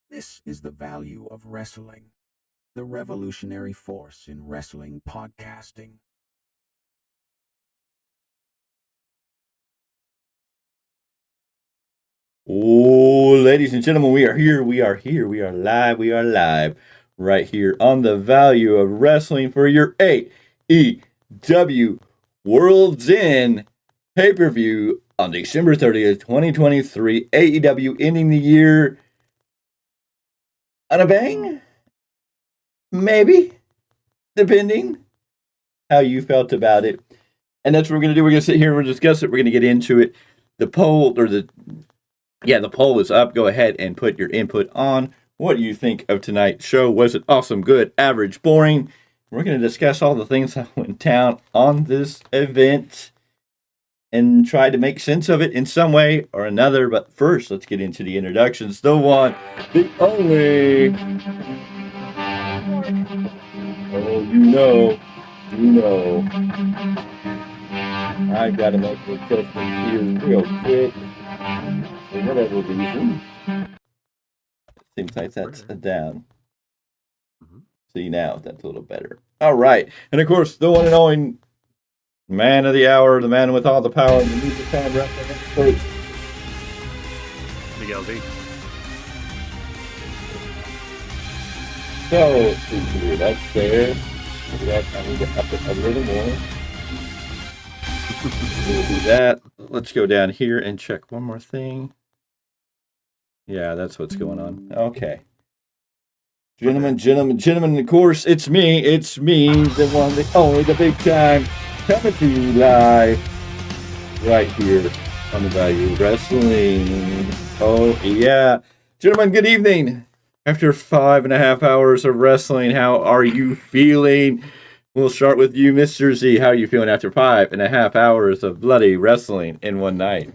This is the value of wrestling, the revolutionary force in wrestling podcasting. Oh, ladies and gentlemen, we are live, right here on the value of wrestling for your AEW Worlds End pay-per-view on December 30th, 2023. AEW ending the year on a bang? Maybe, depending how you felt about it. And that's what we're going to do. We're going to sit here and we're going to discuss it. We're going to get into it. The poll is up. Go ahead and put your input on. What do you think of tonight's show? Was it awesome, good, average, boring? We're going to discuss all the things that went down on this event and try to make sense of it in some way or another. But first, let's get into the introductions. The one, the only. Oh, you know. I got to make the adjustment here real quick. For whatever reason. Seems like that's a down. See now, that's a little better. All right. And of course, the one and only man of the hour, the man with all the power, the music fan wrestling expert, Miguel D. So, let's see here. That's there. I need to up it a little more. We'll do that. Let's go down here and check one more thing. Yeah, that's what's going on. Okay. Gentlemen, of course, it's me, the one, the only, the big time, coming to you live, right here on the Value Wrestling. Oh, yeah. Gentlemen, good evening. After 5.5 hours of wrestling, how are you feeling? We'll start with you, Mr. Z. How are you feeling after 5.5 hours of bloody wrestling in one night?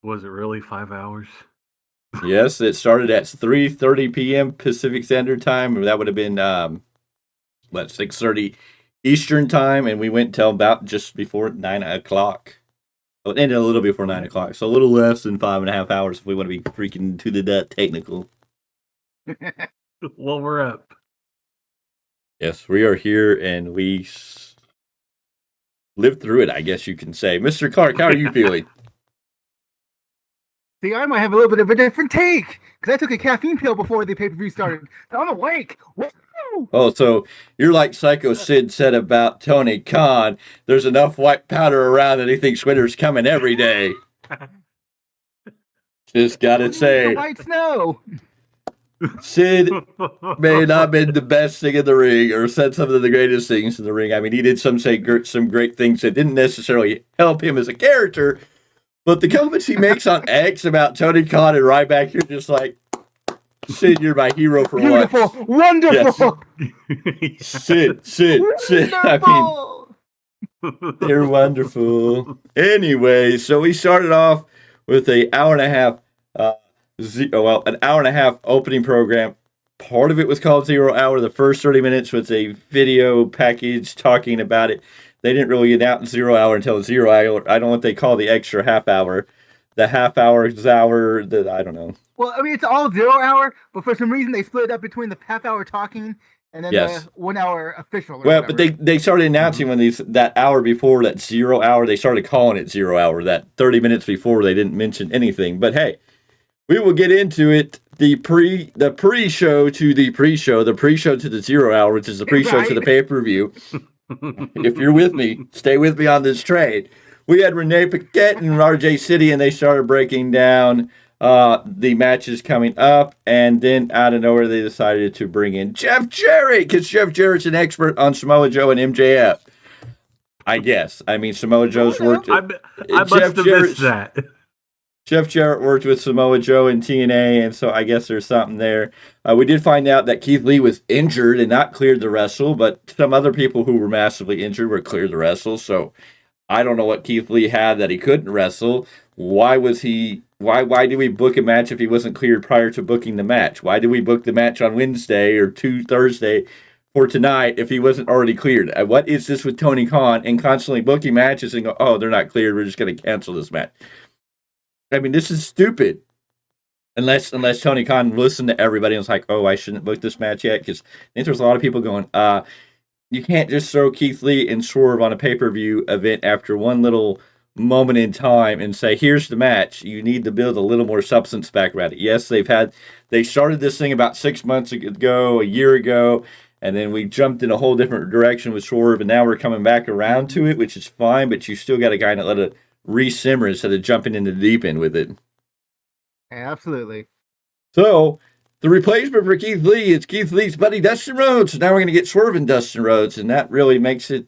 Was it really 5 hours? Yes, it started at 3:30 p.m. Pacific Standard Time. That would have been 6:30 Eastern Time, and we went till about just before 9 o'clock. So it ended a little before 9 o'clock, so a little less than 5.5 hours if we want to be freaking to the technical. Well, we're up. Yes, we are here, and we lived through it, I guess you can say. Mr. Clarke, how are you feeling? See, I might have a little bit of a different take, because I took a caffeine pill before the pay-per-view started. So I'm awake! Woo! Oh, so you're like Psycho Sid said about Tony Khan. There's enough white powder around that he thinks winter's coming every day. Just gotta say, White snow! Sid may not have been the best thing in the ring, or said some of the greatest things in the ring. I mean, he did some great things that didn't necessarily help him as a character, but the comments he makes on X about Tony Khan and Ryback, you're just like, Sid, you're my hero for once. Beautiful! Wonderful! Yes. Sid. I mean, they're wonderful. Anyway, so we started off with an hour and a half opening program. Part of it was called 0 Hour. The first 30 minutes was a video package talking about it. They didn't really get out in 0 Hour until 0 Hour. I don't know what they call the extra half hour. The half hour, I don't know. Well, I mean, it's all 0 hour, but for some reason they split it up between the half hour talking and then the 1 hour official. Well, but they started announcing when that hour before, that 0 Hour, they started calling it 0 Hour. That 30 minutes before, they didn't mention anything. But hey, we will get into it. The pre-show to the pre-show, the pre-show to the 0 Hour, which is the pre-show to the pay-per-view. If you're with me, stay with me on this train. We had Renee Paquette and RJ City, and they started breaking down the matches coming up. And then out of nowhere, they decided to bring in Jeff Jarrett, because Jeff Jarrett's an expert on Samoa Joe and MJF. I guess. I mean, Samoa Joe's worked. I must have missed that. Jeff Jarrett worked with Samoa Joe in TNA, and so I guess there's something there. We did find out that Keith Lee was injured and not cleared to wrestle, but some other people who were massively injured were cleared to wrestle. So I don't know what Keith Lee had that he couldn't wrestle. Why did we book a match if he wasn't cleared prior to booking the match? Why did we book the match on Wednesday or Thursday for tonight if he wasn't already cleared? What is this with Tony Khan and constantly booking matches and go, oh, they're not cleared, we're just going to cancel this match? I mean, this is stupid. Unless Tony Khan listened to everybody and was like, oh, I shouldn't book this match yet, because I think there's a lot of people going, you can't just throw Keith Lee and Swerve on a pay-per-view event after one little moment in time and say, here's the match. You need to build a little more substance back around it. Yes, they started this thing about 6 months ago, a year ago, and then we jumped in a whole different direction with Swerve, and now we're coming back around to it, which is fine, but you still got to kind of let it re-simmer instead of jumping into the deep end with it. Absolutely. So, the replacement for Keith Lee is Keith Lee's buddy Dustin Rhodes. So now we're going to get Swerve and Dustin Rhodes, and that really makes it,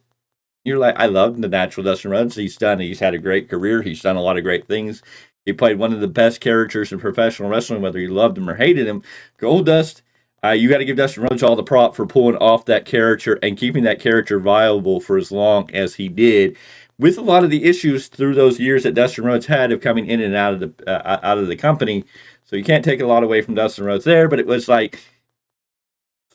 you're like, I love the natural Dustin Rhodes. He's had a great career. He's done a lot of great things. He played one of the best characters in professional wrestling, whether you loved him or hated him. Goldust, you got to give Dustin Rhodes all the prop for pulling off that character and keeping that character viable for as long as he did, with a lot of the issues through those years that Dustin Rhodes had of coming in and out of the company. So you can't take a lot away from Dustin Rhodes there, but it was like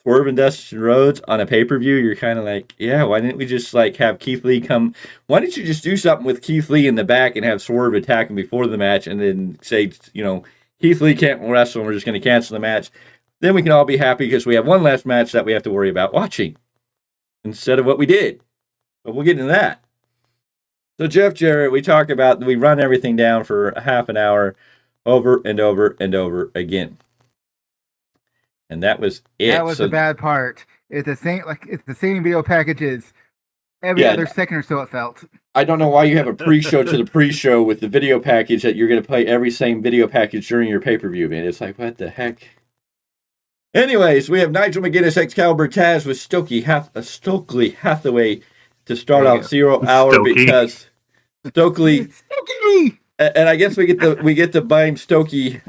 Swerve and Dustin Rhodes on a pay-per-view. You're kind of like, yeah, why didn't we just like have Keith Lee come? Why didn't you just do something with Keith Lee in the back and have Swerve attack him before the match and then say, Keith Lee can't wrestle and we're just going to cancel the match? Then we can all be happy because we have one last match that we have to worry about watching instead of what we did. But we'll get into that. So Jeff Jarrett, we run everything down for a half an hour over and over and over again. And that was it. That was the bad part. It's the same video packages every other second or so it felt. I don't know why you have a pre-show to the pre-show with the video package that you're going to play every same video package during your pay-per-view, man. It's like, what the heck? Anyways, we have Nigel McGuinness, Excalibur Taz with Stokely Hathaway to start out 0 hour because Stokely. And I guess we get to blame Stokely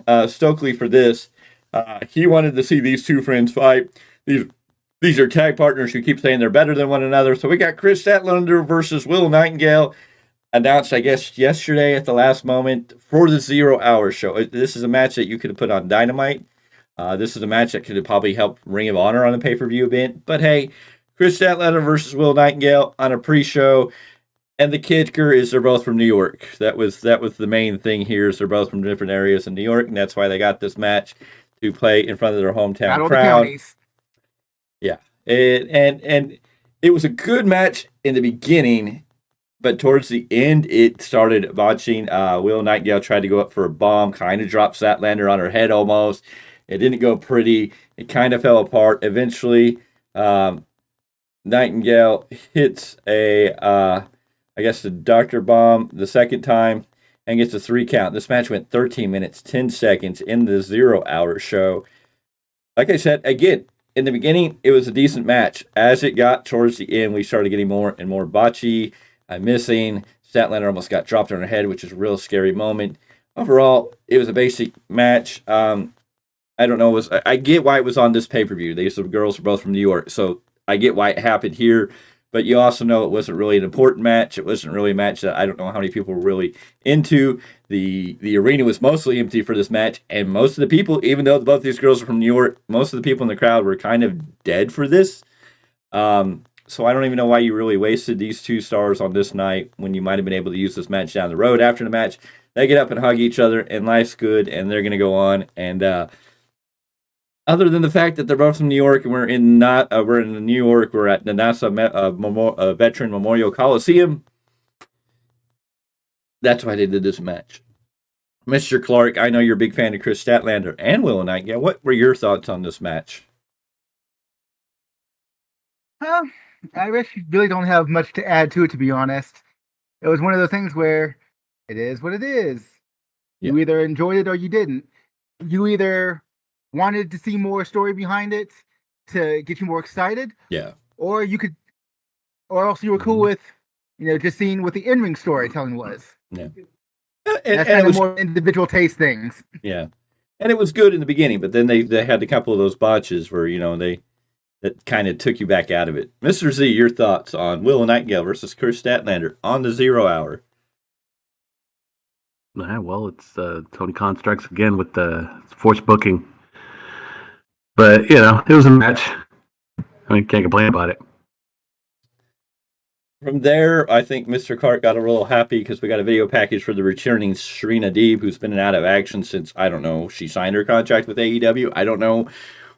for this. He wanted to see these two friends fight. These are tag partners who keep saying they're better than one another. So we got Chris Statlander versus Will Nightingale, announced, I guess, yesterday at the last moment for the 0 hour show. This is a match that you could have put on Dynamite. This is a match that could have probably helped Ring of Honor on a pay-per-view event. But hey, Chris Statlander versus Will Nightingale on a pre-show. And the kicker is they're both from New York. That was the main thing here, is they're both from different areas in New York, and that's why they got this match to play in front of their hometown crowd. Yeah. And it was a good match in the beginning, but towards the end it started botching. Will Nightingale tried to go up for a bomb, kind of dropped Statlander on her head almost. It didn't go pretty. It kind of fell apart. Eventually, Nightingale hits the Dr. Bomb the second time and gets a 3 count. This match went 13 minutes, 10 seconds in the 0 hour show. Like I said, again, in the beginning, it was a decent match. As it got towards the end, we started getting more and more botchy, missing. Statlander almost got dropped on her head, which is a real scary moment. Overall, it was a basic match. I don't know. I get why it was on this pay-per-view. These girls are both from New York, so I get why it happened here. But you also know it wasn't really an important match. It wasn't really a match that I don't know how many people were really into. The arena was mostly empty for this match, and most of the people, even though both these girls are from New York, most of the people in the crowd were kind of dead for this. So I don't even know why you really wasted these 2 stars on this night when you might have been able to use this match down the road. After the match, they get up and hug each other, and life's good, and they're going to go on. And other than the fact that they're both from New York, and we're in New York, we're at the NASA Veteran Memorial Coliseum. That's why they did this match. Mr. Clarke, I know you're a big fan of Chris Statlander and Will Nightingale. What were your thoughts on this match? I really don't have much to add to it, to be honest. It was one of those things where it is what it is. Yeah. You either enjoyed it or you didn't. You either wanted to see more story behind it to get you more excited. Yeah. Or else you were cool with, just seeing what the in-ring storytelling was. Yeah. That's kind of more individual taste things. Yeah. And it was good in the beginning, but then they had a couple of those botches where, that kind of took you back out of it. Mr. Z, your thoughts on Will Nightingale versus Chris Statlander on the 0 hour? Well, it's Tony Khan strikes again with the forced booking. But, it was a match. I mean, can't complain about it. From there, I think Mr. Clarke got a little happy because we got a video package for the returning Serena Deeb, who's been out of action since, I don't know, she signed her contract with AEW. I don't know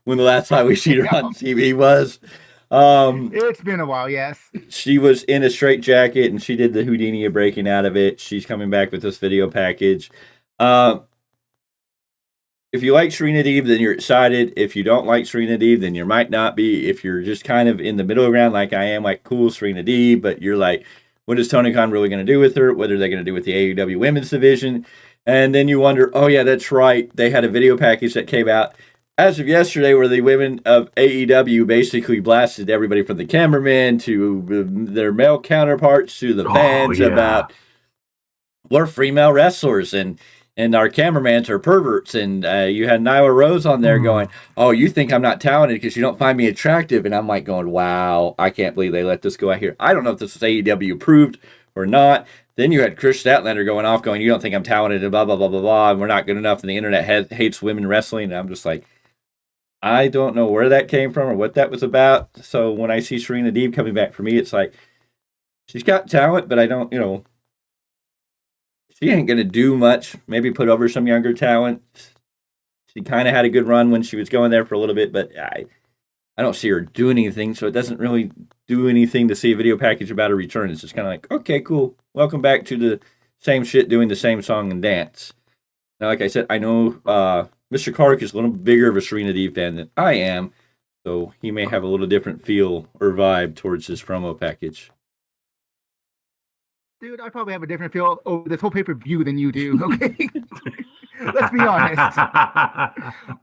when the last time we seen her on TV was. It's been a while, yes. She was in a straitjacket and she did the Houdini of breaking out of it. She's coming back with this video package. If you like Serena Deeb, then you're excited. If you don't like Serena Deeb, then you might not be. If you're just kind of in the middle ground like I am, like, cool, Serena Deeb, but you're like, what is Tony Khan really going to do with her? What are they going to do with the AEW women's division? And then you wonder, oh, yeah, that's right. They had a video package that came out as of yesterday where the women of AEW basically blasted everybody from the cameramen to their male counterparts to the fans about we're female wrestlers and our cameramans are perverts. And you had Nyla Rose on there going, oh, you think I'm not talented because you don't find me attractive. And I'm like going, wow, I can't believe they let this go out here. I don't know if this is AEW approved or not. Then you had Chris Statlander going off going, you don't think I'm talented and blah, blah, blah, blah, blah. And we're not good enough. And the internet hates women wrestling. And I'm just like, I don't know where that came from or what that was about. So when I see Serena Deeb coming back for me, it's like, she's got talent, but I don't, she ain't going to do much. Maybe put over some younger talent. She kind of had a good run when she was going there for a little bit, but I don't see her doing anything, so it doesn't really do anything to see a video package about her return. It's just kind of like, okay, cool. Welcome back to the same shit, doing the same song and dance. Now, like I said, I know Mr. Clarke is a little bigger of a Serena Deeb fan than I am, so he may have a little different feel or vibe towards this promo package. Dude, I probably have a different feel over this whole pay-per-view than you do, okay? Let's be honest.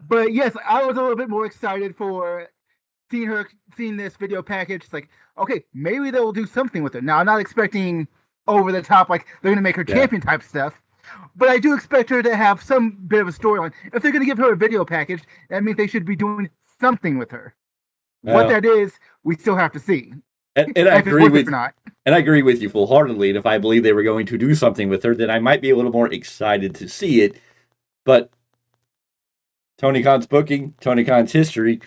But yes, I was a little bit more excited for seeing this video package. It's like, okay, maybe they'll do something with it. Now, I'm not expecting over the top, like they're going to make her champion type stuff. But I do expect her to have some bit of a storyline. If they're going to give her a video package, that means they should be doing something with her. What that is, we still have to see. And I agree with I agree with you full-heartedly. And if I believe they were going to do something with her, then I might be a little more excited to see it. But Tony Khan's booking, Tony Khan's history.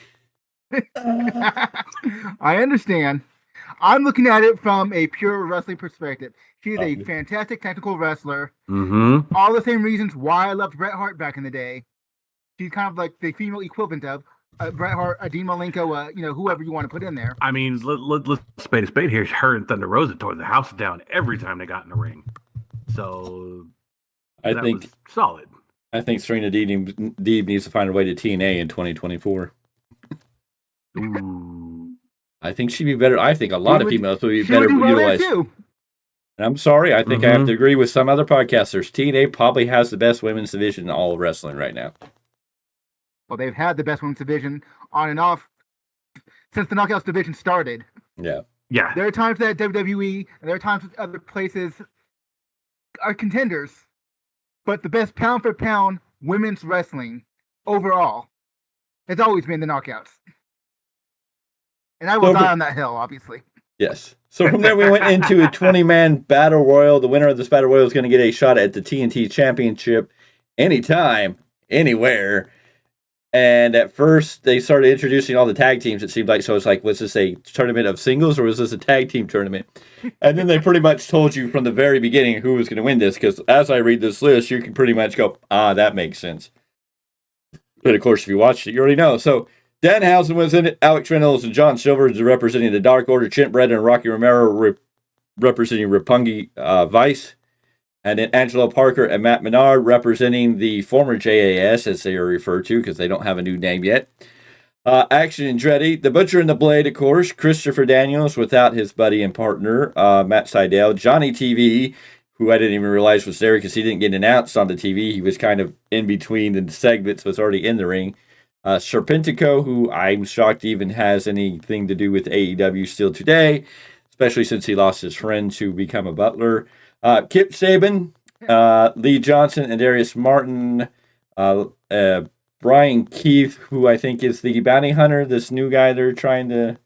I understand. I'm looking at it from a pure wrestling perspective. She's a fantastic technical wrestler. Mm-hmm. All the same reasons why I loved Bret Hart back in the day. She's kind of like the female equivalent of Bret Hart, Dean Malenko, whoever you want to put in there. I mean, let's spade a spade here. Her and Thunder Rosa tore the house down every time they got in the ring. So I think was solid. I think Serena Deeb needs to find her way to TNA in 2024. Ooh. I think she'd be better. I think a lot of females would be better utilized. And I'm sorry. I think I have to agree with some other podcasters. TNA probably has the best women's division in all of wrestling right now. Well, they've had the best women's division on and off since the Knockouts division started. Yeah. Yeah. There are times that WWE and there are times that other places are contenders, but the best pound for pound women's wrestling overall has always been the Knockouts. And I will die on that hill, obviously. Yes. So from there, we went into a 20-man battle royal. The winner of this battle royal is going to get a shot at the TNT Championship anytime, anywhere. And at first, they started introducing all the tag teams, it seemed like. So it's like, was this a tournament of singles or was this a tag team tournament? And then they pretty much told you from the very beginning who was going to win this. Because as I read this list, you can pretty much go, that makes sense. But of course, if you watched it, you already know. So Danhausen was in it. Alex Reynolds and John Silver representing the Dark Order. Chint Brett and Rocky Romero representing Roppongi Vice. And then Angelo Parker and Matt Menard representing the former JAS, as they are referred to, because they don't have a new name yet. Action Andretti, the Butcher and the Blade, of course. Christopher Daniels without his buddy and partner, Matt Seidel. Johnny TV, who I didn't even realize was there because he didn't get announced on the TV. He was kind of in between the segments, was already in the ring. Serpentico, who I'm shocked even has anything to do with AEW still today, especially since he lost his friend to become a butler. Kip Saban, Lee Johnson, and Darius Martin. Brian Keith, who I think is the bounty hunter, this new guy they're trying to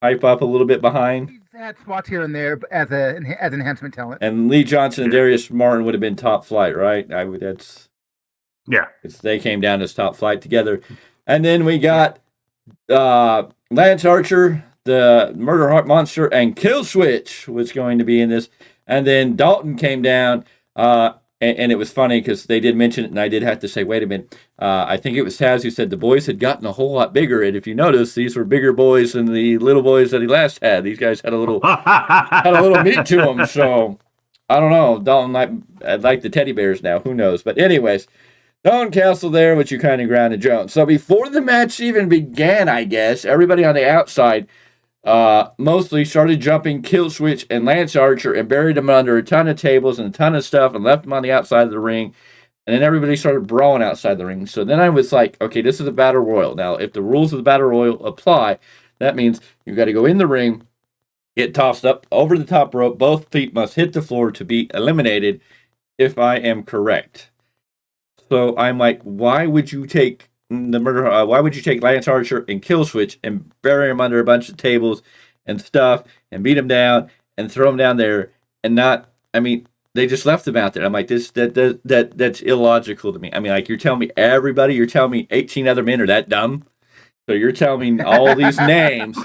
hype up a little bit behind. He's had spots here and there as enhancement talent. And Lee Johnson and Darius Martin would have been top flight, right? They came down as top flight together. And then we got Lance Archer, the Murder Heart Monster and Kill Switch was going to be in this. And then Dalton came down, and it was funny because they did mention it, and I did have to say, wait a minute. I think it was Taz who said the boys had gotten a whole lot bigger, and if you notice, these were bigger boys than the little boys that he last had. These guys had a little meat to them, so I don't know. Dalton I'd like the teddy bears now. Who knows? But anyways, Dalton Castle there, which you kind of grounded Jones. So before the match even began, I guess, everybody on the outside mostly started jumping Kill Switch and Lance Archer and buried them under a ton of tables and a ton of stuff and left them on the outside of the ring. And then everybody started brawling outside the ring. So then I was like, okay, this is a Battle Royal. Now, if the rules of the Battle Royal apply, that means you've got to go in the ring, get tossed up over the top rope. Both feet must hit the floor to be eliminated, if I am correct. So I'm like, why would you take why would you take Lance Archer and Kill Switch and bury him under a bunch of tables and stuff and beat him down and throw him down there and not? I mean, they just left him out there. I'm like, that's illogical to me. I mean, like, you're telling me 18 other men are that dumb? So you're telling me all these names.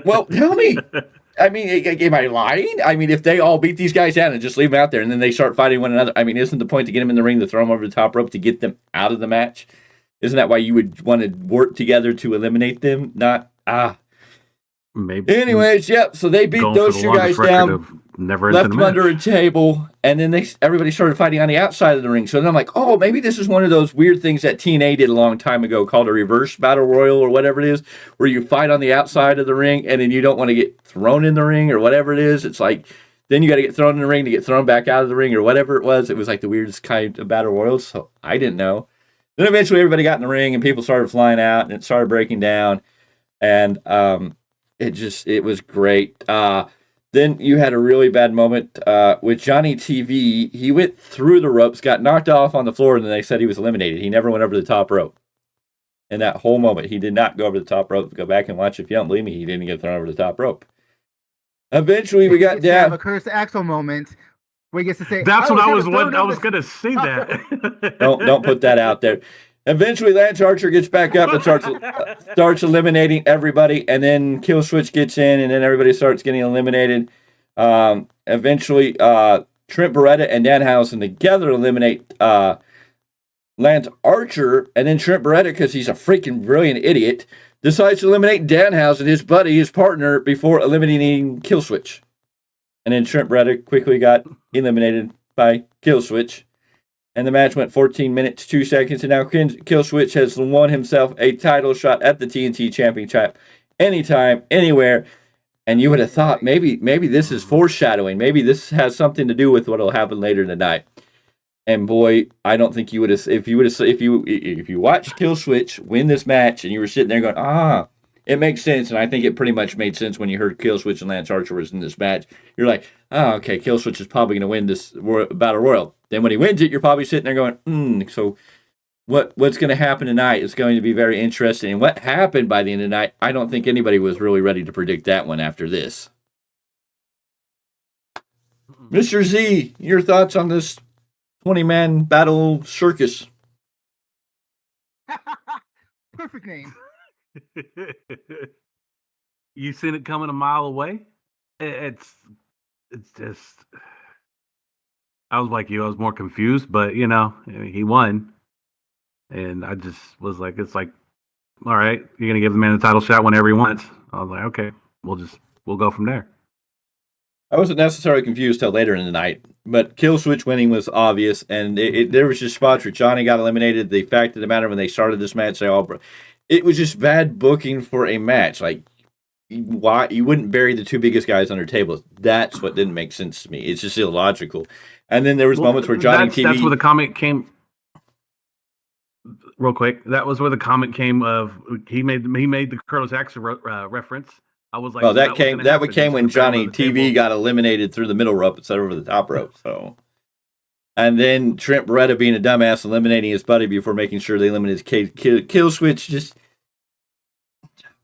Well, tell me. I mean, am I lying? I mean, if they all beat these guys down and just leave them out there and then they start fighting one another, I mean, isn't the point to get them in the ring to throw them over the top rope to get them out of the match? Isn't that why you would want to work together to eliminate them? Maybe. Anyways, yep. So they beat those two guys down, left them under a table, and then everybody started fighting on the outside of the ring. So then I'm like, oh, maybe this is one of those weird things that TNA did a long time ago called a reverse battle royal or whatever it is, where you fight on the outside of the ring and then you don't want to get thrown in the ring or whatever it is. It's like, then you got to get thrown in the ring to get thrown back out of the ring or whatever it was. It was like the weirdest kind of battle royals. So I didn't know. Then eventually everybody got in the ring and people started flying out and it started breaking down. And it was great. Then you had a really bad moment with Johnny TV. He went through the ropes, got knocked off on the floor, and then they said he was eliminated. He never went over the top rope. In that whole moment, he did not go over the top rope. Go back and watch. If you don't believe me, he didn't get thrown over the top rope. Eventually, we got down. A Curtis Axel moment where he gets to say, "That's what I was going to say." That don't put that out there. Eventually, Lance Archer gets back up and starts eliminating everybody, and then Kill Switch gets in, and then everybody starts getting eliminated. Eventually, Trent Beretta and Danhausen together eliminate Lance Archer, and then Trent Beretta, because he's a freaking brilliant idiot, decides to eliminate Danhausen, his buddy, his partner, before eliminating Kill Switch. And then Trent Beretta quickly got eliminated by Kill Switch. And the match went 14 minutes, 2 seconds, and now Kill Switch has won himself a title shot at the TNT Championship anytime, anywhere. And you would have thought maybe this is foreshadowing. Maybe this has something to do with what will happen later tonight. And boy, I don't think you would have if you watched Kill Switch win this match and you were sitting there going, it makes sense. And I think it pretty much made sense when you heard Kill Switch and Lance Archer was in this match. You're like, okay, Kill Switch is probably going to win this Battle Royal. Then when he wins it, you're probably sitting there going, so what's going to happen tonight is going to be very interesting. And what happened by the end of the night, I don't think anybody was really ready to predict that one after this. Mr. Z, your thoughts on this 20-man battle circus? Perfect name. You seen it coming a mile away? It's just... I was like you. I was more confused, but he won, and I just was like, "It's like, all right, you're gonna give the man the title shot whenever he wants." I was like, "Okay, we'll go from there." I wasn't necessarily confused till later in the night, but Kill Switch winning was obvious, and there was just spots where Johnny got eliminated. The fact of the matter, when they started this match, it was just bad booking for a match. Like, why you wouldn't bury the two biggest guys under tables? That's what didn't make sense to me. It's just illogical. And then there was moments where Johnny TV... That's where the comment came... Real quick, that was where the comment came of... He made the Curtis Axel reference. I was like... Oh, that came when Johnny TV got eliminated through the middle rope instead of over the top rope. So, and then Trent Beretta being a dumbass, eliminating his buddy before making sure they eliminated his Kill Switch. Just...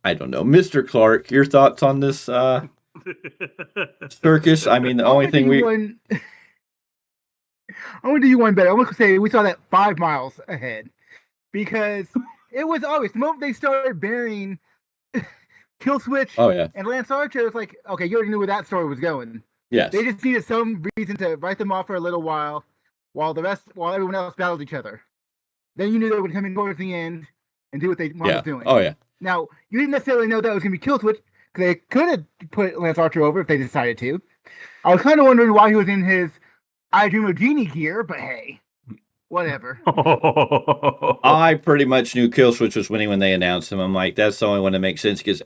I don't know. Mr. Clarke, your thoughts on this circus? I mean, the only thing I'm going to do you one better. I'm going to say we saw that 5 miles ahead because it was obvious. The moment they started burying Kill Switch and Lance Archer, it's like, okay, you already knew where that story was going. Yes. They just needed some reason to write them off for a little while everyone else battled each other. Then you knew they would come in towards the end and do what they wanted doing. Oh, yeah. Now, you didn't necessarily know that was going to be Kill Switch, because they could have put Lance Archer over if they decided to. I was kind of wondering why he was in his I Dream of Genie gear, but hey, whatever. I pretty much knew Kill Switch was winning when they announced him. I'm like, that's the only one that makes sense, because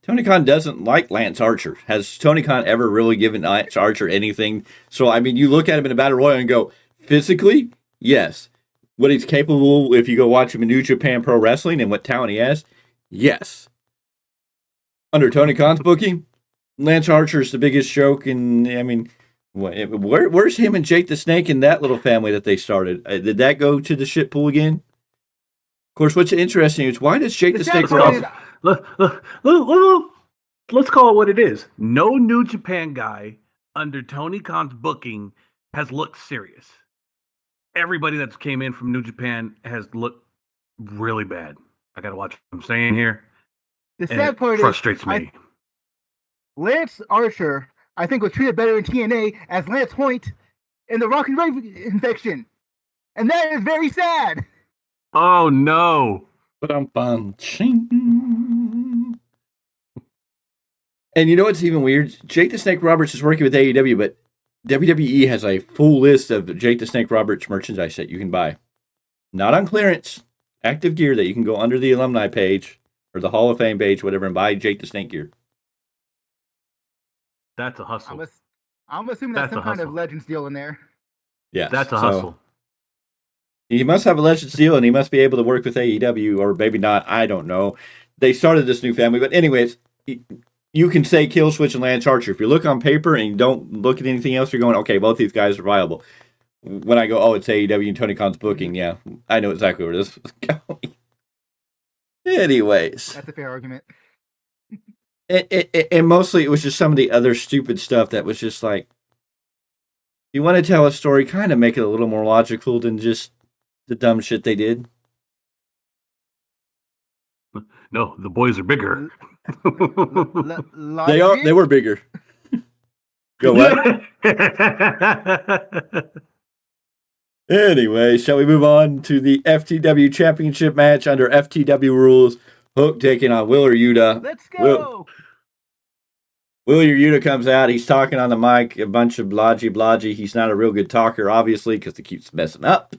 Tony Khan doesn't like Lance Archer. Has Tony Khan ever really given Lance Archer anything? So, I mean, you look at him in a Battle Royal and go, physically, yes. What he's capable, if you go watch him in New Japan Pro Wrestling and what talent he has, yes. Under Tony Khan's booking, Lance Archer is the biggest joke. And, I mean, where's him and Jake the Snake and that little family that they started? Did that go to the shit pool again? Of course, what's interesting is why does Jake the Snake... Let's call it what it is. No New Japan guy under Tony Khan's booking has looked serious. Everybody that's came in from New Japan has looked really bad. I got to watch what I'm saying here. The sad part frustrates me. Lance Archer, I think, was treated better in TNA as Lance Hoyt in the Rock and Rave infection. And that is very sad. Oh, no. And you know what's even weird? Jake the Snake Roberts is working with AEW, but WWE has a full list of Jake the Snake Roberts merchandise that you can buy. Not on clearance. Active gear that you can go under the alumni page or the Hall of Fame page, whatever, and buy Jake the Snake gear. That's a hustle. I'm assuming that's some kind of Legends deal in there. Yeah, that's a hustle. He must have a Legends deal, and he must be able to work with AEW, or maybe not. I don't know. They started this new family, but anyways, you can say Kill Switch and Lance Archer. If you look on paper and you don't look at anything else, you're going, okay, both these guys are viable. When I go, oh, it's AEW and Tony Khan's booking, yeah, I know exactly where this is going. Anyways. That's a fair argument. And mostly it was just some of the other stupid stuff that was just like, you want to tell a story, kind of make it a little more logical than just the dumb shit they did. No, the boys are bigger. They were bigger. Go what? Anyway, shall we move on to the FTW Championship match under FTW rules? Hook taking on Wheeler Yuta. Let's go. Wheeler Yuta comes out. He's talking on the mic, a bunch of blodgy. He's not a real good talker, obviously, because he keeps messing up.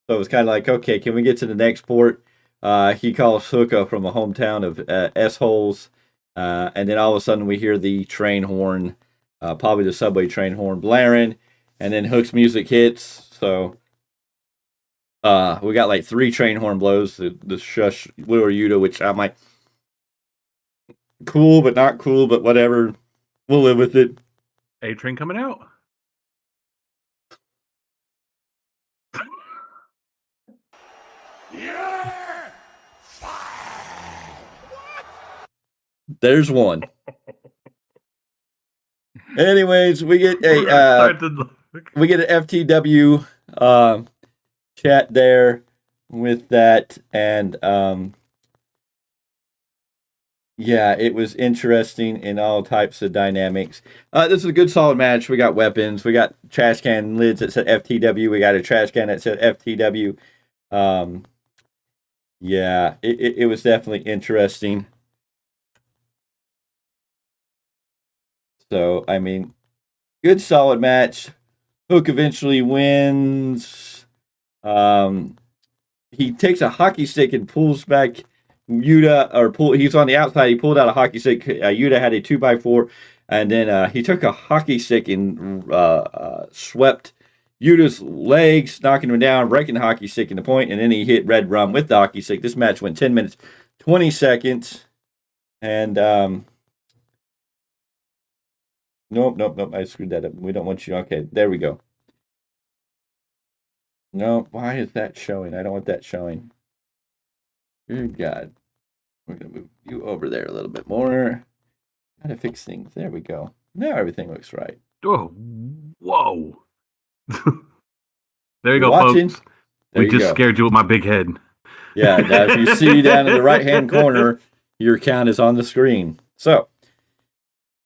So it was kind of like, okay, can we get to the next port? He calls Hook from a hometown of S-holes. And then all of a sudden we hear the train horn, probably the subway train horn blaring. And then Hook's music hits. So we got like 3 train horn blows to shush Wheeler Yuta, which I'm like, cool, but not cool, but whatever. We'll live with it. A-Train coming out. Yeah! There's one. Anyways, we get an FTW chat there with that, and yeah, it was interesting in all types of dynamics. This is a good solid match. We got weapons. We got trash can lids that said FTW. We got a trash can that said FTW. Yeah, it was definitely interesting. So, I mean, good solid match. Hook eventually wins. He takes a hockey stick and pulls back Yuta, he's on the outside. He pulled out a hockey stick. Yuta had a 2x4, and then he took a hockey stick and swept Yuta's legs, knocking him down, breaking the hockey stick in the point, and then he hit Red Rum with the hockey stick. This match went 10 minutes, 20 seconds, and nope, I screwed that up. We don't want you. Okay, there we go. No, why is that showing? I don't want that showing. Good God. We're going to move you over there a little bit more. How to fix things. There we go. Now everything looks right. Oh, whoa. There you go, folks. We just scared you with my big head. Yeah, now if you see down in the right-hand corner, Your count is on the screen. So,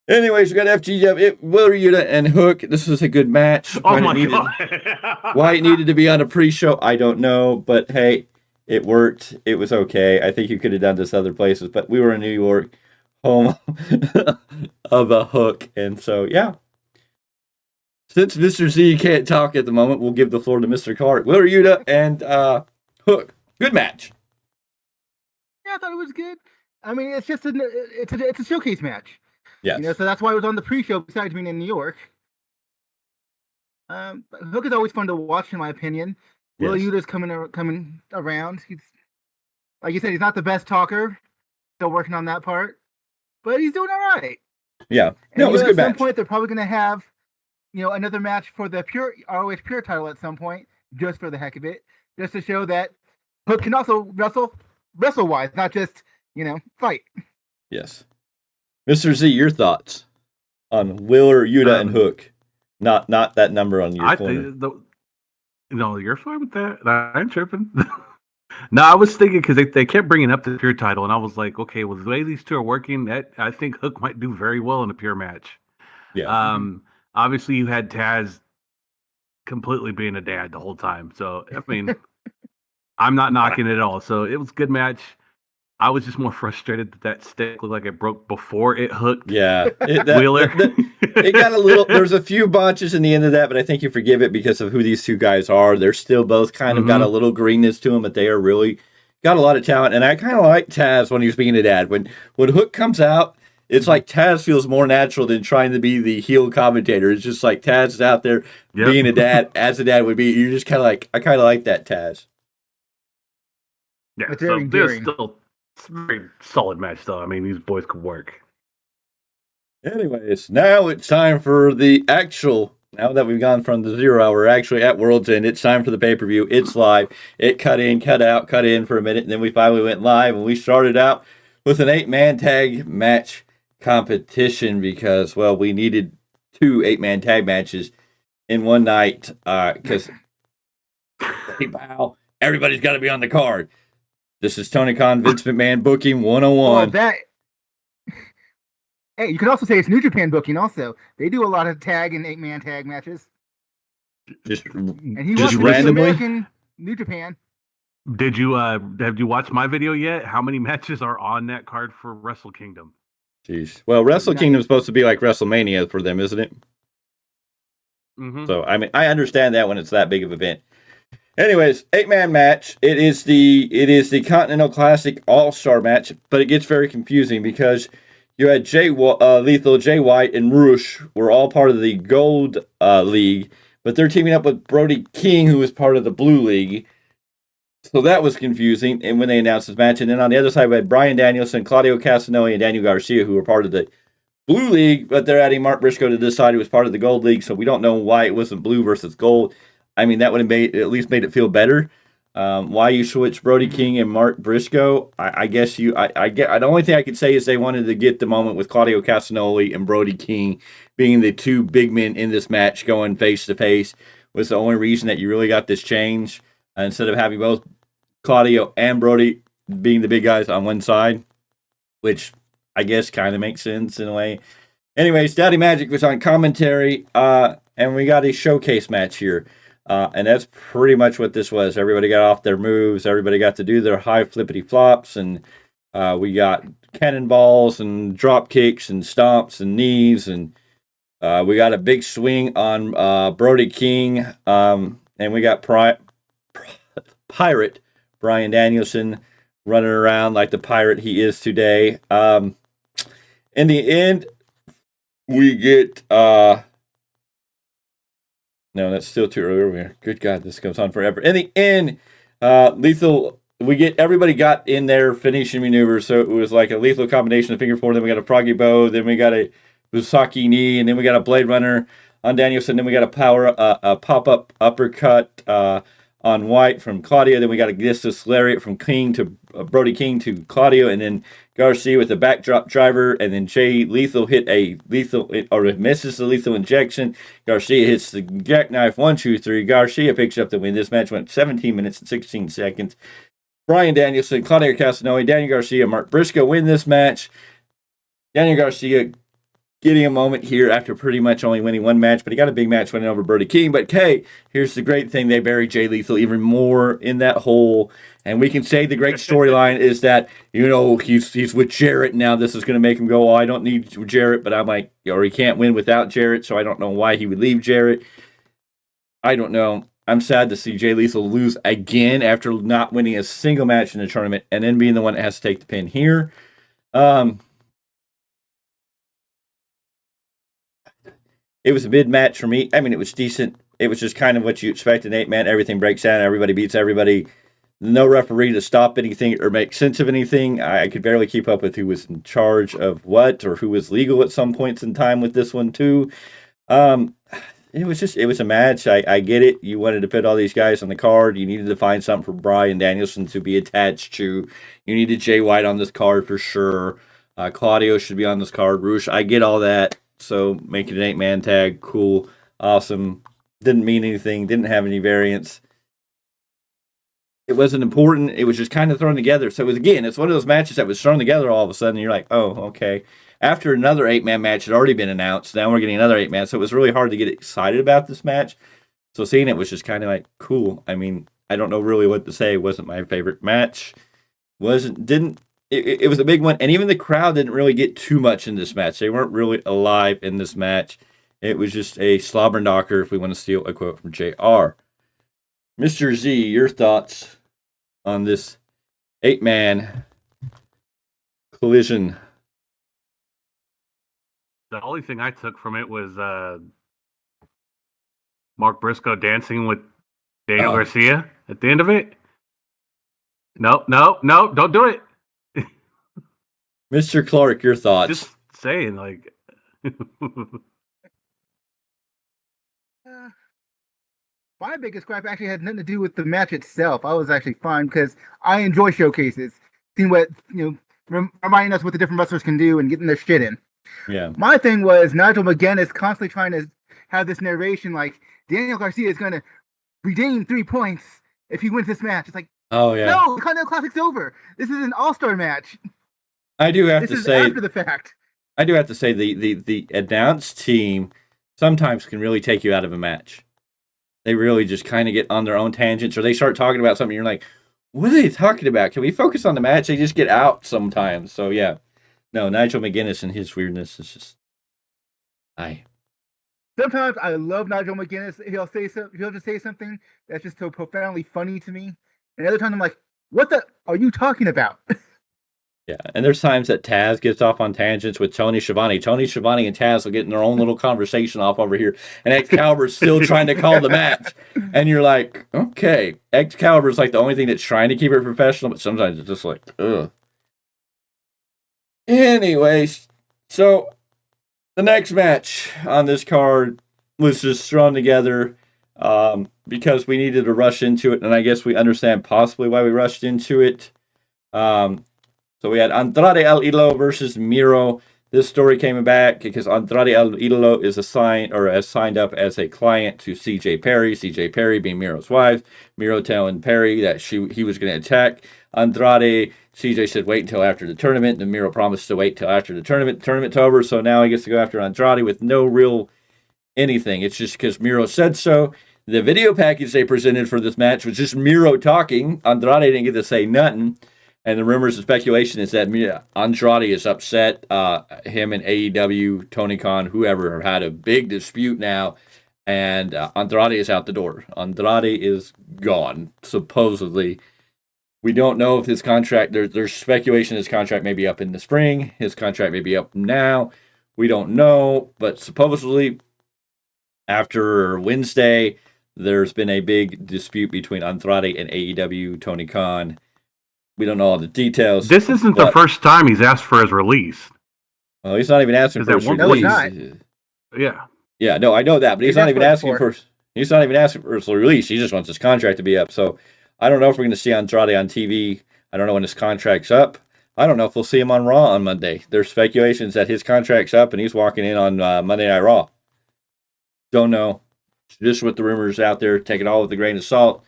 anyways, we got FTW, Wheeler Yuta and Hook. This was a good match. Oh my God. Why it needed to be on a pre-show, I don't know. But hey, it worked. It was okay. I think you could have done this other places, but we were in New York, home of a Hook. And so, yeah. Since Mr. Z can't talk at the moment, we'll give the floor to Mr. Clarke. Wheeler Yuta and Hook. Good match. Yeah, I thought it was good. I mean, it's just it's a showcase match. Yes. So that's why it was on the pre-show besides being in New York. Hook is always fun to watch, in my opinion. Yes. Wheeler Yuta's coming around. He's, like you said, he's not the best talker. Still working on that part. But he's doing all right. Yeah. And, it was a good match. At some point, they're probably going to have, another match for the ROH Pure title at some point, just for the heck of it. Just to show that Hook can also wrestle-wise, not just, fight. Yes. Mr. Z, your thoughts on Wheeler, Yuta, and Hook? Not that number on your corner. You're fine with that. I ain't tripping. No, I was thinking because they kept bringing up the Pure title, and I was like, okay, well, the way these two are working, I think Hook might do very well in a Pure match. Yeah. Obviously, you had Taz completely being a dad the whole time. So, I mean, I'm not knocking it at all. So, it was a good match. I was just more frustrated that stick looked like it broke before it hooked. Yeah. Wheeler. It got a little, there's a few botches in the end of that, but I think you forgive it because of who these two guys are. They're still both kind of got a little greenness to them, but they are really got a lot of talent. And I kind of like Taz when he was being a dad. When Hook comes out, it's like Taz feels more natural than trying to be the heel commentator. It's just like Taz is out there being a dad as a dad would be. You're just kind of like, I kind of like that Taz. Yeah, so there's still a very solid match, though. I mean, these boys could work. Anyways, now it's time for the actual, now that we've gone from the 0 hour, we're actually at World's End, it's time for the pay-per-view. It's live. It cut in, cut out, cut in for a minute, and then we finally went live, and we started out with an 8-man tag match competition because, well, we needed 2 8-man tag matches in one night because everybody's got to be on the card. This is Tony Khan, Vince McMahon booking 101. Well, hey, you could also say it's New Japan booking also. They do a lot of tag and 8-man tag matches. Just randomly? American New Japan. Have you watched my video yet? How many matches are on that card for Wrestle Kingdom? Jeez. Well, Wrestle Kingdom is supposed to be like WrestleMania for them, isn't it? Mm-hmm. So, I mean, I understand that when it's that big of an event. Anyways, 8-man match. It is the Continental Classic All-Star match, but it gets very confusing because you had Lethal, Jay White, and Rush were all part of the Gold League, but they're teaming up with Brody King, who is part of the Blue League. So that was confusing, and when they announced this match. And then on the other side, we had Bryan Danielson, Claudio Castagnoli, and Daniel Garcia, who were part of the Blue League, but they're adding Mark Briscoe to this side, who was part of the Gold League, so we don't know why it wasn't blue versus gold. I mean, that would have at least made it feel better. Why you switch Brody King and Mark Briscoe? I guess the only thing I could say is they wanted to get the moment with Claudio Castagnoli and Brody King being the 2 big men in this match going face to face was the only reason that you really got this change instead of having both Claudio and Brody being the big guys on one side, which I guess kind of makes sense in a way. Anyways, Daddy Magic was on commentary, and we got a showcase match here. And that's pretty much what this was. Everybody got off their moves. Everybody got to do their high flippity flops. And we got cannonballs and drop kicks and stomps and knees. And we got a big swing on Brody King. And we got Pirate Bryan Danielson running around like the pirate he is today. In the end, we get... No, that's still too early. Good God, this goes on forever. In the end, Lethal, everybody got in their finishing maneuver, so it was like a lethal combination of finger four, then we got a froggy bow, then we got a Busaki knee, and then we got a Blade Runner on Danielson, then we got a pop-up uppercut on White from Claudio, then we got a Gistus Lariat from King to Brody King to Claudio, and then Garcia with a backdrop driver, and then Jay Lethal hit a lethal, or misses the lethal injection. Garcia hits the jackknife, 1, 2, 3. Garcia picks up the win. This match went 17 minutes and 16 seconds. Bryan Danielson, Claudio Castagnoli, Daniel Garcia, Mark Briscoe win this match. Daniel Garcia getting a moment here after pretty much only winning one match, but he got a big match winning over Brody King. But, hey, here's the great thing. They buried Jay Lethal even more in that hole. And we can say the great storyline is that, he's with Jarrett now. This is going to make him go, I don't need Jarrett. But I'm like, or he can't win without Jarrett, so I don't know why he would leave Jarrett. I don't know. I'm sad to see Jay Lethal lose again after not winning a single match in the tournament and then being the one that has to take the pin here. It was a mid-match for me. I mean, it was decent. It was just kind of what you expect. An 8-man, everything breaks down. Everybody beats everybody. No referee to stop anything or make sense of anything. I could barely keep up with who was in charge of what or who was legal at some points in time with this one, too. It was a match. I get it. You wanted to put all these guys on the card. You needed to find something for Bryan Danielson to be attached to. You needed Jay White on this card for sure. Claudio should be on this card. Roosh, I get all that. So make it an 8-man tag. Cool. Awesome. Didn't mean anything. Didn't have any variance. It wasn't important. It was just kind of thrown together. So it's one of those matches that was thrown together all of a sudden. And you're like, oh, okay. After another 8-man match had already been announced, now we're getting another 8-man. So it was really hard to get excited about this match. So seeing it was just kind of like, cool. I mean, I don't know really what to say. It wasn't my favorite match. It was a big one, and even the crowd didn't really get too much in this match. They weren't really alive in this match. It was just a slobber knocker, if we want to steal a quote from JR. Mr. Z, your thoughts on this 8-man collision? The only thing I took from it was Mark Briscoe dancing with Daniel Garcia at the end of it. No, don't do it. Mr. Clarke, your thoughts? Just saying, like... My biggest gripe actually had nothing to do with the match itself. I was actually fine because I enjoy showcases, seeing what, reminding us what the different wrestlers can do and getting their shit in. Yeah. My thing was Nigel McGuinness is constantly trying to have this narration like Daniel Garcia is going to redeem 3 points if he wins this match. It's like, oh yeah, no, the Continental Classic's over. This is an all-star match. I do have to say, after the fact. I do have to say the announce team sometimes can really take you out of a match. They really just kind of get on their own tangents, or they start talking about something. You're like, what are they talking about? Can we focus on the match? They just get out sometimes. So yeah, no, Nigel McGuinness and his weirdness is just, Sometimes I love Nigel McGuinness. He'll just say something that's just so profoundly funny to me, and other times I'm like, what the are you talking about? Yeah, and there's times that Taz gets off on tangents with Tony Schiavone. Tony Schiavone and Taz will get in their own little conversation off over here, and Excalibur's still trying to call the match. And you're like, okay, Excalibur's like the only thing that's trying to keep it professional, but sometimes it's just like, ugh. Anyways, so the next match on this card was just thrown together because we needed to rush into it, and I guess we understand possibly why we rushed into it. So we had Andrade El Idolo versus Miro. This story came back because Andrade El Idolo is has signed up as a client to CJ Perry. CJ Perry being Miro's wife. Miro telling Perry that he was going to attack Andrade. CJ said wait until after the tournament. And Miro promised to wait till after the tournament. Tournament's over, so now he gets to go after Andrade with no real anything. It's just because Miro said so. The video package they presented for this match was just Miro talking. Andrade didn't get to say nothing. And the rumors and speculation is that Andrade is upset. Him and AEW, Tony Khan, whoever, have had a big dispute now. And Andrade is out the door. Andrade is gone, supposedly. We don't know if his contract, there's speculation his contract may be up in the spring. His contract may be up now. We don't know. But supposedly, after Wednesday, there's been a big dispute between Andrade and AEW, Tony Khan. We don't know all the details. This isn't the first time he's asked for his release. Well, he's not even asking for his release. Yeah. Yeah, no, I know that, but he's not even asking for his release. He just wants his contract to be up. So I don't know if we're going to see Andrade on TV. I don't know when his contract's up. I don't know if we'll see him on Raw on Monday. There's speculations that his contract's up and he's walking in on Monday Night Raw. Don't know. Just with the rumors out there, take it all with a grain of salt.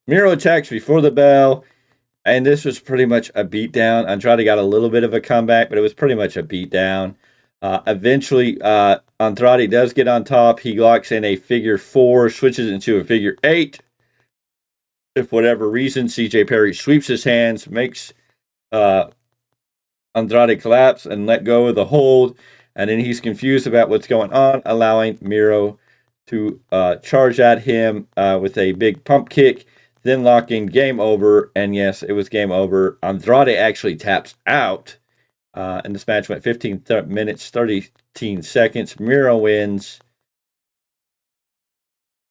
Miro attacks before the bell, and this was pretty much a beatdown. Andrade got a little bit of a comeback, but it was pretty much a beatdown. Eventually, Andrade does get on top. He locks in a figure 4, switches into a figure 8. If for whatever reason, CJ Perry sweeps his hands, makes Andrade collapse and let go of the hold, and then he's confused about what's going on, allowing Miro to charge at him with a big pump kick, then locking game over, and yes, it was game over. Andrade actually taps out, and this match went 15 minutes, 13 seconds. Miro wins.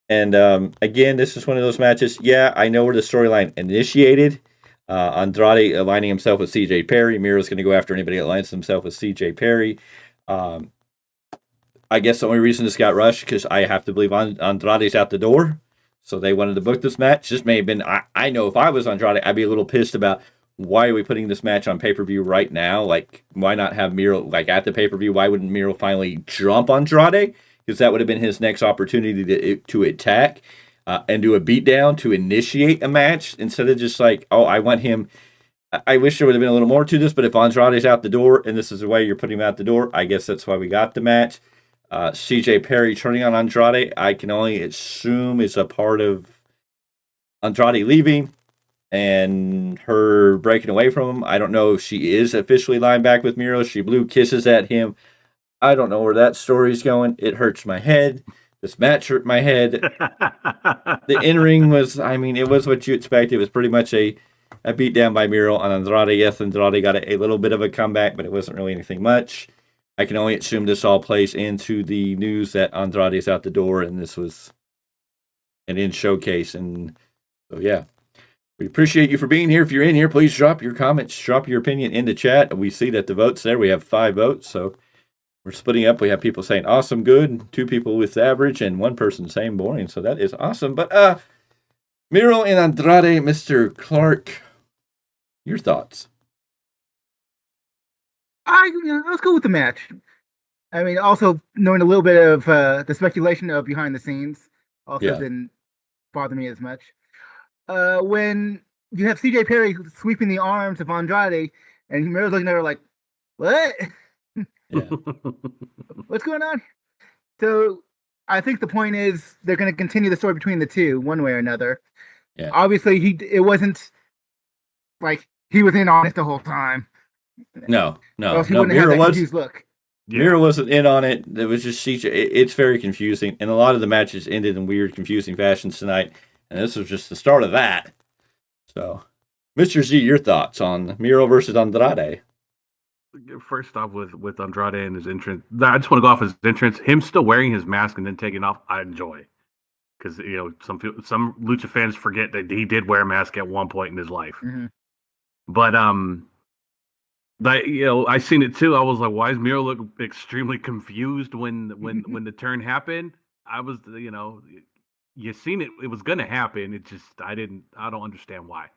And again, this is one of those matches. Yeah, I know where the storyline initiated. Andrade aligning himself with CJ Perry. Miro's going to go after anybody that aligns himself with CJ Perry. I guess the only reason this got rushed because I have to believe Andrade's out the door. So they wanted to book this match. This may have been, I know if I was Andrade, I'd be a little pissed about why are we putting this match on pay-per-view right now? Like, why not have Miro, like, at the pay-per-view? Why wouldn't Miro finally jump Andrade? Because that would have been his next opportunity to attack and do a beatdown to initiate a match instead of just like, oh, I want him. I wish there would have been a little more to this, but if Andrade's out the door and this is the way you're putting him out the door, I guess that's why we got the match. CJ Perry turning on Andrade, I can only assume is a part of Andrade leaving and her breaking away from him. I don't know if she is officially lying back with Miro. She blew kisses at him. I don't know where that story's going. It hurts my head. This match hurt my head. The in-ring was, I mean, it was what you expect. It was pretty much a beatdown by Miro on Andrade. Yes, Andrade got a little bit of a comeback, but it wasn't really anything much. I can only assume this all plays into the news that Andrade's out the door, and this was an in-showcase. And so, yeah. We appreciate you for being here. If you're in here, please drop your comments, drop your opinion in the chat. We see that the votes there. We have 5 votes, so we're splitting up. We have people saying awesome, good, 2 people with average, and 1 person saying boring. So that is awesome. But Miro and Andrade, Mr. Clarke, your thoughts? Let's go with the match. I mean, also knowing a little bit of the speculation of behind the scenes also didn't bother me as much. When you have CJ Perry sweeping the arms of Andrade, and Miro's looking at her like, what? Yeah. What's going on? So I think the point is they're going to continue the story between the two one way or another. Yeah. Obviously, it wasn't like he was in on it the whole time. No. Miro wasn't in on it. It was just CJ. It's very confusing, and a lot of the matches ended in weird, confusing fashions tonight. And this was just the start of that. So, Mr. Z, your thoughts on Miro versus Andrade? First off, with Andrade and his entrance, I just want to go off his entrance. Him still wearing his mask and then taking off, I enjoy, because some lucha fans forget that he did wear a mask at one point in his life. Mm-hmm. But I seen it too. I was like, why does Miro look extremely confused when the turn happened? I was, you seen it. It was gonna happen. It just I don't understand why.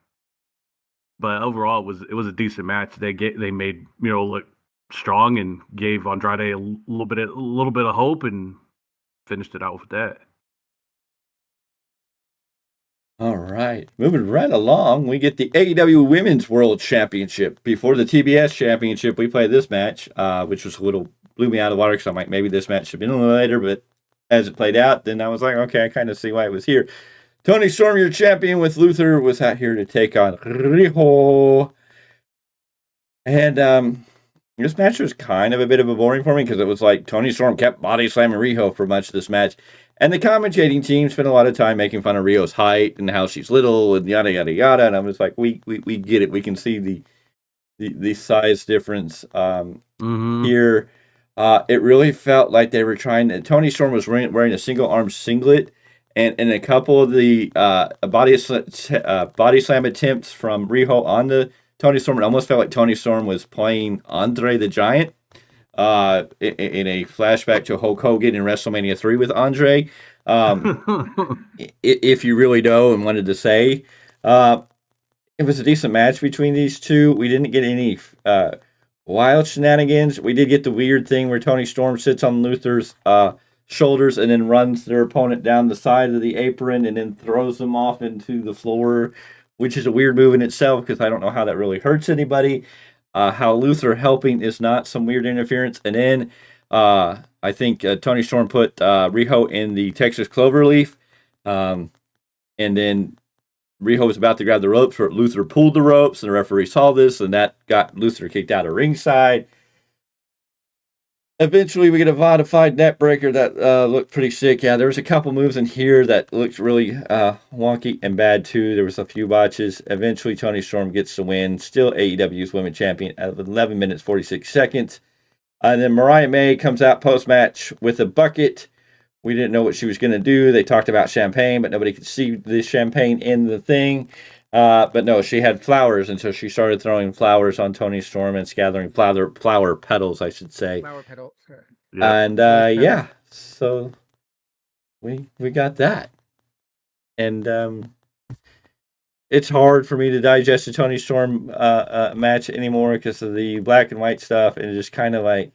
But overall, it was a decent match. They made Miro look strong and gave Andrade a little bit of hope and finished it out with that. All right, moving right along, we get the AEW Women's World Championship. Before the TBS Championship, we played this match, which was blew me out of the water because I'm like, maybe this match should have been a little later, but as it played out, then I was like, okay, I kind of see why it was here. Tony Storm, your champion with Luther, was out here to take on Riho. And this match was kind of a bit of a boring for me because it was like Tony Storm kept body slamming Riho for much of this match. And the commentating team spent a lot of time making fun of Rio's height and how she's little and yada, yada, yada. And I'm just like, we get it. We can see the size difference here. It really felt like they were Tony Storm was wearing a single arm singlet, and a couple of the body slam attempts from Riho on the Tony Storm. It almost felt like Tony Storm was playing Andre the Giant in a flashback to Hulk Hogan in WrestleMania 3 with Andre. If you really know and wanted to say, it was a decent match between these two. We didn't get any wild shenanigans. We did get the weird thing where Tony Storm sits on Luther's shoulders and then runs their opponent down the side of the apron and then throws them off into the floor, which is a weird move in itself because I don't know how that really hurts anybody. How Luther helping is not some weird interference. And then I think Toni Storm put Riho in the Texas Cloverleaf. And then Riho was about to grab the ropes, but Luther pulled the ropes, and the referee saw this, and that got Luther kicked out of ringside. Eventually, we get a modified net breaker that looked pretty sick. Yeah, there was a couple moves in here that looked really wonky and bad, too. There was a few botches. Eventually, Toni Storm gets the win. Still AEW's Women's Champion at 11 minutes, 46 seconds. And then Mariah May comes out post-match with a bucket. We didn't know what she was going to do. They talked about champagne, but nobody could see the champagne in the thing. But no, she had flowers, and so she started throwing flowers on Toni Storm and gathering flower petals, I should say. Flower petals. Sure. And so we got that. And it's hard for me to digest the Toni Storm match anymore because of the black and white stuff, and just kind of like,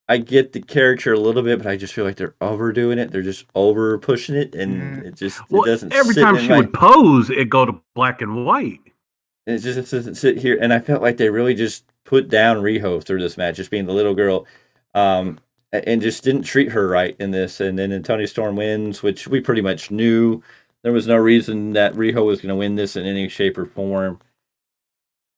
I get the character a little bit, but I just feel like they're overdoing it. They're just over pushing it, and it doesn't. Every time she would pose, it go to black and white. It just doesn't sit here, and I felt like they really just put down Riho through this match, just being the little girl, and just didn't treat her right in this. And then Toni Storm wins, which we pretty much knew. There was no reason that Riho was going to win this in any shape or form.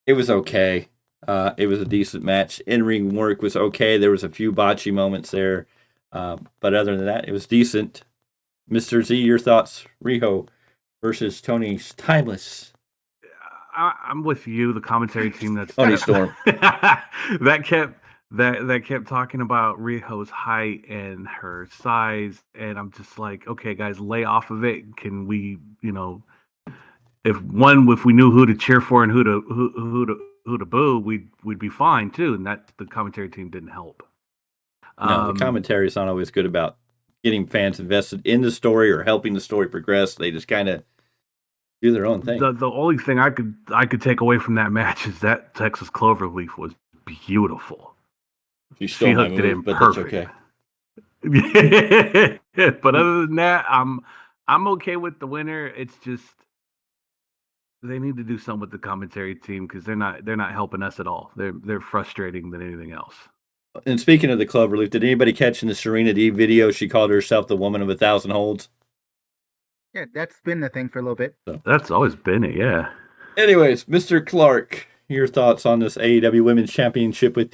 It was okay. It was a decent match. In-ring work was okay. There was a few botchy moments there. But other than that, it was decent. Mr. Z, your thoughts? Riho versus Tony's Timeless. I'm with you. The commentary team that's Toni Storm. that kept talking about Riho's height and her size, and I'm just like, okay, guys, lay off of it. Can we, if we knew who to cheer for and who to boo, we'd be fine too. And that the commentary team didn't help. No, the commentary is not always good about getting fans invested in the story or helping the story progress. They just kind of do their own thing. The only thing I could take away from that match is that Texas Cloverleaf was beautiful. She hooked it in but perfect. That's okay. But other than that, I'm okay with the winner. It's just they need to do something with the commentary team because they're not helping us at all. They're frustrating than anything else. And speaking of the Cloverleaf, did anybody catch in the Serena Deeb video? She called herself the woman of 1,000 holds. Yeah, that's been the thing for a little bit. So. That's always been it, yeah. Anyways, Mr. Clarke, your thoughts on this AEW Women's Championship with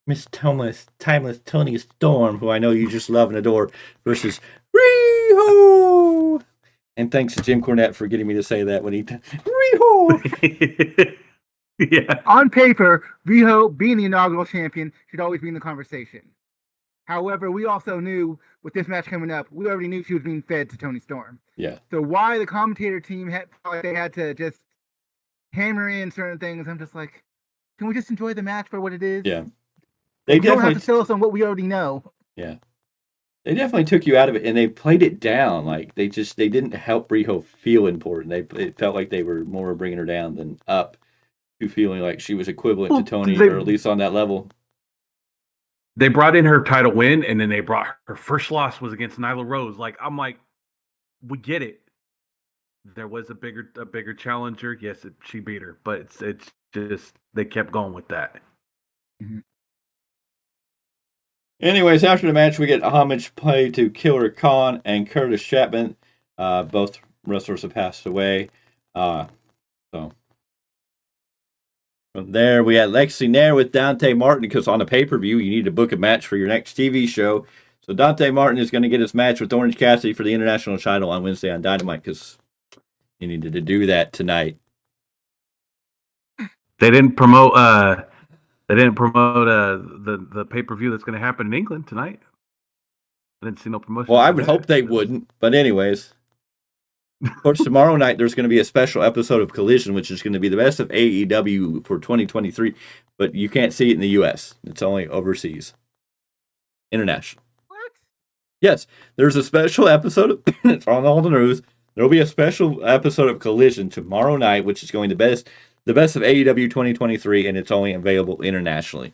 Miss Timeless Toni Storm, who I know you just love and adore, versus Riho. And thanks to Jim Cornette for getting me to say that when he Riho. Yeah. On paper, Riho being the inaugural champion should always be in the conversation. However, we also knew with this match coming up, we already knew she was being fed to Toni Storm. Yeah. So why the commentator team felt like they had to just hammer in certain things? I'm just like, can we just enjoy the match for what it is? Yeah. They don't have to sell us on what we already know. Yeah. They definitely took you out of it, and they played it down. Like they didn't help Riho feel important. It felt like they were more bringing her down than up to feeling like she was equivalent to Toni, or at least on that level. They brought in her title win, and then they brought her first loss was against Nyla Rose. I'm like, we get it. There was a bigger challenger. Yes, she beat her, but it's just they kept going with that. Mm-hmm. Anyways, after the match, we get a homage play to Killer Khan and Curtis Chapman. Both wrestlers have passed away. So from there, we had Lexi Nair with Dante Martin, because on a pay-per-view, you need to book a match for your next TV show. So Dante Martin is going to get his match with Orange Cassidy for the international title on Wednesday on Dynamite, because he needed to do that tonight. They didn't promote the pay-per-view that's going to happen in England tonight. I didn't see no promotion. Well, I would hope they wouldn't, but anyways. Of course, tomorrow night there's going to be a special episode of Collision, which is going to be the best of AEW for 2023, but you can't see it in the U.S. It's only overseas. International. What? Yes, there's a special episode. It's on all the news. There will be a special episode of Collision tomorrow night, which is going the best of AEW 2023, and it's only available internationally.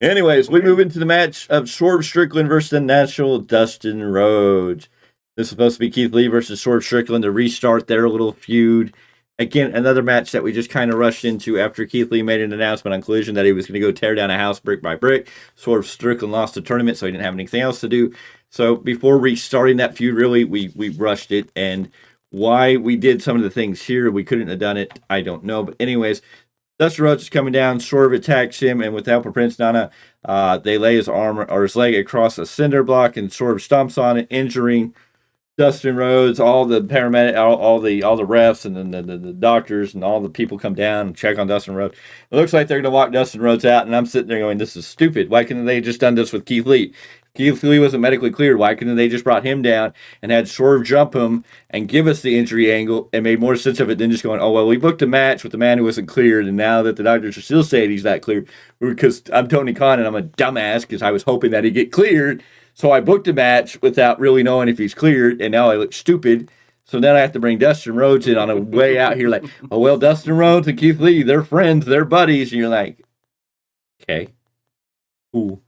Anyways, we move into the match of Swerve Strickland versus the natural Dustin Rhodes. This is supposed to be Keith Lee versus Swerve Strickland to restart their little feud. Again, another match that we just kind of rushed into after Keith Lee made an announcement on Collision that he was going to go tear down a house brick by brick. Swerve Strickland lost the tournament, so he didn't have anything else to do. So before restarting that feud, really, we rushed it. And why we did some of the things here, we couldn't have done it, I don't know. But anyways, Dustin Rhodes is coming down. Swerve attacks him, and with the help of Prince Nana, they lay his arm or his leg across a cinder block, and Swerve stomps on it, injuring Dustin Rhodes. All the paramedics, all the refs, and then the doctors, and all the people come down and check on Dustin Rhodes. It looks like they're going to walk Dustin Rhodes out, and I'm sitting there going, "This is stupid. Why couldn't they just done this with Keith Lee? Keith Lee wasn't medically cleared. Why couldn't they just brought him down and had Swerve jump him and give us the injury angle and made more sense of it than just going, oh, well, we booked a match with the man who wasn't cleared, and now that the doctors are still saying he's not cleared, because I'm Tony Khan and I'm a dumbass because I was hoping that he'd get cleared, so I booked a match without really knowing if he's cleared, and now I look stupid. So then I have to bring Dustin Rhodes in on a way out here like, oh, well, Dustin Rhodes and Keith Lee, they're friends, they're buddies, and you're like, okay, cool.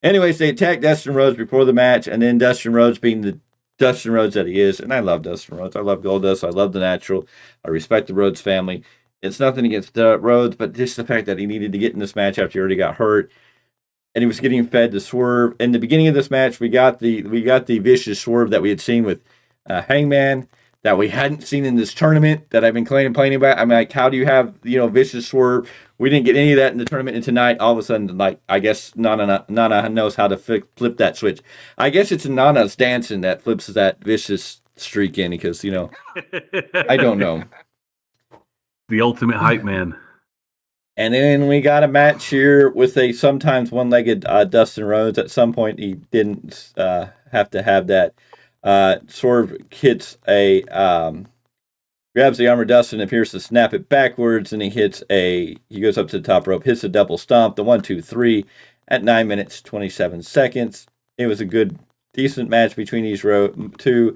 Anyways, they attack Dustin Rhodes before the match, and then Dustin Rhodes being the Dustin Rhodes that he is, and I love Dustin Rhodes. I love Goldust. I love the Natural. I respect the Rhodes family. It's nothing against Rhodes, but just the fact that he needed to get in this match after he already got hurt, and he was getting fed to Swerve. In the beginning of this match, we got the vicious Swerve that we had seen with Hangman, that we hadn't seen in this tournament, that I've been complaining about. I'm like, how do you have, vicious Swerve? We didn't get any of that in the tournament, and tonight, all of a sudden, like, I guess Nana knows how to flip that switch. I guess it's Nana's dancing that flips that vicious streak in, because, I don't know. The ultimate hype man. And then we got a match here with a sometimes one-legged Dustin Rhodes. At some point, he didn't have to have that. Swerve hits grabs the arm of Dustin and appears to snap it backwards, and he goes up to the top rope, hits a double stomp, the 1-2-3 at 9 minutes, 27 seconds. It was a good, decent match between these two.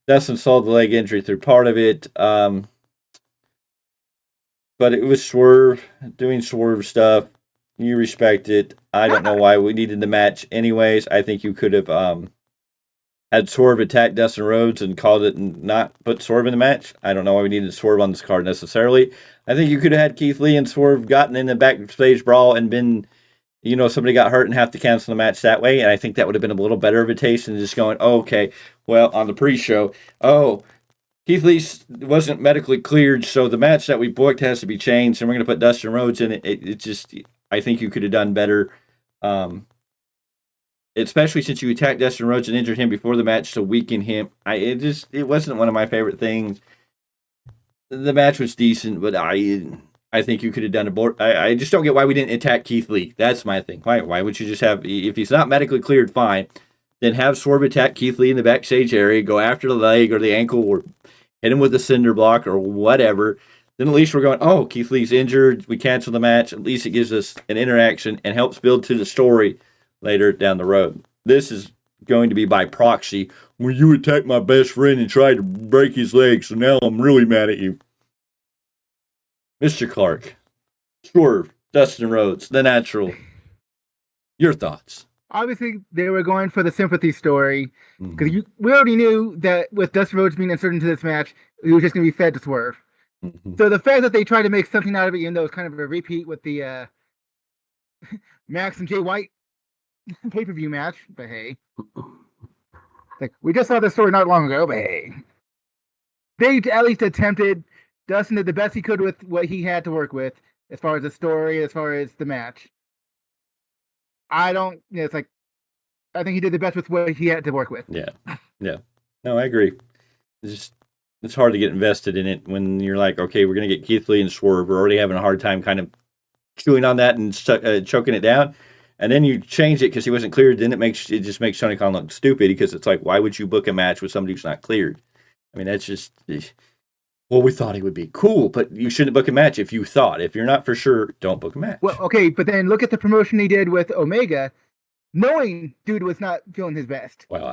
Dustin solved the leg injury through part of it, but it was Swerve doing Swerve stuff. You respect it. I don't know why we needed the match anyways. I think you could have had Swerve attack Dustin Rhodes and called it and not put Swerve in the match. I don't know why we needed Swerve on this card necessarily. I think you could have had Keith Lee and Swerve gotten in the backstage brawl and been, somebody got hurt and have to cancel the match that way. And I think that would have been a little better of a taste than just going, oh, okay, well, on the pre-show, Keith Lee wasn't medically cleared, so the match that we booked has to be changed, and we're going to put Dustin Rhodes in it. It just, I think you could have done better. Especially since you attacked Dustin Rhodes and injured him before the match to weaken him. It wasn't one of my favorite things. The match was decent, but I think you could have done it more. I just don't get why we didn't attack Keith Lee. That's my thing. Why would you just have, if he's not medically cleared, fine, then have Swerve attack Keith Lee in the backstage area, go after the leg or the ankle, or hit him with a cinder block or whatever. Then at least we're going, oh, Keith Lee's injured, we cancel the match. At least it gives us an interaction and helps build to the story later down the road. This is going to be by proxy. Well, you attacked my best friend and tried to break his leg, so now I'm really mad at you. Mr. Clarke, Swerve, Dustin Rhodes, The Natural. Your thoughts? Obviously, they were going for the sympathy story, because we already knew that with Dustin Rhodes being inserted into this match, he was just going to be fed to Swerve. Mm-hmm. So the fact that they tried to make something out of it, even though it's kind of a repeat with the Max and Jay White pay-per-view match, but hey. Like, we just saw this story not long ago, but hey. They at least attempted. Dustin did the best he could with what he had to work with, as far as the story, as far as the match. It's like, I think he did the best with what he had to work with. Yeah. No, I agree. It's hard to get invested in it when you're like, okay, we're going to get Keith Lee and Swerve. We're already having a hard time kind of chewing on that and choking it down. And then you change it because he wasn't cleared. Then it just makes Tony Khan look stupid, because it's like, why would you book a match with somebody who's not cleared? I mean, that's just, well, we thought he would be cool, but you shouldn't book a match if you thought. If you're not for sure, don't book a match. Well, okay, but then look at the promotion he did with Omega, knowing dude was not feeling his best. Well,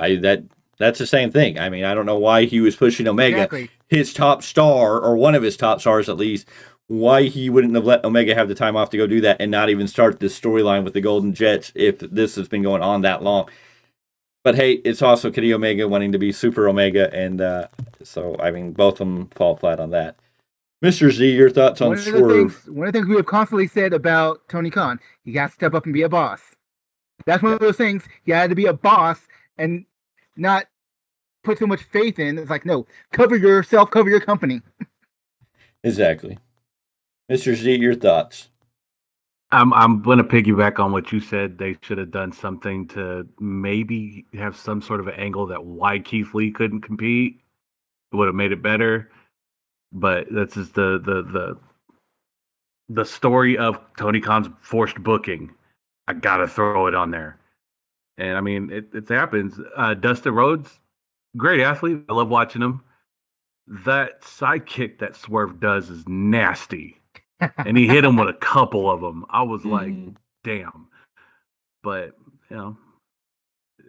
that's the same thing. I mean, I don't know why he was pushing Omega. Exactly. His top star, or one of his top stars at least, why he wouldn't have let Omega have the time off to go do that and not even start this storyline with the Golden Jets if this has been going on that long. But hey, it's also Kenny Omega wanting to be Super Omega, and so, I mean, both of them fall flat on that. Mr. Z, your thoughts on Swerve? One of the things we have constantly said about Tony Khan, he got to step up and be a boss. That's one of those things. He had to be a boss and not put so much faith in. It's like, no, cover yourself, cover your company. Exactly. Mr. Z, your thoughts? I'm going to piggyback on what you said. They should have done something to maybe have some sort of an angle that why Keith Lee couldn't compete. It would have made it better. But that's just the story of Tony Khan's forced booking. I gotta throw it on there, and I mean it happens. Dustin Rhodes, great athlete. I love watching him. That sidekick that Swerve does is nasty, and he hit him with a couple of them. I was like, damn. But you know,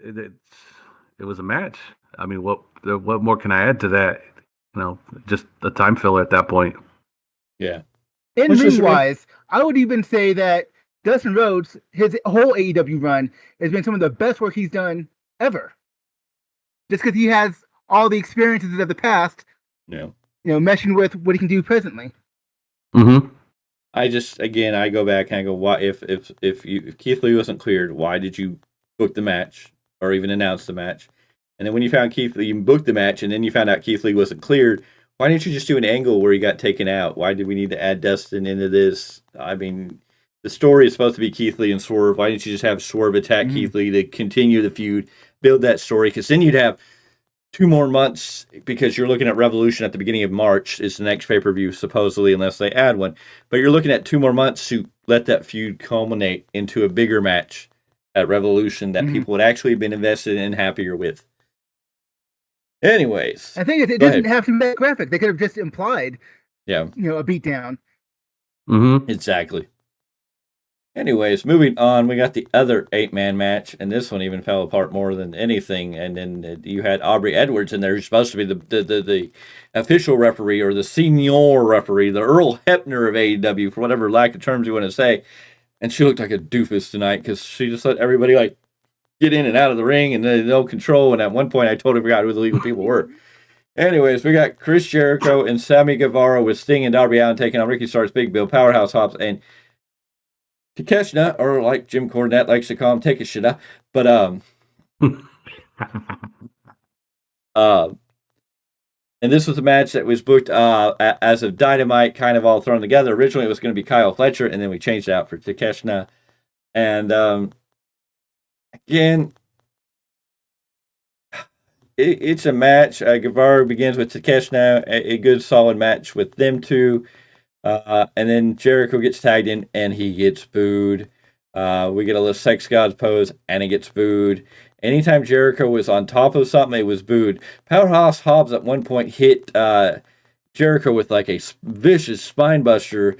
it was a match. I mean, what more can I add to that? You know, just a time filler at that point. Yeah. And ring-wise, I would even say that Dustin Rhodes, his whole AEW run, has been some of the best work he's done ever. Just because he has all the experiences of the past, meshing with what he can do presently. Mm-hmm. I go back and I go, why if Keith Lee wasn't cleared, why did you book the match or even announce the match? And then when you found Keith Lee, you booked the match, and then you found out Keith Lee wasn't cleared. Why didn't you just do an angle where he got taken out? Why did we need to add Dustin into this? I mean, the story is supposed to be Keith Lee and Swerve. Why didn't you just have Swerve attack Keith Lee to continue the feud, build that story? Because then you'd have 2 more months, because you're looking at Revolution at the beginning of March is the next pay-per-view, supposedly, unless they add one. But you're looking at 2 more months to let that feud culminate into a bigger match at Revolution that people would actually have been invested in and happier with. Anyways, I think it doesn't have to be that graphic. They could have just implied, a beatdown. Mm-hmm. Exactly. Anyways, moving on, we got the other 8-man match, and this one even fell apart more than anything. And then you had Aubrey Edwards in there, who's supposed to be the official referee or the senior referee, the Earl Hebner of AEW, for whatever lack of terms you want to say. And she looked like a doofus tonight because she just let everybody get in and out of the ring and no control. And at one point, I totally forgot who the legal people were. Anyways, we got Chris Jericho and Sammy Guevara with Sting and Darby Allin taking on Ricky Starks, Big Bill, Powerhouse, Hobbs, and Takeshita, or like Jim Cornette likes to call him, Takeshita. But and this was a match that was booked as a Dynamite, kind of all thrown together. Originally, it was going to be Kyle Fletcher, and then we changed it out for Takeshita. And again, it's a match. Guevara begins with Takeshita, a good solid match with them two. And then Jericho gets tagged in, and he gets booed. We get a little sex gods pose, and he gets booed. Anytime Jericho was on top of something, it was booed. Powerhouse Hobbs at one point hit Jericho with like a vicious spine buster,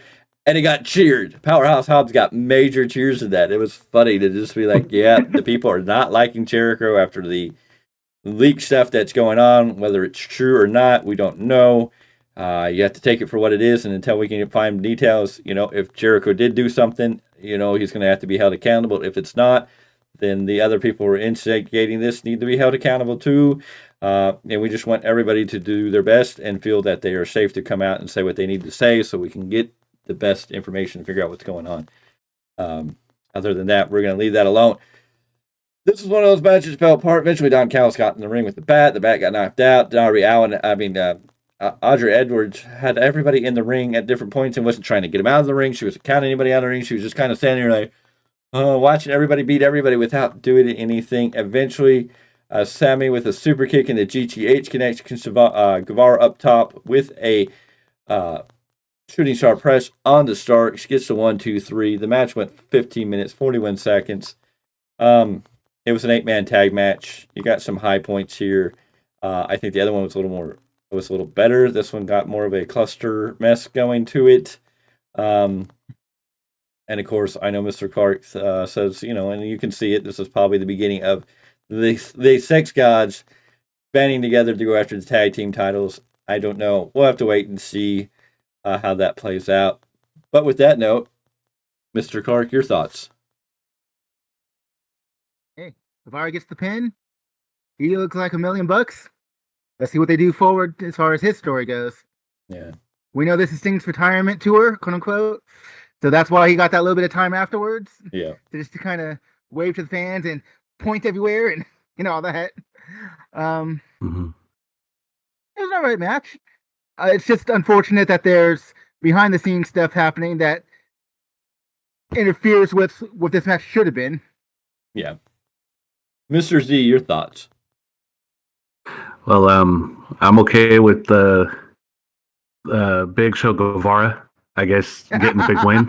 and he got cheered. Powerhouse Hobbs got major cheers of that. It was funny to just be like, yeah, the people are not liking Jericho after the leak stuff that's going on. Whether it's true or not, we don't know. You have to take it for what it is, and until we can find details, if Jericho did do something, he's going to have to be held accountable. If it's not, then the other people who are instigating this need to be held accountable too. And we just want everybody to do their best and feel that they are safe to come out and say what they need to say so we can get the best information and figure out what's going on. Other than that, we're going to leave that alone. This is one of those matches that fell apart. Eventually, Don Callis got in the ring with the bat. The bat got knocked out. Darby Allin, Audrey Edwards had everybody in the ring at different points and wasn't trying to get them out of the ring. She wasn't counting anybody out of the ring. She was just kind of standing there like, watching everybody beat everybody without doing anything. Eventually, Sammy with a super kick in the GTH connects Guevara up top with a shooting star press on the Starks. Gets the 1, 2, 3. The match went 15 minutes, 41 seconds. It was an 8-man tag match. You got some high points here. I think the other one was a little better. This one got more of a cluster mess going to it. And of course, I know Mr. Clarke says, and you can see it. This is probably the beginning of the sex gods banding together to go after the tag team titles. I don't know. We'll have to wait and see. how that plays out. But with that note, Mr. Clarke, your thoughts? Hey, Guevara gets the pin. He looks like $1 million. Let's see what they do forward as far as his story goes. Yeah. We know this is Sting's retirement tour, quote unquote. So that's why he got that little bit of time afterwards. Yeah. Just to kind of wave to the fans and point everywhere and all that. It was an alright match. It's just unfortunate that there's behind the scenes stuff happening that interferes with what this match should have been. Yeah. Mr. Z, your thoughts? Well, I'm okay with the Big Show Guevara, I guess, getting the big win.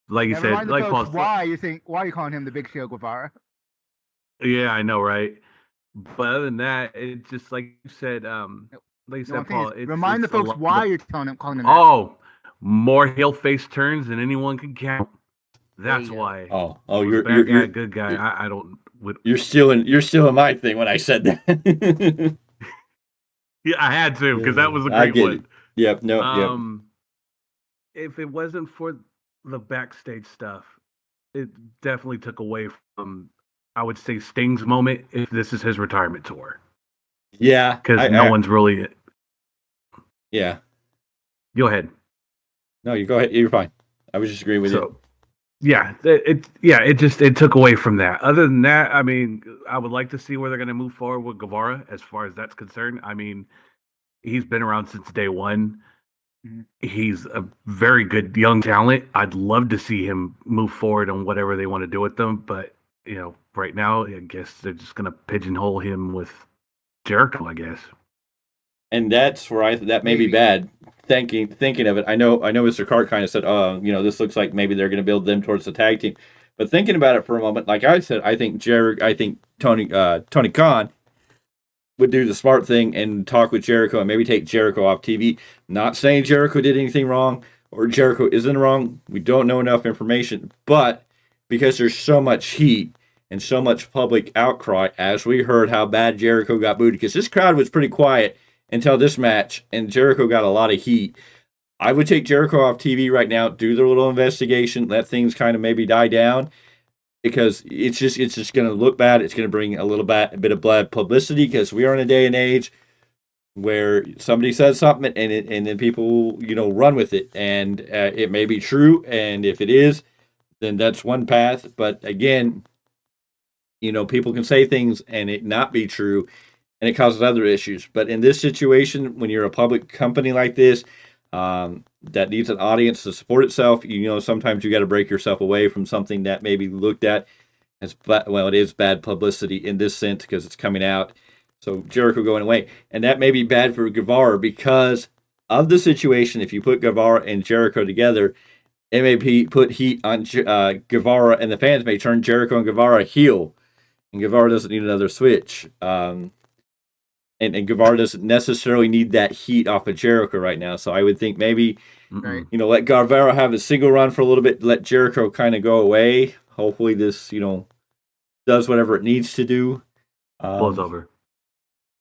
Like you said, like Paul, why are you calling him the Big Show Guevara? Yeah, I know, right? But other than that, it's just like you said, Paul. Remind the folks why you're calling him that. Oh, more heel face turns than anyone can count. That's why. Oh, you're a good guy. I don't. You're stealing my thing when I said that. Yeah, I had to because that was a great one. It. Yep. No. If it wasn't for the backstage stuff, it definitely took away from, I would say, Sting's moment. If this is his retirement tour. Yeah, because no one's really. Yeah. Go ahead. No, you go ahead. You're fine. I was just agreeing with you. Yeah, it took away from that. Other than that, I mean, I would like to see where they're going to move forward with Guevara as far as that's concerned. I mean, he's been around since day one. Mm-hmm. He's a very good young talent. I'd love to see him move forward on whatever they want to do with them. But, right now, I guess they're just going to pigeonhole him with Jericho, I guess. And that's where that may be bad. Thinking of it, I know Mr. Clarke kind of said, this looks like maybe they're going to build them towards the tag team. But thinking about it for a moment, like I said, I think Tony Khan would do the smart thing and talk with Jericho and maybe take Jericho off TV. Not saying Jericho did anything wrong or Jericho isn't wrong. We don't know enough information. But because there's so much heat and so much public outcry, as we heard how bad Jericho got booed, because this crowd was pretty quiet until this match, and Jericho got a lot of heat. I would take Jericho off TV right now, do their little investigation, let things kind of maybe die down, because it's just going to look bad. It's going to bring a bit of bad publicity, because we are in a day and age where somebody says something and then people run with it, and it may be true, and if it is, then that's one path. But again, people can say things and it not be true, and it causes other issues. But in this situation, when you're a public company like this, that needs an audience to support itself, sometimes you got to break yourself away from something that may be looked at as, it is bad publicity in this sense because it's coming out. So Jericho going away. And that may be bad for Guevara because of the situation. If you put Guevara and Jericho together, it may put heat on Guevara, and the fans may turn Jericho and Guevara heel. And Guevara doesn't need another switch. And Guevara doesn't necessarily need that heat off of Jericho right now. So I would think maybe, let Guevara have a single run for a little bit, let Jericho kind of go away. Hopefully this, does whatever it needs to do. Blows over.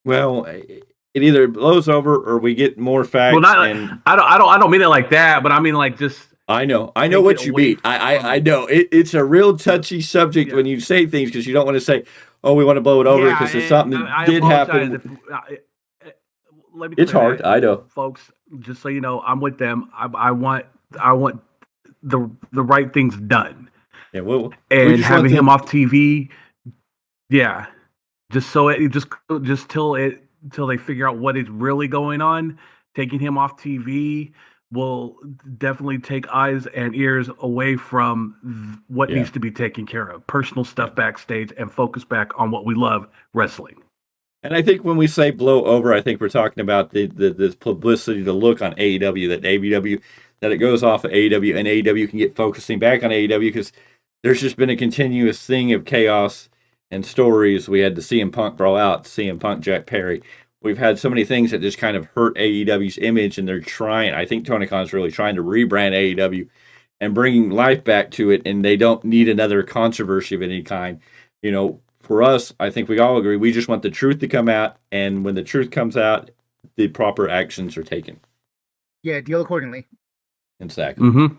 Well, it either blows over or we get more facts. Well, I don't mean it like that, but I mean like just. I know what you mean. I know it's a real touchy subject when you say things because you don't want to say, "Oh, we want to blow it over" because it's something that did happen. Let me it's hard. I know, folks. Just so you know, I'm with them. I want the right things done. Yeah, well, and having him off TV. Yeah, just so till they figure out what is really going on. Taking him off TV will definitely take eyes and ears away from what needs to be taken care of, personal stuff backstage, and focus back on what we love, wrestling. And I think when we say blow over, I think we're talking about the publicity, the look on AEW, that it goes off of AEW, and AEW can get focusing back on AEW because there's just been a continuous thing of chaos and stories. We had the CM Punk brawl out, CM Punk, Jack Perry. We've had so many things that just kind of hurt AEW's image, and they're trying. I think Tony Khan's really trying to rebrand AEW and bringing life back to it, and they don't need another controversy of any kind. For us, I think we all agree, we just want the truth to come out, and when the truth comes out, the proper actions are taken. Yeah, deal accordingly. Exactly. Mm-hmm.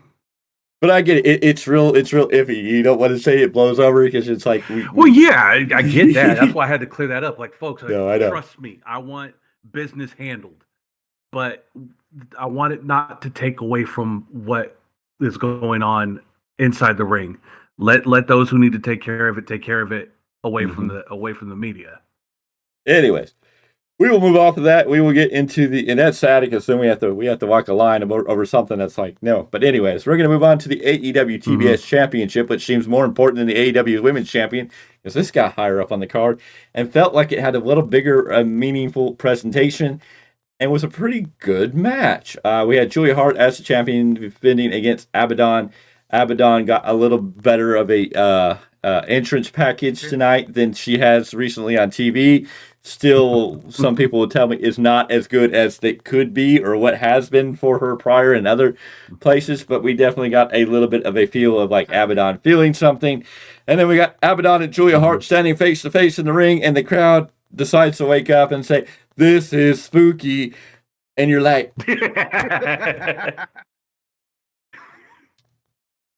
But I get it. It's real iffy. You don't want to say it blows over because it's like Well, yeah, I get that. That's why I had to clear that up. Like, folks, No, I know. trust me. I want business handled, but I want it not to take away from what is going on inside the ring. Let those who need to take care of it take care of it away from the media. Anyways, we will move off of that. We will get into and that's sad because then we have to walk a line over something that's like no. But anyways, we're gonna move on to the AEW TBS Championship, which seems more important than the AEW Women's Champion because this got higher up on the card and felt like it had a little bigger, meaningful presentation and was a pretty good match. We had Julia Hart as the champion defending against Abadon. Abadon got a little better of a entrance package tonight than she has recently on TV. Still, some people would tell me is not as good as it could be or what has been for her prior in other places, but we definitely got a little bit of a feel of like Abadon feeling something. And then we got Abadon and Julia Hart standing face to face in the ring, and the crowd decides to wake up and say, "This is spooky." And you're like,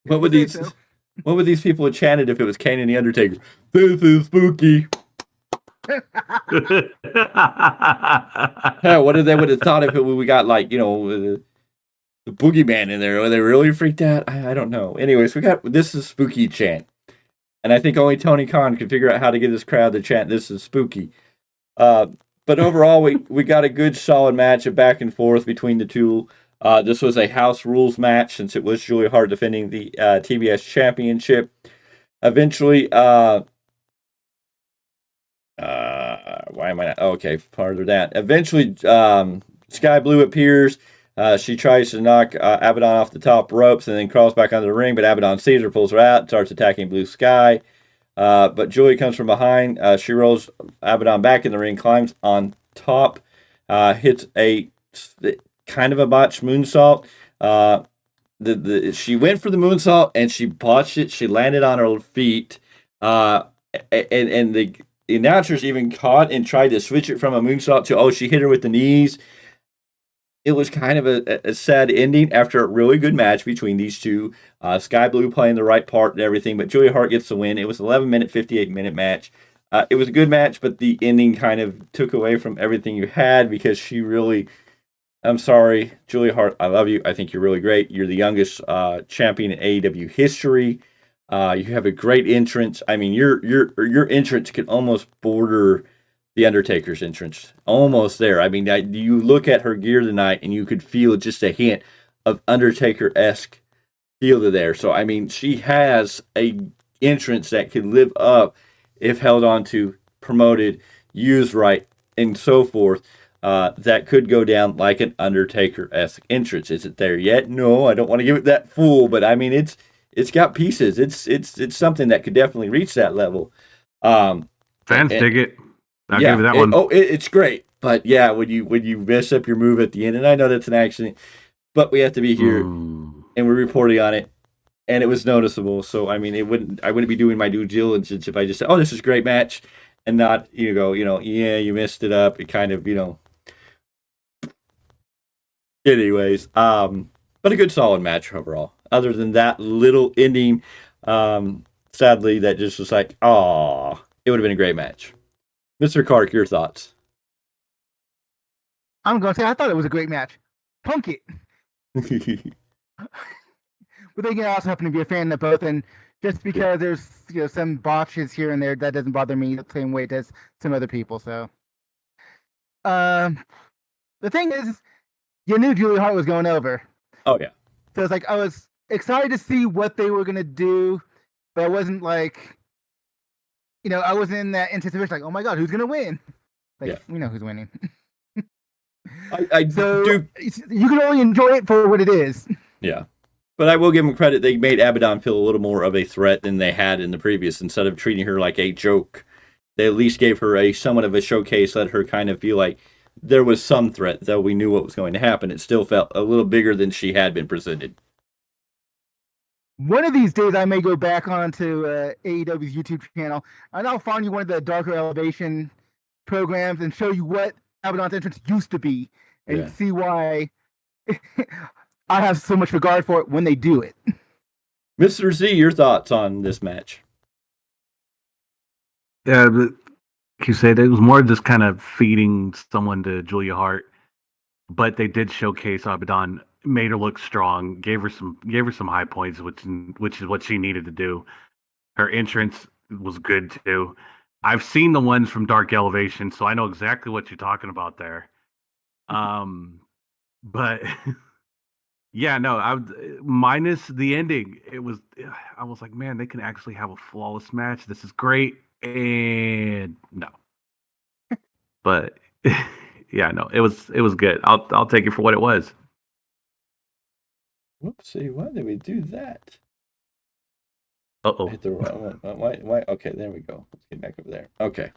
what would these people have chanted if it was Kane and the Undertaker? This is spooky. Hell, what if they would have thought if we got like, the boogeyman in there? Were they really freaked out? I don't know. Anyways, we got this is spooky chant. And I think only Tony Khan can figure out how to get this crowd to chant this is spooky. But overall, we got a good solid match of back and forth between the two. This was a house rules match since it was Julia Hart defending the TBS Championship. Eventually, why am I not? Okay, part of that. Eventually, Sky Blue appears. She tries to knock Abadon off the top ropes and then crawls back onto the ring, but Abadon sees her, pulls her out, starts attacking Blue Sky. But Julia comes from behind. She rolls Abadon back in the ring, climbs on top, hits a kind of a botched moonsault. She went for the moonsault and she botched it. She landed on her feet. And the announcers even caught and tried to switch it from a moonsault to, she hit her with the knees. It was kind of a sad ending after a really good match between these two. Sky Blue playing the right part and everything, but Julia Hart gets the win. It was an 11-minute, 58-minute match. It was a good match, but the ending kind of took away from everything you had because she really... I'm sorry, Julia Hart, I love you. I think you're really great. You're the youngest champion in AEW history. You have a great entrance. I mean, your entrance could almost border the Undertaker's entrance. Almost there. I mean, you look at her gear tonight and you could feel just a hint of Undertaker-esque feel to there. So, I mean, she has a entrance that could live up if held on to, promoted, used right, and so forth. That could go down like an Undertaker-esque entrance. Is it there yet? No, I don't want to give it that fool, but I mean, it's got pieces. It's something that could definitely reach that level. Fans dig it. I'll give you that one. It's great. But yeah, when you mess up your move at the end, and I know that's an accident, but we have to be here and we're reporting on it, and it was noticeable. So I mean, I wouldn't be doing my due diligence if I just said, "Oh, this is a great match," and not you messed it up. It kind of Anyways, but a good solid match overall. Other than that little ending, sadly, that just was like, it would have been a great match. Mr. Clarke, your thoughts? I'm going to say I thought it was a great match. Punk it. But then I also happen to be a fan of both, and just because there's some botches here and there, that doesn't bother me the same way it does some other people. So, the thing is, you knew Julia Hart was going over. Oh yeah. So it's like I was excited to see what they were gonna do, but I wasn't like, I wasn't in that anticipation like, oh my god, who's gonna win? We know who's winning. You can only enjoy it for what it is. Yeah. But I will give them credit. They made Abadon feel a little more of a threat than they had in the previous. Instead of treating her like a joke, they at least gave her somewhat of a showcase, let her kind of feel like there was some threat, though we knew what was going to happen. It still felt a little bigger than she had been presented. One of these days, I may go back onto AEW's YouTube channel, and I'll find you one of the Darker Elevation programs and show you what Abadon's entrance used to be, and Yeah. see why I have so much regard for it when they do it. Mr. Z, your thoughts on this match? Yeah, but like you said, it was more just kind of feeding someone to Julia Hart, but they did showcase Abadon, made her look strong, gave her some high points, which is what she needed to do. Her entrance was good too. I've seen the ones from Dark Elevation, so I know exactly what you're talking about there. But yeah, no, minus the ending. I was like, man, they can actually have a flawless match. This is great, and no, but yeah, no, it was good. I'll take it for what it was. Whoopsie, why did we do that? Uh-oh. I hit the wrong one. Why? Okay, there we go. Let's get back over there. Okay.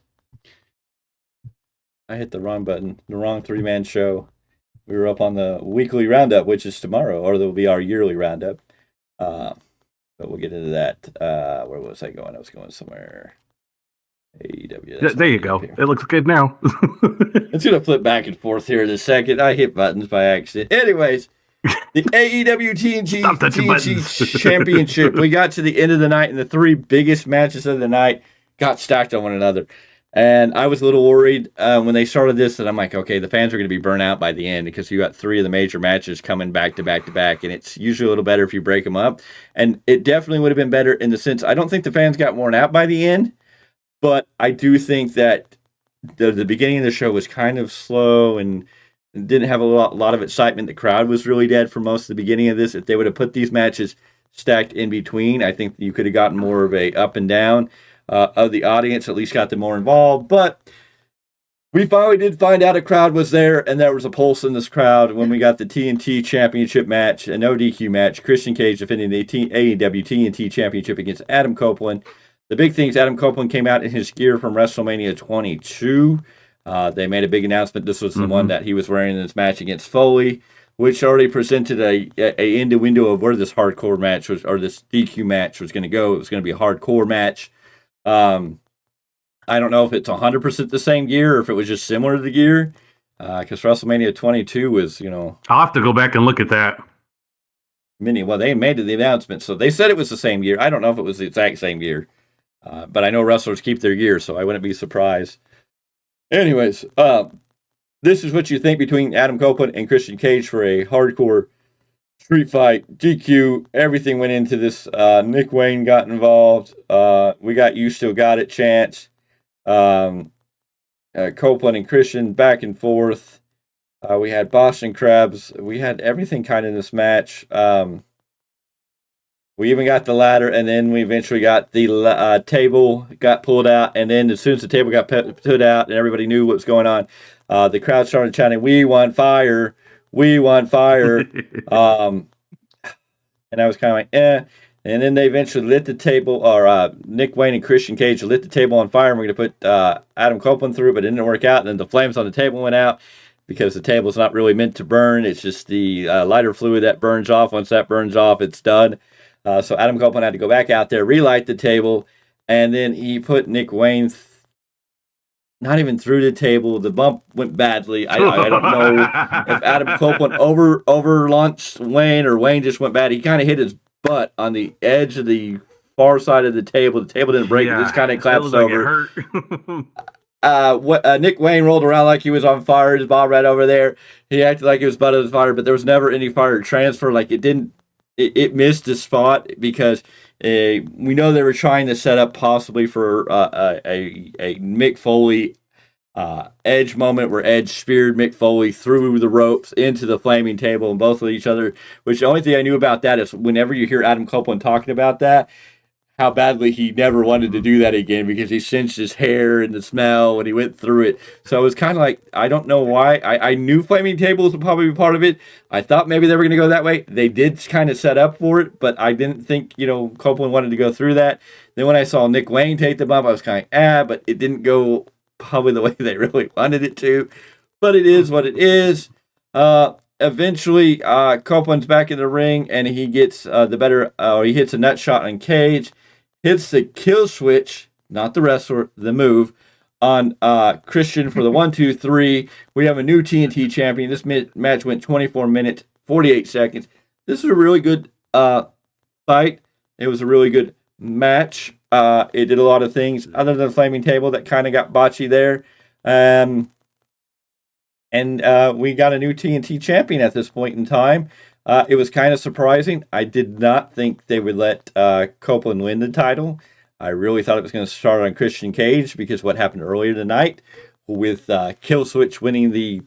I hit the wrong button. The wrong three-man show. We were up on the weekly roundup, which is tomorrow, or there will be our yearly roundup. But we'll get into that. Where was I going? I was going somewhere. AEW. There you go. It looks good now. It's going to flip back and forth here in a second. I hit buttons by accident. Anyways, the AEW TNT Championship. We got to the end of the night, and the three biggest matches of the night got stacked on one another. And I was a little worried when they started this, that I'm like, okay, the fans are going to be burnt out by the end because you got three of the major matches coming back to back to back, and it's usually a little better if you break them up. And it definitely would have been better in the sense, I don't think the fans got worn out by the end, but I do think that the beginning of the show was kind of slow and didn't have a lot of excitement. The crowd was really dead for most of the beginning of this. If they would have put these matches stacked in between, I think you could have gotten more of a up and down of the audience, at least got them more involved. But we finally did find out a crowd was there, and there was a pulse in this crowd when we got the TNT Championship match, a no DQ match. Christian Cage defending the AEW TNT Championship against Adam Copeland. The big thing is Adam Copeland came out in his gear from WrestleMania 22. They made a big announcement. This was the one that he was wearing in this match against Foley, which already presented a end window of where this hardcore match was, or this DQ match was going to go. It was going to be a hardcore match. I don't know if it's 100% the same gear or if it was just similar to the gear, because WrestleMania 22 was, I'll have to go back and look at that. Well, they made the announcement, so they said it was the same gear. I don't know if it was the exact same gear, but I know wrestlers keep their gear, so I wouldn't be surprised. Anyways, this is what you think between Adam Copeland and Christian Cage for a hardcore street fight. DQ, everything went into this. Nick Wayne got involved. We got You Still Got It chants. Copeland and Christian back and forth. We had Boston Crabs. We had everything kind of in this match. We even got the ladder, and then we eventually got the table got pulled out. And then as soon as the table got put out and everybody knew what was going on, the crowd started chanting, "We want fire! We want fire!" And I was kind of like, eh. And then they eventually lit the table, or Nick Wayne and Christian Cage lit the table on fire, and we're going to put Adam Copeland through, but it didn't work out. And then the flames on the table went out because the table's not really meant to burn. It's just the lighter fluid that burns off. Once that burns off, it's done. So Adam Copeland had to go back out there, relight the table, and then he put Nick Wayne not even through the table. The bump went badly. I don't know if Adam Copeland over launched Wayne or Wayne just went bad. He kind of hit his butt on the edge of the far side of the table. The table didn't break. Yeah, it just kind of collapsed over. Nick Wayne rolled around like he was on fire. His ball right over there. He acted like he was butt of the fire, but there was never any fire transfer. Like it missed the spot because we know they were trying to set up possibly for a Mick Foley Edge moment where Edge speared Mick Foley through the ropes into the flaming table and both of each other, which the only thing I knew about that is whenever you hear Adam Copeland talking about that, how badly he never wanted to do that again because he singed his hair and the smell when he went through it. So it was kind of like, I don't know why. I knew flaming tables would probably be part of it. I thought maybe they were going to go that way. They did kind of set up for it, but I didn't think, Copeland wanted to go through that. Then when I saw Nick Wayne take the bump, I was kind of, but it didn't go probably the way they really wanted it to. But it is what it is. Eventually, Copeland's back in the ring, and he gets he hits a nut shot on Cage. Hits the kill switch, not the wrestler, the move, on Christian for the 1, 2, 3. We have a new TNT champion. This match went 24 minutes, 48 seconds. This was a really good fight. It was a really good match. It did a lot of things other than the flaming table that kind of got botchy there. And we got a new TNT champion at this point in time. It was kind of surprising. I did not think they would let Copeland win the title. I really thought it was going to start on Christian Cage because what happened earlier tonight with Killswitch winning the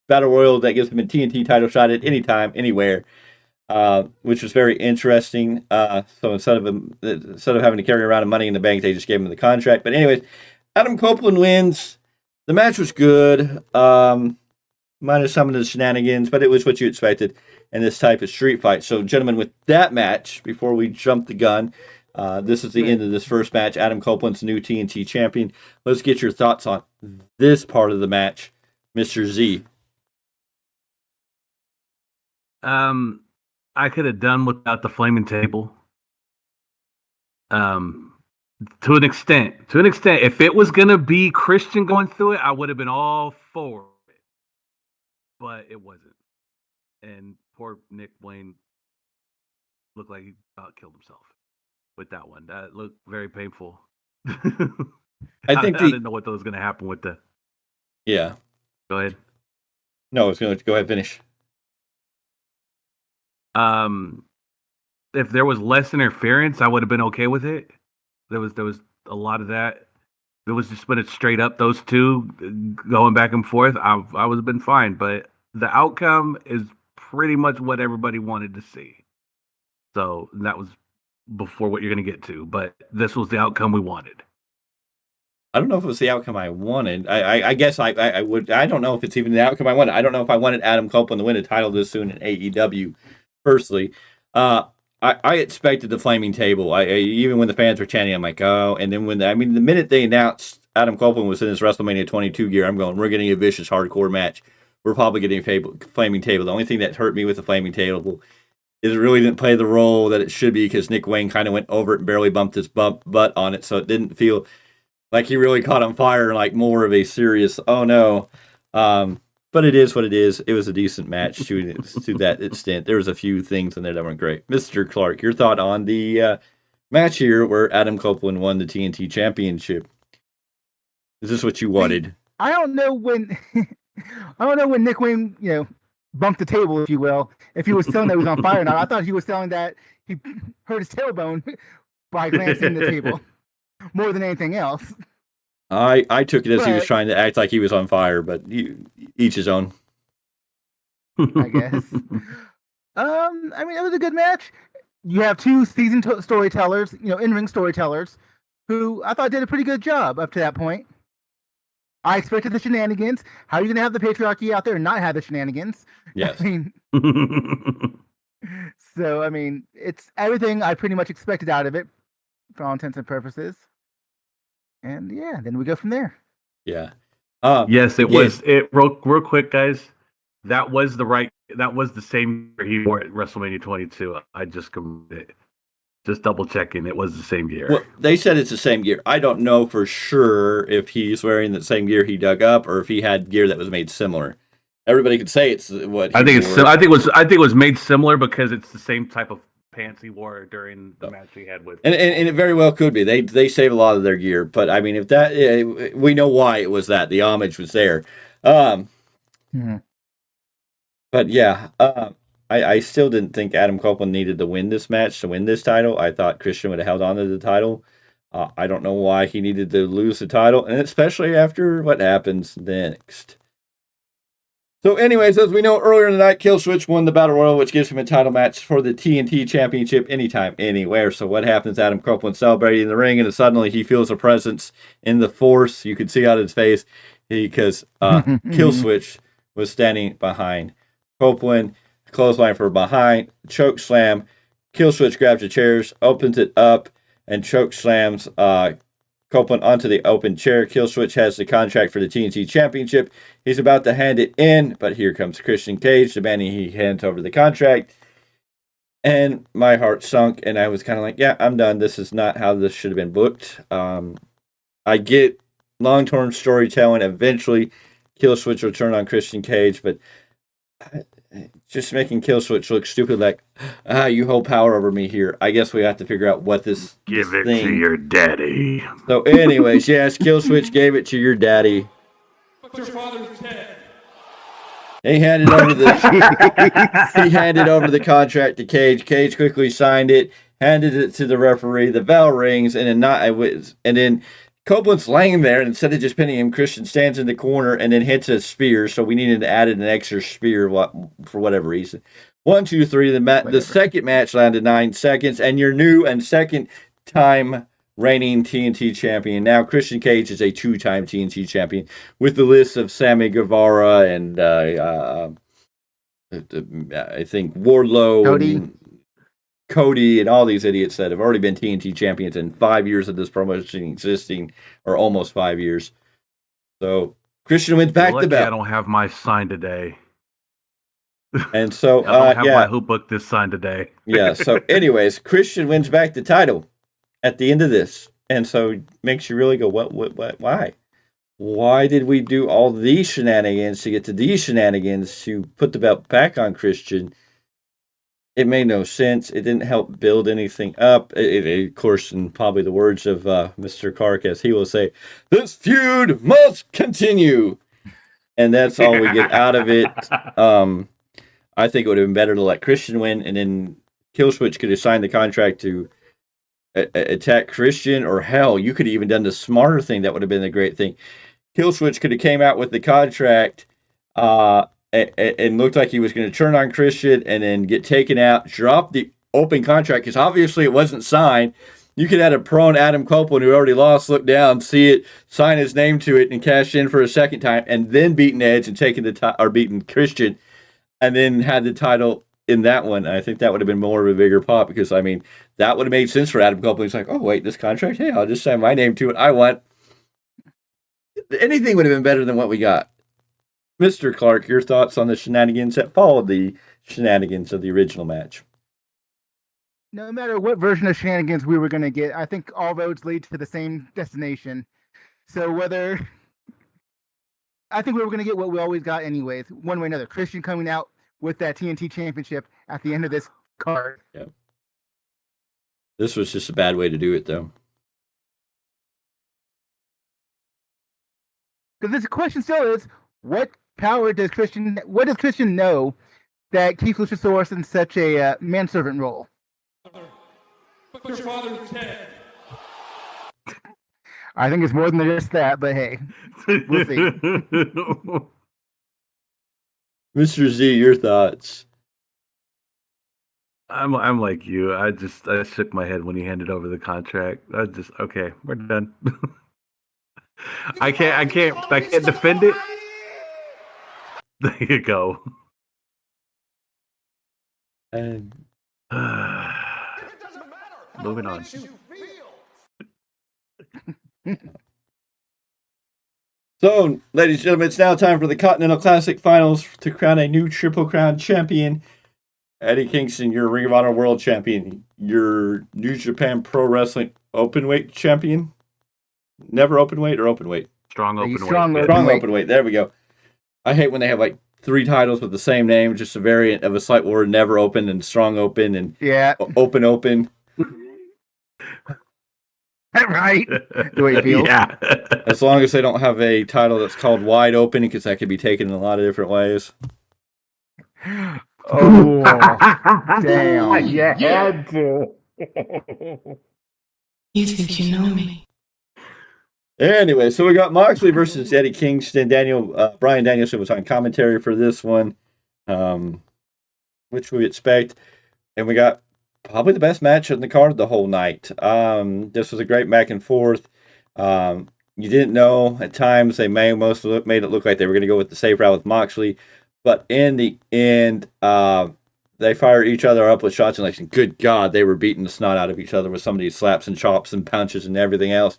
Battle Royal that gives him a TNT title shot at any time, anywhere, which was very interesting. So instead of having to carry around money in the bank, they just gave him the contract. But anyways, Adam Copeland wins. The match was good, minus some of the shenanigans, but it was what you expected in this type of street fight. So, gentlemen, with that match, before we jump the gun, this is the end of this first match. Adam Copeland's new TNT champion. Let's get your thoughts on this part of the match, Mr. Z. I could have done without the flaming table. To an extent. If it was gonna be Christian going through it, I would have been all for it. But it wasn't. And poor Nick Wayne looked like he about killed himself with that one. That looked very painful. I didn't know what was going to happen with the. Yeah. Go ahead. No, I was going to go ahead and finish. If there was less interference, I would have been okay with it. There was a lot of that. It was just when it's straight up those two going back and forth. I would have been fine, but the outcome is pretty much what everybody wanted to see. So that was before what you're going to get to, but this was the outcome we wanted. I don't know if it was the outcome I wanted. I guess I would. I don't know if it's even the outcome I wanted. I don't know if I wanted Adam Copeland to win a title this soon in AEW. Personally, I expected the flaming table. I even when the fans were chanting, I'm like, oh. And then the minute they announced Adam Copeland was in his WrestleMania 22 gear, I'm going, we're getting a vicious hardcore match. We're probably getting a flaming table. The only thing that hurt me with the flaming table is it really didn't play the role that it should be because Nick Wayne kind of went over it and barely bumped his butt on it, so it didn't feel like he really caught on fire, like more of a serious, oh no. But it is what it is. It was a decent match to that extent. There was a few things in there that weren't great. Mr. Clarke, your thought on the match here where Adam Copeland won the TNT Championship. Is this what you wanted? I don't know when Nick Wayne, bumped the table, if you will. If he was telling that he was on fire or not. I thought he was telling that he hurt his tailbone by glancing the table more than anything else. I took it as he was trying to act like he was on fire, but each his own. I guess. It was a good match. You have two seasoned storytellers, in-ring storytellers, who I thought did a pretty good job up to that point. I expected the shenanigans. How are you going to have the patriarchy out there and not have the shenanigans? Yes. It's everything I pretty much expected out of it, for all intents and purposes. And yeah, then we go from there. Yeah. Yes, it was. It real quick, guys. That was the same year he wore at WrestleMania 22. I just double checking. It was the same gear. Well, they said it's the same gear. I don't know for sure if he's wearing the same gear he dug up or if he had gear that was made similar. Everybody could say it's what I think it's. I think it was made similar because it's the same type of pants he wore during the match he had with. And it very well could be. They save a lot of their gear, but if that we know why it was that the homage was there. But yeah, I still didn't think Adam Copeland needed to win this match to win this title. I thought Christian would have held on to the title. I don't know why he needed to lose the title, and especially after what happens next. So anyways, as we know, earlier in the night, Killswitch won the Battle Royal, which gives him a title match for the TNT Championship anytime, anywhere. So what happens? Adam Copeland celebrating in the ring, and suddenly he feels a presence in the force. You could see out his face because Killswitch was standing behind Copeland. Clothesline for behind, choke slam. Killswitch grabs the chairs, opens it up, and choke slams Copeland onto the open chair. Killswitch has the contract for the TNT Championship. He's about to hand it in, but here comes Christian Cage, demanding he hands over the contract. And my heart sunk, and I was kind of like, yeah, I'm done. This is not how this should have been booked. I get long-term storytelling. Eventually, Killswitch will turn on Christian Cage, but just making Killswitch look stupid, like, you hold power over me here. I guess we have to figure out what this Give this it thing. to your daddy. So, anyways, yes, Killswitch gave it to your daddy. Your father's dead. He handed over the contract to Cage. Cage quickly signed it, handed it to the referee. The bell rings, and then Copeland's laying there, and instead of just pinning him, Christian stands in the corner and then hits a spear. So we needed to add an extra spear for whatever reason. 1, 2, 3. The second match lasted 9 seconds, and your new and second time reigning TNT champion. Now Christian Cage is a 2-time TNT champion with the list of Sammy, Guevara, and I think Wardlow, Cody, and all these idiots that have already been TNT champions in 5 years of this promotion existing, or almost 5 years. So Christian wins back the belt. I don't have my sign today. And so I don't have my Who Booked This sign today. Yeah. So anyways, Christian wins back the title at the end of this. And so it makes you really go, what, why? Why did we do all these shenanigans to get to these shenanigans to put the belt back on Christian? It made no sense. It didn't help build anything up. Of course, in probably the words of Mr. Clarke, as he will say, this feud must continue. And that's all we get out of it. I think it would have been better to let Christian win, and then Killswitch could have signed the contract to attack Christian, or hell, you could have even done the smarter thing. That would have been a great thing. Killswitch could have came out with the contract and looked like he was going to turn on Christian and then get taken out, drop the open contract, because obviously it wasn't signed. You could have had a prone Adam Copeland who already lost, look down, see it, sign his name to it, and cash in for a second time, and then beaten Edge and taken or beaten Christian, and then had the title in that one. I think that would have been more of a bigger pop, because, I mean, that would have made sense for Adam Copeland. He's like, oh, wait, this contract? Hey, I'll just sign my name to it. I want. Anything would have been better than what we got. Mr. Clarke, your thoughts on the shenanigans that followed the shenanigans of the original match? No matter what version of shenanigans we were going to get, I think all roads lead to the same destination. So I think we were going to get what we always got anyways, one way or another. Christian coming out with that TNT Championship at the end of this card. Yeah. This was just a bad way to do it, though. Because the question still is, what does Christian know that keeps Luchasaurus in such a manservant role? But your father's dead. I think it's more than just that, but hey, we'll see. Mr. Z, your thoughts? I'm like you. I shook my head when he handed over the contract. Okay, we're done. I can't defend it. There you go. And moving on. So, ladies and gentlemen, it's now time for the Continental Classic Finals to crown a new Triple Crown champion. Eddie Kingston, your Ring of Honor World Champion, your New Japan Pro Wrestling Openweight Champion. Never Openweight or Openweight? Strong Openweight. Strong Openweight. There we go. I hate when they have like 3 titles with the same name, just a variant of a slight word. Never Open and Strong Open and Open. Right. The way it feels. Yeah. As long as they don't have a title that's called Wide Open, because that could be taken in a lot of different ways. Oh, damn. You had to. You think you know me? Anyway, so we got Moxley versus Eddie Kingston. Bryan Danielson was on commentary for this one, which we expect. And we got probably the best match on the card the whole night. This was a great back and forth. You didn't know at times they made it look like they were going to go with the safe route with Moxley, but in the end, they fired each other up with shots and like, good God, they were beating the snot out of each other with some of these slaps and chops and punches and everything else.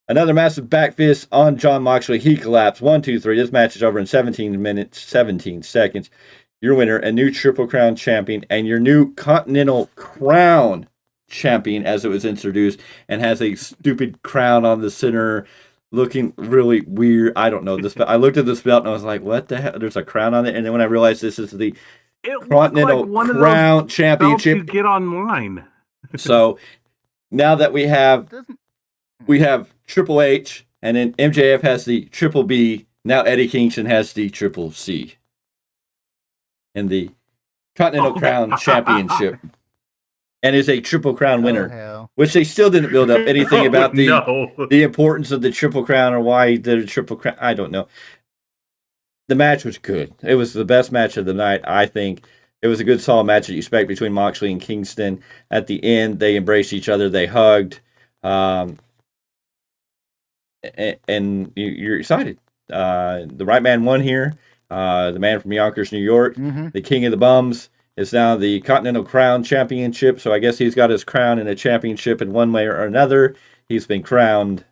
Another massive back fist on Jon Moxley. He collapsed. 1, 2, 3. This match is over in 17 minutes, 17 seconds. Your winner, a new Triple Crown champion, and your new Continental Crown champion, as it was introduced, and has a stupid crown on the center looking really weird. I don't know this. I looked at this belt and I was like, "What the hell?" There's a crown on it, and then when I realized this is the Continental Crown belts Championship, you get online. So now that we have Triple H, and then MJF has the Triple B. Now Eddie Kingston has the Triple C, and the Continental Crown Championship. And is a Triple Crown winner, which they still didn't build up anything about the importance of the Triple Crown or why the Triple Crown. I don't know. The match was good. It was the best match of the night, I think. It was a good, solid match that you expect between Moxley and Kingston. At the end, they embraced each other. They hugged. And you're excited. The right man won here. The man from Yonkers, New York, the King of the Bums, is now the Continental Crown Championship. So I guess he's got his crown and a championship in one way or another. He's been crowned.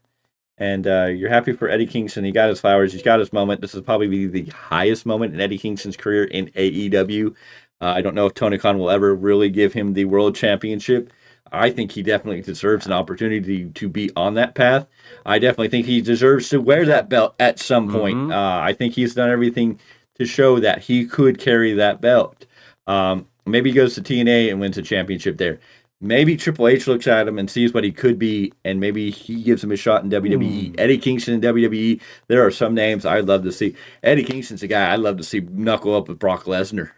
And you're happy for Eddie Kingston. He got his flowers. He's got his moment. This is probably the highest moment in Eddie Kingston's career in AEW. I don't know if Tony Khan will ever really give him the World Championship. I think he definitely deserves an opportunity to be on that path. I definitely think he deserves to wear that belt at some point. I think he's done everything to show that he could carry that belt. Maybe he goes to TNA and wins a championship there. Maybe Triple H looks at him and sees what he could be, and maybe he gives him a shot in WWE. Eddie Kingston in WWE, there are some names I'd love to see. Eddie Kingston's a guy I'd love to see knuckle up with Brock Lesnar.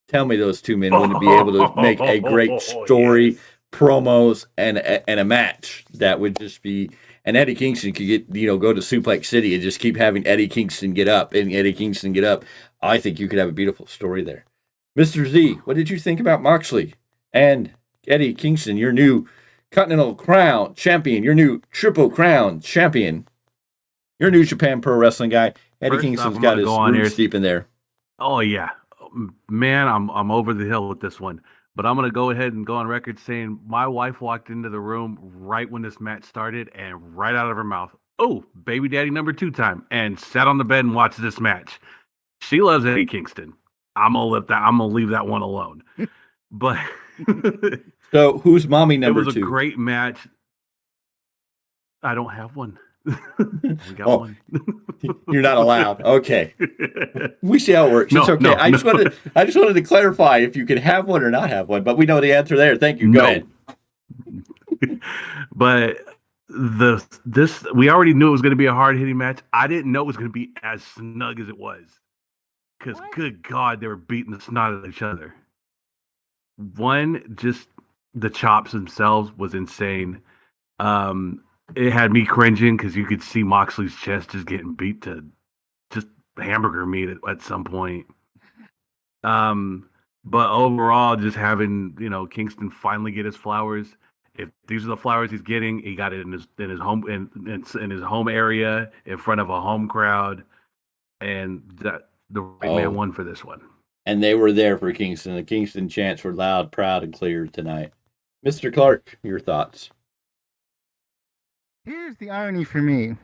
Tell me those two men wouldn't be able to make a great story, promos, and a match that would just be. And Eddie Kingston could go to Suplex City and just keep having Eddie Kingston get up and Eddie Kingston get up. I think you could have a beautiful story there. Mr. Z, what did you think about Moxley and Eddie Kingston, your new Continental Crown Champion, your new Triple Crown Champion, your New Japan Pro Wrestling guy? Eddie Kingston's got his roots deep in there. Oh yeah, man, I'm over the hill with this one. But I'm gonna go ahead and go on record saying my wife walked into the room right when this match started, and right out of her mouth, "Oh, baby daddy number 2 time," and sat on the bed and watched this match. She loves Eddie Kingston. I'm gonna leave that one alone. But so who's mommy number 2? It was a great match. I don't have one. We got one. You're not allowed. Okay. We see how it works. It's okay. I just wanted to clarify if you could have one or not have one, but we know the answer there. Thank you. Go ahead. But we already knew it was going to be a hard hitting match. I didn't know it was going to be as snug as it was. Because good God, they were beating the snot out of each other. One, just the chops themselves was insane. It had me cringing because you could see Moxley's chest just getting beat to just hamburger meat at some point. But overall, just having Kingston finally get his flowers. If these are the flowers he's getting, he got it in his home in his home area in front of a home crowd, and that the right man won for this one. And they were there for Kingston. The Kingston chants were loud, proud, and clear tonight. Mr. Clarke, your thoughts? Here's the irony for me.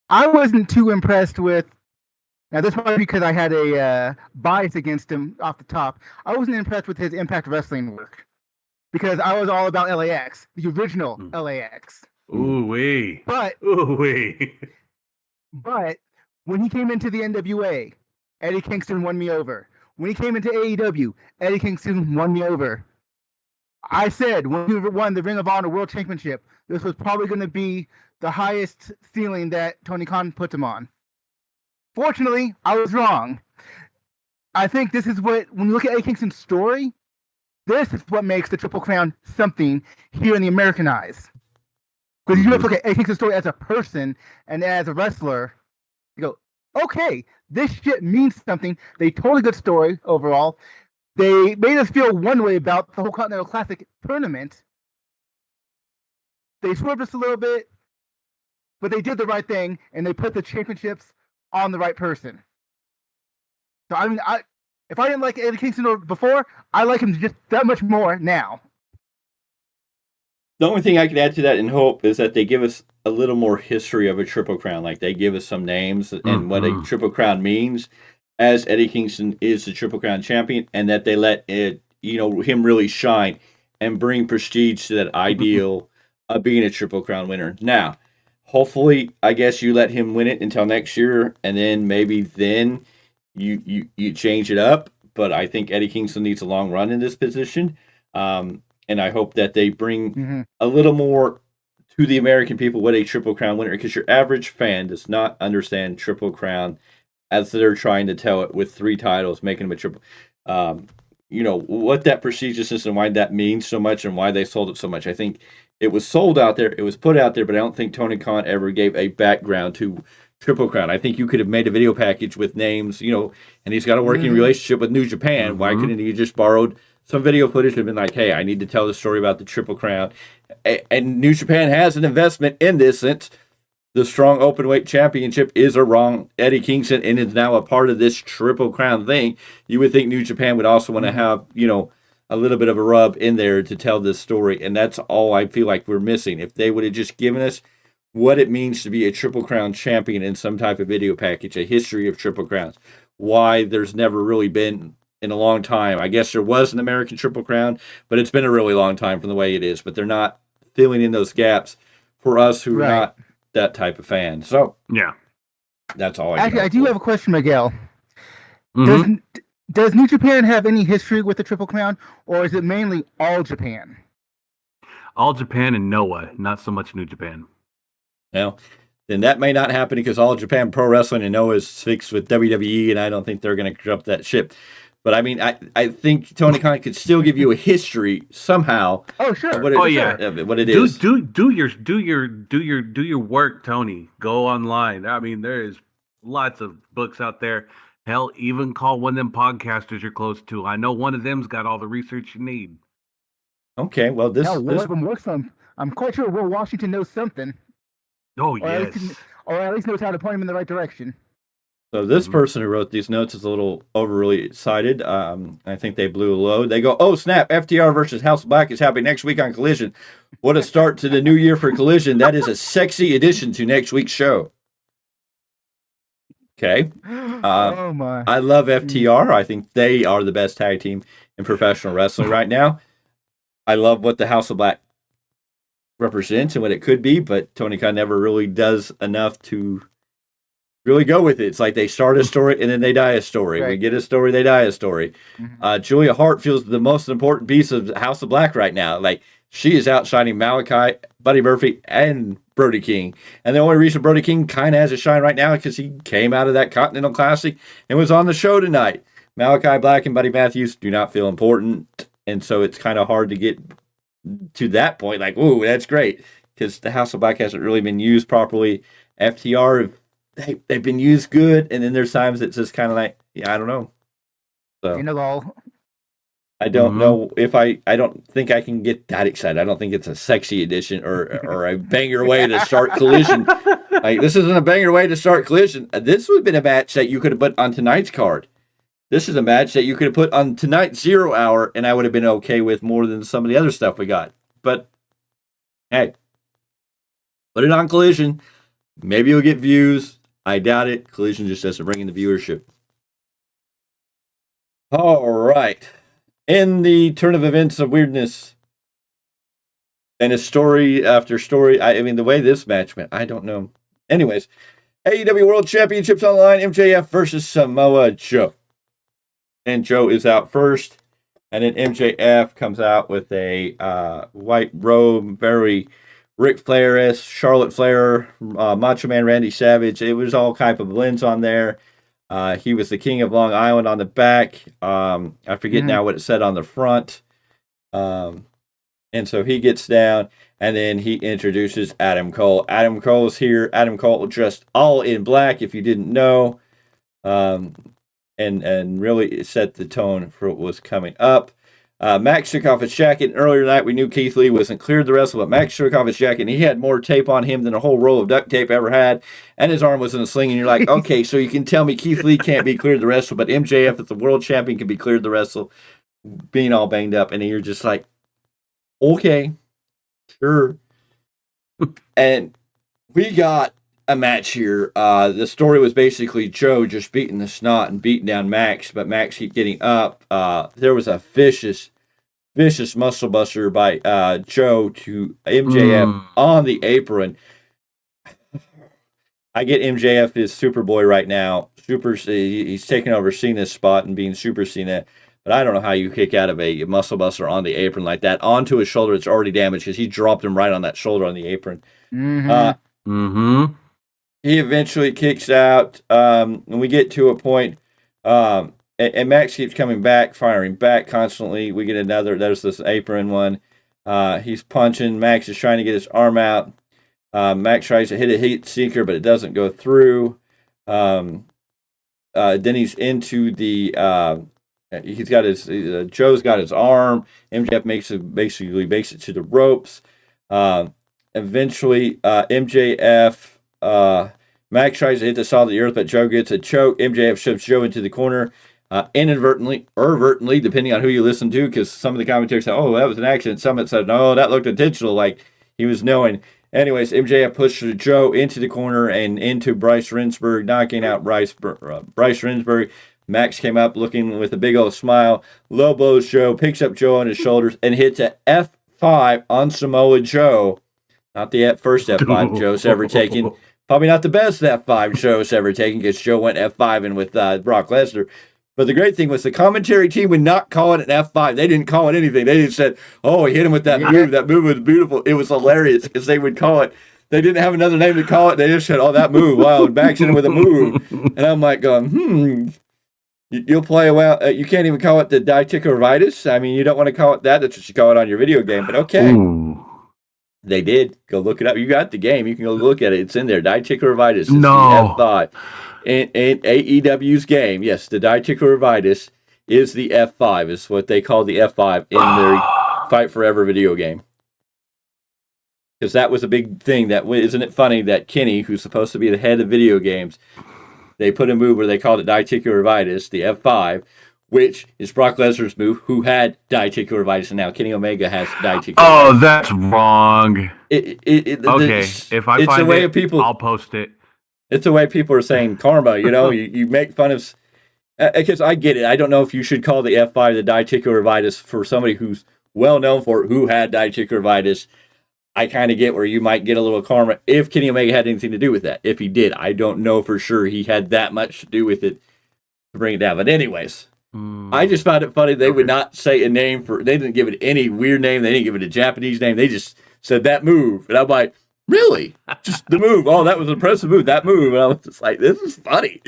I wasn't too impressed with. Now, this might be because I had a bias against him off the top. I wasn't impressed with his Impact Wrestling work because I was all about LAX, the original LAX. Ooh-wee. But when he came into the NWA, Eddie Kingston won me over. When he came into AEW, Eddie Kingston won me over. I said when he won the Ring of Honor World Championship, this was probably going to be the highest ceiling that Tony Khan put him on. Fortunately, I was wrong. I think this is when you look at Eddie Kingston's story, this is what makes the Triple Crown something here in the American eyes. Because you have to look at Eddie Kingston's story as a person and as a wrestler, you go, okay, this shit means something. They told a good story overall. They made us feel one way about the whole Continental Classic tournament. They swerved us a little bit, but they did the right thing, and they put the championships on the right person. So, I mean, if I didn't like Eddie Kingston before, I like him just that much more now. The only thing I can add to that in hope is that they give us a little more history of a Triple Crown. Like, they give us some names and what a Triple Crown means, as Eddie Kingston is the Triple Crown champion, and that they let him really shine and bring prestige to that ideal of being a Triple Crown winner. Now, hopefully, I guess you let him win it until next year, and then maybe then you change it up. But I think Eddie Kingston needs a long run in this position, and I hope that they bring a little more to the American people what a Triple Crown winner, because your average fan does not understand Triple Crown as they're trying to tell it with 3 titles, making them a triple. What that prestigious is and why that means so much and why they sold it so much. I think it was sold out there, it was put out there, but I don't think Tony Khan ever gave a background to Triple Crown. I think you could have made a video package with names, and he's got a working relationship with New Japan. Why couldn't he just borrowed some video footage and been like, hey, I need to tell the story about the Triple Crown? And New Japan has an investment in this since the Strong Openweight Championship is around Eddie Kingston and is now a part of this Triple Crown thing. You would think New Japan would also want to have, a little bit of a rub in there to tell this story. And that's all I feel like we're missing. If they would have just given us what it means to be a Triple Crown champion in some type of video package, a history of Triple Crowns, why there's never really been in a long time. I guess there was an American Triple Crown, but it's been a really long time from the way it is. But they're not filling in those gaps for us who are not that type of fan. So yeah, that's all. I do have a question, Miguel. Does New Japan have any history with the Triple Crown, or is it mainly All Japan? All Japan and Noah, not so much New Japan. Well, then that may not happen because All Japan Pro Wrestling and Noah is fixed with WWE, and I don't think they're going to jump that ship. But I mean, I think Tony Khan could still give you a history somehow. Oh sure. What it is. Do your work, Tony. Go online. I mean, there is lots of books out there. Hell, even call one of them podcasters you're close to. I know one of them's got all the research you need. Okay, well this. One of them works on. I'm quite sure Will Washington knows something. Oh yes. Or at least knows how to point him in the right direction. So this person who wrote these notes is a little overly excited. I think they blew a load. They go, oh, snap, FTR versus House of Black is happening next week on Collision. What a start to the new year for Collision. That is a sexy addition to next week's show. Okay. Oh, my. I love FTR. I think they are the best tag team in professional wrestling right now. I love what the House of Black represents and what it could be, but Tony Khan never really does enough to really go with it. It's like they start a story and then they die a story. Right. We get a story, they die a story. Julia Hart feels the most important piece of House of Black right now. Like, she is outshining Malachi, Buddy Murphy, and Brody King. And the only reason Brody King kind of has a shine right now is because he came out of that Continental Classic and was on the show tonight. Malachi Black and Buddy Matthews do not feel important. And so it's kind of hard to get to that point. Like, ooh, that's great. Because the House of Black hasn't really been used properly. FTR, they've been used good. And then there's times it's just kind of like, yeah, I don't know. So I don't know if I don't think I can get that excited. I don't think it's a sexy addition or a banger way to start Collision. Like, this isn't a banger way to start Collision. This would have been a match that you could have put on tonight's card. This is a match that you could have put on tonight's 0 hour, and I would have been okay with more than some of the other stuff we got. But, hey, put it on Collision. Maybe you'll get views. I doubt it. Collision just doesn't bring in the viewership. All right. In the turn of events of weirdness, and a story after story, I mean, the way this match went, I don't know. Anyways, AEW World Championships on the line, MJF versus Samoa Joe. And Joe is out first, and then MJF comes out with a white robe, very Ric Flair-esque, Charlotte Flair, Macho Man Randy Savage. It was all type of blends on there. He was the king of Long Island on the back. I forget now what it said on the front. And so he gets down, and then he introduces Adam Cole. Adam Cole's here. Adam Cole dressed all in black, if you didn't know. And really set the tone for what was coming up. Max took off his jacket. Earlier tonight, we knew Keith Lee wasn't cleared to wrestle, but Max took off his jacket, and he had more tape on him than a whole roll of duct tape ever had, and his arm was in a sling, and you're like, okay, so you can tell me Keith Lee can't be cleared to wrestle, but MJF, as the world champion, can be cleared to wrestle, being all banged up, and you're just like, okay, sure. And we got a match here. The story was basically Joe just beating the snot and beating down Max, but Max keep getting up. There was a vicious muscle buster by Joe to MJF on the apron. I get MJF is Superboy right now. He's taking over Cena's spot and being Super Cena. But I don't know how you kick out of a muscle buster on the apron like that onto his shoulder. It's already damaged because he dropped him right on that shoulder on the apron. He eventually kicks out. And we get to a point, and Max keeps coming back, firing back constantly. We get another. There's this apron one. He's punching. Max is trying to get his arm out. Max tries to hit a heat seeker, but it doesn't go through. Then he's into the. He's got his. Joe's got his arm. MJF basically makes it to the ropes. Eventually, MJF. Max tries to hit the solid earth, but Joe gets a choke. MJF shoves Joe into the corner. Inadvertently, or overtly, depending on who you listen to, because some of the commentators said, "Oh, that was an accident." Some that said, "No, that looked intentional," like he was knowing. Anyways, MJF pushes Joe into the corner and into Bryce Rensburg, knocking out Bryce Rensburg. Max came up looking with a big old smile. Low blows Joe, picks up Joe on his shoulders, and hits a F5 on Samoa Joe. Not the first F5 Joe's ever taken. Probably not the best F5 Joe's ever taken, because Joe went F5 in with Brock Lesnar. But the great thing was the commentary team would not call it an F5. They didn't call it anything. They just said, "Oh, he hit him with that move. That move was beautiful." It was hilarious because they would call it. They didn't have another name to call it. They just said, "Oh, that move. Wow, Max hit him with a move." And I'm like going, You'll play well. You can't even call it the diverticulitis. I mean, you don't want to call it that. That's what you call it on your video game. But okay. Ooh. They did. Go look it up. You got the game. You can go look at it. It's in there. Diverticulitis. No. The F5. In AEW's game, yes, the diverticulitis is the F5. Is what they call the F5 in their Fight Forever video game. Because that was a big thing. Isn't it funny that Kenny, who's supposed to be the head of video games, they put a move where they called it diverticulitis, the F5, which is Brock Lesnar's move, who had diverticulitis, and now Kenny Omega has diverticulitis. Oh, that's wrong. Okay, if I find it, I'll post it. It's the way people are saying karma, you make fun of... Because I get it. I don't know if you should call the F5 the diverticulitis for somebody who's well known for it, who had diverticulitis. I kind of get where you might get a little karma if Kenny Omega had anything to do with that. If he did, I don't know for sure he had that much to do with it to bring it down. But anyways, I just found it funny. They would not say a name they didn't give it any weird name. They didn't give it a Japanese name. They just said that move. And I'm like, really? Just the move. Oh, that was an impressive move. That move. And I was just like, this is funny.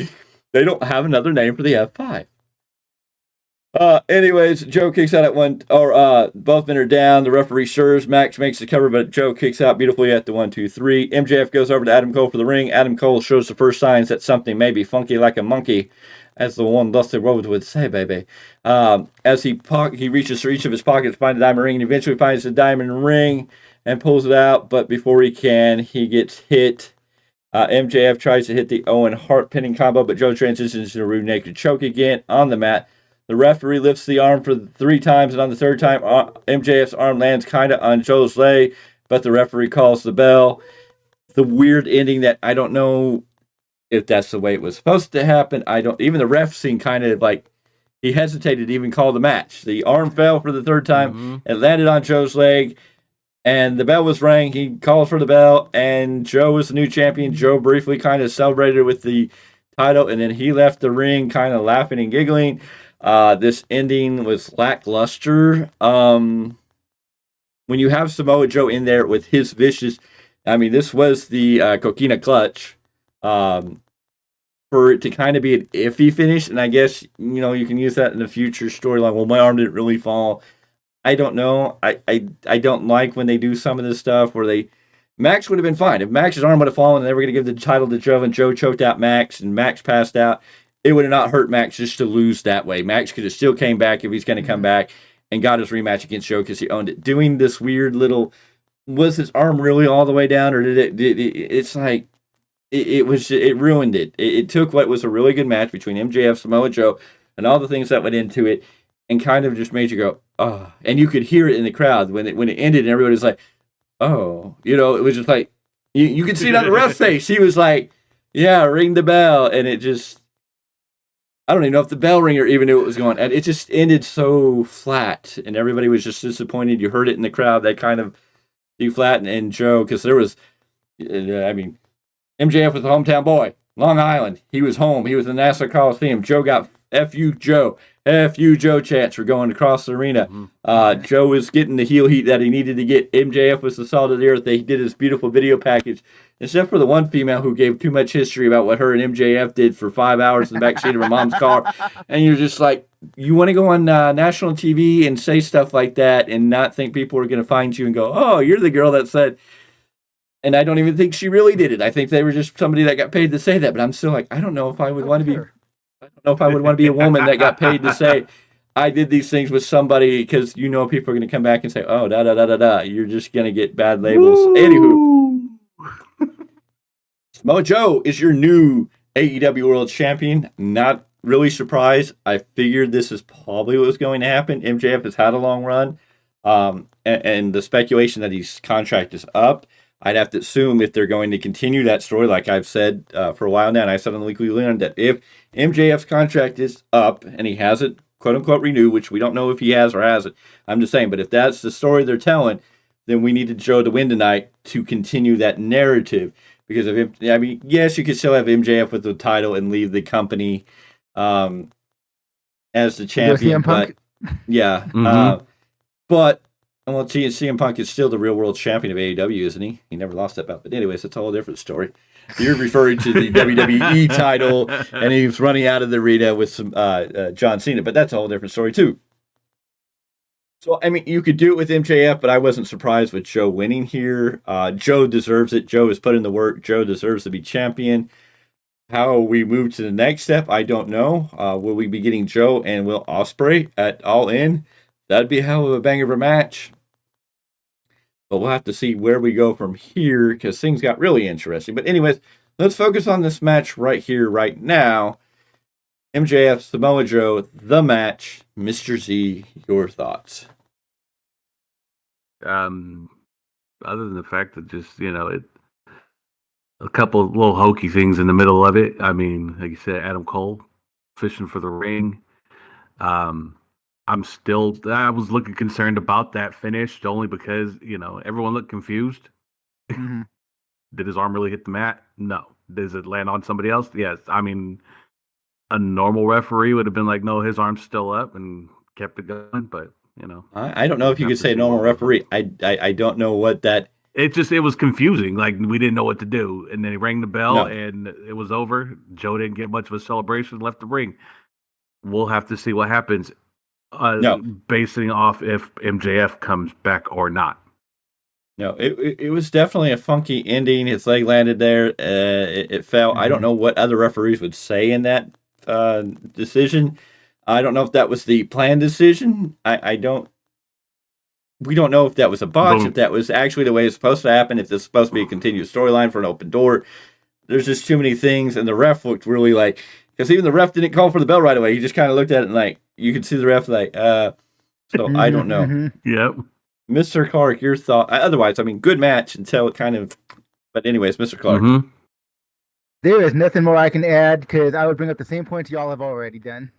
They don't have another name for the F5. Anyways, Joe kicks out at one, or both men are down. The referee serves. Max makes the cover, but Joe kicks out beautifully at the 1, 2, 3. MJF goes over to Adam Cole for the ring. Adam Cole shows the first signs that something may be funky like a monkey, as the one Dustin Rhodes would say, baby. As he reaches for each of his pockets to find the diamond ring, and eventually finds the diamond ring and pulls it out, but before he can, he gets hit. MJF tries to hit the Owen Hart pinning combo, but Joe transitions to a rude naked choke again on the mat. The referee lifts the arm for 3 times, and on the 3rd time, MJF's arm lands kind of on Joe's leg, but the referee calls the bell. The weird ending that I don't know if that's the way it was supposed to happen. Even the ref seemed kind of like he hesitated to even call the match. The arm fell for the 3rd time. It landed on Joe's leg, and the bell was rang. He calls for the bell, and Joe was the new champion. Joe briefly kind of celebrated with the title, and then he left the ring kind of laughing and giggling. This ending was lackluster. When you have Samoa Joe in there with his vicious, this was the coquina clutch, for it to kind of be an iffy finish, and I guess, you can use that in the future storyline. Well, my arm didn't really fall. I don't know. I don't like when they do some of this stuff where Max would have been fine. If Max's arm would have fallen and they were going to give the title to Joe and Joe choked out Max and Max passed out, it would have not hurt Max just to lose that way. Max could have still came back if he's going to come back and got his rematch against Joe because he owned it. Doing this weird little, was his arm really all the way down, or it's like, it ruined it. It took what was a really good match between MJF, Samoa Joe, and all the things that went into it, and kind of just made you go, oh. And you could hear it in the crowd when it ended, and everybody was like, oh. It was just like, you could see it on the ref's face. He was like, yeah, ring the bell, and it just, I don't even know if the bell ringer even knew what was going on. It just ended so flat, and everybody was just disappointed. You heard it in the crowd. They kind of flat, and Joe, because there was, MJF was a hometown boy. Long Island. He was home. He was in the Nassau Coliseum. Joe got F.U. Joe. F.U. Joe chants for going across the arena. Joe was getting the heel heat that he needed to get. MJF was the salt of the earth. He did his beautiful video package. Except for the one female who gave too much history about what her and MJF did for 5 hours in the backseat of her mom's car. And you're just like, you want to go on national TV and say stuff like that and not think people are going to find you and go, oh, you're the girl that said... And I don't even think she really did it. I think they were just somebody that got paid to say that. But I'm still like, I don't know if I would want to be... I don't know if I would want to be a woman that got paid to say, I did these things with somebody, because people are going to come back and say, oh, da-da-da-da-da. You're just going to get bad labels. Anywho. Samoa Joe is your new AEW World Champion. Not really surprised. I figured this is probably what was going to happen. MJF has had a long run. And the speculation that his contract is up, I'd have to assume if they're going to continue that story, like I've said for a while now, and I said on the Weekly Learn, that if MJF's contract is up and he hasn't, quote-unquote, renewed, which we don't know if he has or hasn't, I'm just saying, but if that's the story they're telling, then we needed Joe to win tonight to continue that narrative. Because yes, you could still have MJF with the title and leave the company as the champion, but yeah. But well, CM Punk is still the real world champion of AEW, isn't he? He never lost that belt. But anyways, it's a whole different story. You're referring to the WWE title, and he was running out of the arena with some John Cena, but that's a whole different story too. So, I mean, you could do it with MJF, but I wasn't surprised with Joe winning here. Joe deserves it. Joe has put in the work. Joe deserves to be champion. How we move to the next step, I don't know. Will we be getting Joe and Will Ospreay at All In? That'd be a hell of a banger of a match. But we'll have to see where we go from here, because things got really interesting. But anyways, let's focus on this match right here, right now. MJF, Samoa Joe, the match. Mr. Z, your thoughts? Other than the fact that just, a couple of little hokey things in the middle of it. I mean, like you said, Adam Cole fishing for the ring. I was looking concerned about that finish only because, everyone looked confused. Mm-hmm. Did his arm really hit the mat? No. Does it land on somebody else? Yes. I mean, a normal referee would have been like, no, his arm's still up and kept it going. But, I don't know if you could say normal referee. I don't know what that. It was confusing. Like, we didn't know what to do. And then he rang the bell and it was over. Joe didn't get much of a celebration, left the ring. We'll have to see what happens. Basing off if MJF comes back or not. No, it was definitely a funky ending. His leg landed there. It fell. Mm-hmm. I don't know what other referees would say in that decision. I don't know if that was the planned decision. We don't know if that was a botch, if that was actually the way it's supposed to happen, if this is supposed to be a continuous storyline for an open door. There's just too many things, and the ref looked really like, because even the ref didn't call for the bell right away. He just kind of looked at it and like, you could see the ref like, so I don't know. Mm-hmm. Yep. Mr. Clarke, your thought? Otherwise, I mean, good match until it kind of, but anyways, Mr. Clarke. Mm-hmm. There is nothing more I can add, because I would bring up the same points y'all have already done.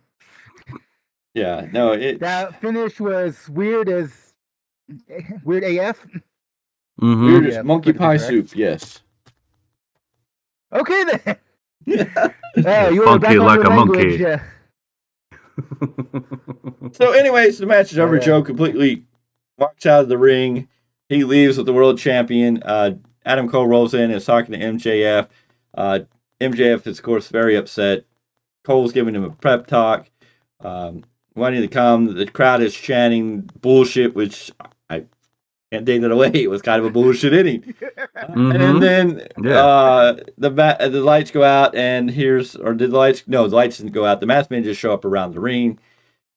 Yeah, no, that finish was weird AF. Mm-hmm. Weird as monkey pie soup, yes. Okay then. You funky like a monkey. So, anyways, the match is over. Joe completely walks out of the ring. He leaves with the world champion. Adam Cole rolls in and is talking to MJF. MJF is, of course, very upset. Cole's giving him a prep talk, wanting to come. The crowd is chanting bullshit, which I can't take that away. It was kind of a bullshit inning. And then the lights go out, and the lights didn't go out. The masked men just show up around the ring,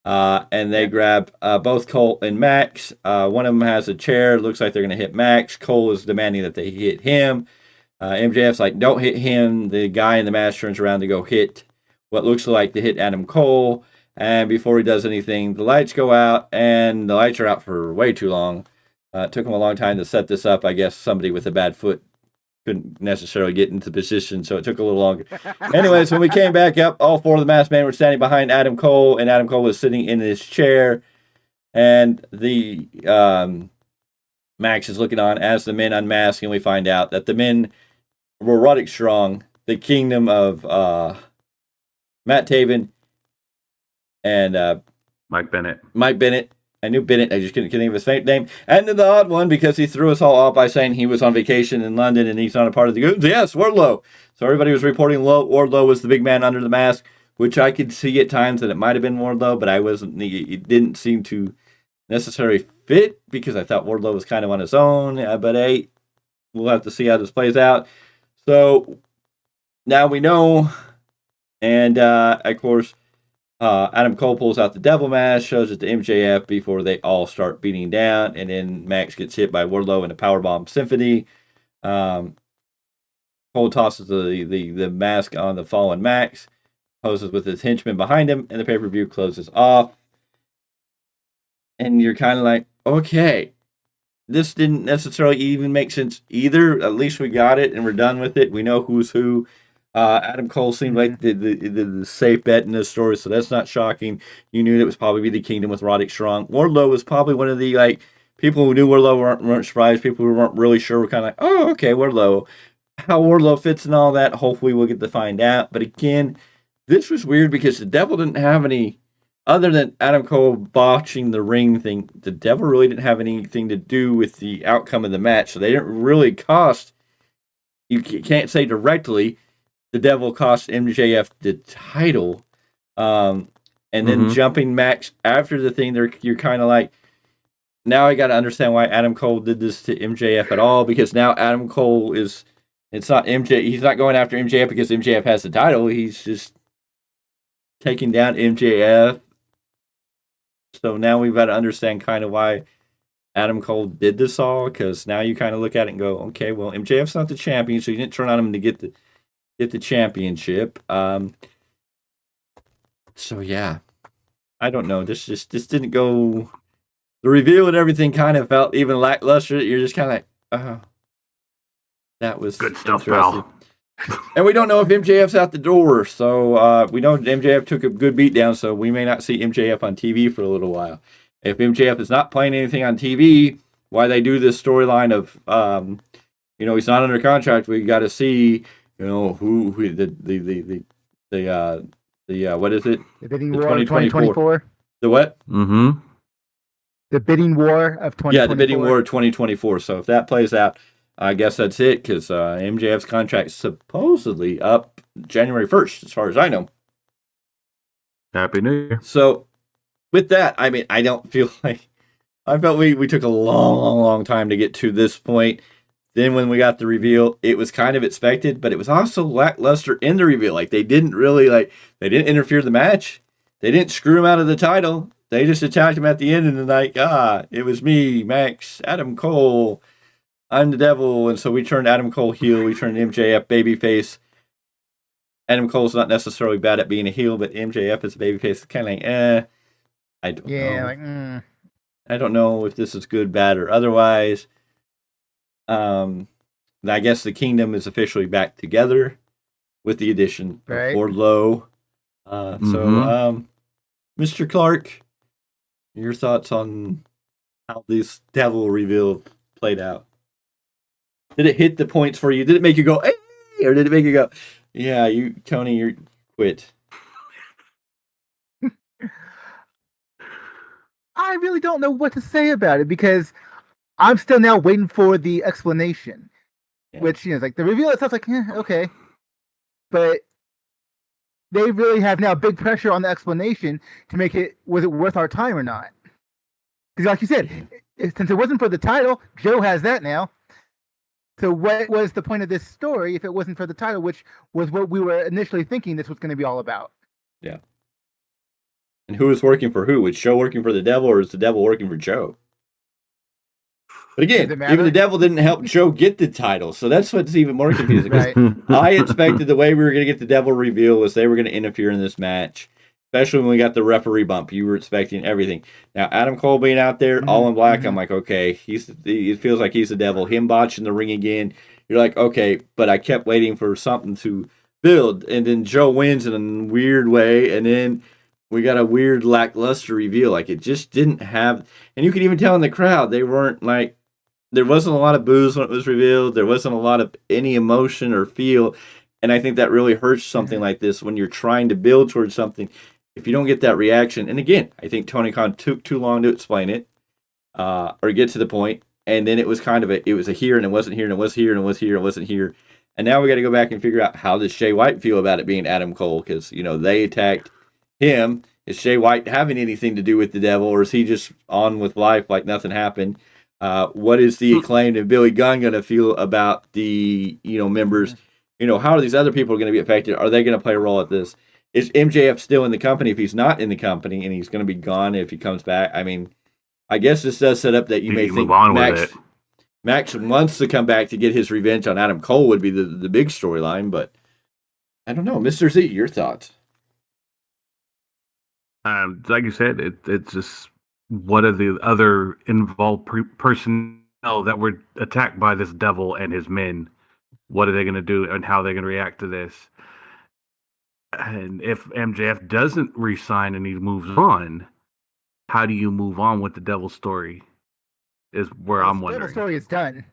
and they grab both Cole and Max. One of them has a chair. It looks like they're going to hit Max. Cole is demanding that they hit him. MJF's like, don't hit him. The guy in the mask turns around to go hit what looks like to hit Adam Cole. And before he does anything, the lights go out, and the lights are out for way too long. It took him a long time to set this up. I guess somebody with a bad foot couldn't necessarily get into position, so it took a little longer. Anyways, when we came back up, all four of the masked men were standing behind Adam Cole, and Adam Cole was sitting in his chair. And the Max is looking on as the men unmask, and we find out that the men Roderick Strong, the Kingdom of Matt Taven and Mike Bennett. I knew Bennett. I just couldn't think of his fake name. And then the odd one, because he threw us all off by saying he was on vacation in London and he's not a part of the group. Yes, Wardlow. So everybody was reporting Wardlow was the big man under the mask, which I could see at times that it might have been Wardlow, but I wasn't. It didn't seem to necessarily fit because I thought Wardlow was kind of on his own. But hey, we'll have to see how this plays out. So now we know, and of course, Adam Cole pulls out the devil mask, shows it to MJF before they all start beating down, and then Max gets hit by Wardlow in a powerbomb symphony. Cole tosses the mask on the fallen Max, poses with his henchman behind him, and the pay-per-view closes off. And you're kind of like, okay, this didn't necessarily even make sense either. At least we got it, and we're done with it. We know who's who. Adam Cole seemed like the safe bet in this story, so that's not shocking. You knew that it was probably be the Kingdom with Roderick Strong. Wardlow was probably one of the people who knew Wardlow weren't surprised. People who weren't really sure were kind of like, oh, okay, Wardlow. How Wardlow fits and all that, hopefully we'll get to find out. But again, this was weird because the Devil didn't have any, other than Adam Cole botching the ring thing, the Devil really didn't have anything to do with the outcome of the match. So they didn't really cost, you can't say directly, the Devil cost MJF the title. And then jumping Max after the thing, you're kind of like, now I got to understand why Adam Cole did this to MJF at all, because now Adam Cole is, it's not MJ, he's not going after MJF because MJF has the title. He's just taking down MJF. So now we've got to understand kind of why Adam Cole did this all, because now you kind of look at it and go, okay, well, MJF's not the champion, so you didn't turn on him to get the championship. So yeah, I don't know. This didn't go. The reveal and everything kind of felt even lackluster. You're just kind of like, oh, that was good stuff, pal. And we don't know if MJF's out the door. So we know MJF took a good beat down, so we may not see MJF on TV for a little while. If MJF is not playing anything on TV, why they do this storyline of, he's not under contract. We got to see. Who the what is it? The bidding war of 2024. The what? Mm-hmm. The bidding war of 2024. Yeah, the bidding war of 2024. So if that plays out, I guess that's it, because MJF's contract is supposedly up January 1st, as far as I know. Happy New Year. So with that, I mean, I don't feel like, I felt we took a long time to get to this point. Then when we got the reveal, it was kind of expected, but it was also lackluster in the reveal. Like, they didn't really, they didn't interfere the match. They didn't screw him out of the title. They just attacked him at the end and then it was me, Max, Adam Cole. I'm the Devil. And so we turned Adam Cole heel. We turned MJF babyface. Adam Cole's not necessarily bad at being a heel, but MJF is a babyface. It's kind of like, I don't know. Yeah, I don't know if this is good, bad, or otherwise. I guess the Kingdom is officially back together with the addition of Wardlow. So, Mr. Clarke, your thoughts on how this Devil reveal played out? Did it hit the points for you? Did it make you go, hey? Or did it make you go, yeah, Tony, you're quit? I really don't know what to say about it, because I'm still now waiting for the explanation, which, is like the reveal itself, like, okay. But they really have now big pressure on the explanation to make it, was it worth our time or not? Because like you said, since it wasn't for the title, Joe has that now. So what was the point of this story if it wasn't for the title, which was what we were initially thinking this was going to be all about? Yeah. And who is working for who? Is Joe working for the Devil, or is the Devil working for Joe? But again, even the Devil didn't help Joe get the title, so that's what's even more confusing. Right. I expected the way we were going to get the Devil reveal was they were going to interfere in this match, especially when we got the referee bump. You were expecting everything. Now, Adam Cole being out there, all in black, I'm like, okay, it feels like he's the Devil. Him botching the ring again, you're like, okay, but I kept waiting for something to build, and then Joe wins in a weird way, and then we got a weird lackluster reveal. Like, it just didn't have, and you could even tell in the crowd, they weren't like, there wasn't a lot of boos when it was revealed. There wasn't a lot of any emotion or feel. And I think that really hurts something like this when you're trying to build towards something. If you don't get that reaction, and again, I think Tony Khan took too long to explain it or get to the point. And then it was kind of it was a here and it wasn't here and it was here and it was here and it wasn't here. And now we got to go back and figure out how does Jay White feel about it being Adam Cole? Because, they attacked him. Is Jay White having anything to do with the devil, or is he just on with life like nothing happened? What is the Acclaimed and Billy Gunn going to feel about the, members? How are these other people going to be affected? Are they going to play a role at this? Is MJF still in the company if he's not in the company and he's going to be gone if he comes back? I mean, I guess this does set up that you may think Max wants to come back to get his revenge on Adam Cole would be the big storyline, but I don't know. Mr. Z, your thoughts? Like you said, it's just what are the other involved personnel that were attacked by this devil and his men? What are they going to do and how they're going to react to this? And if MJF doesn't resign and he moves on, how do you move on with the devil story? Is where I'm wondering. The devil story is done.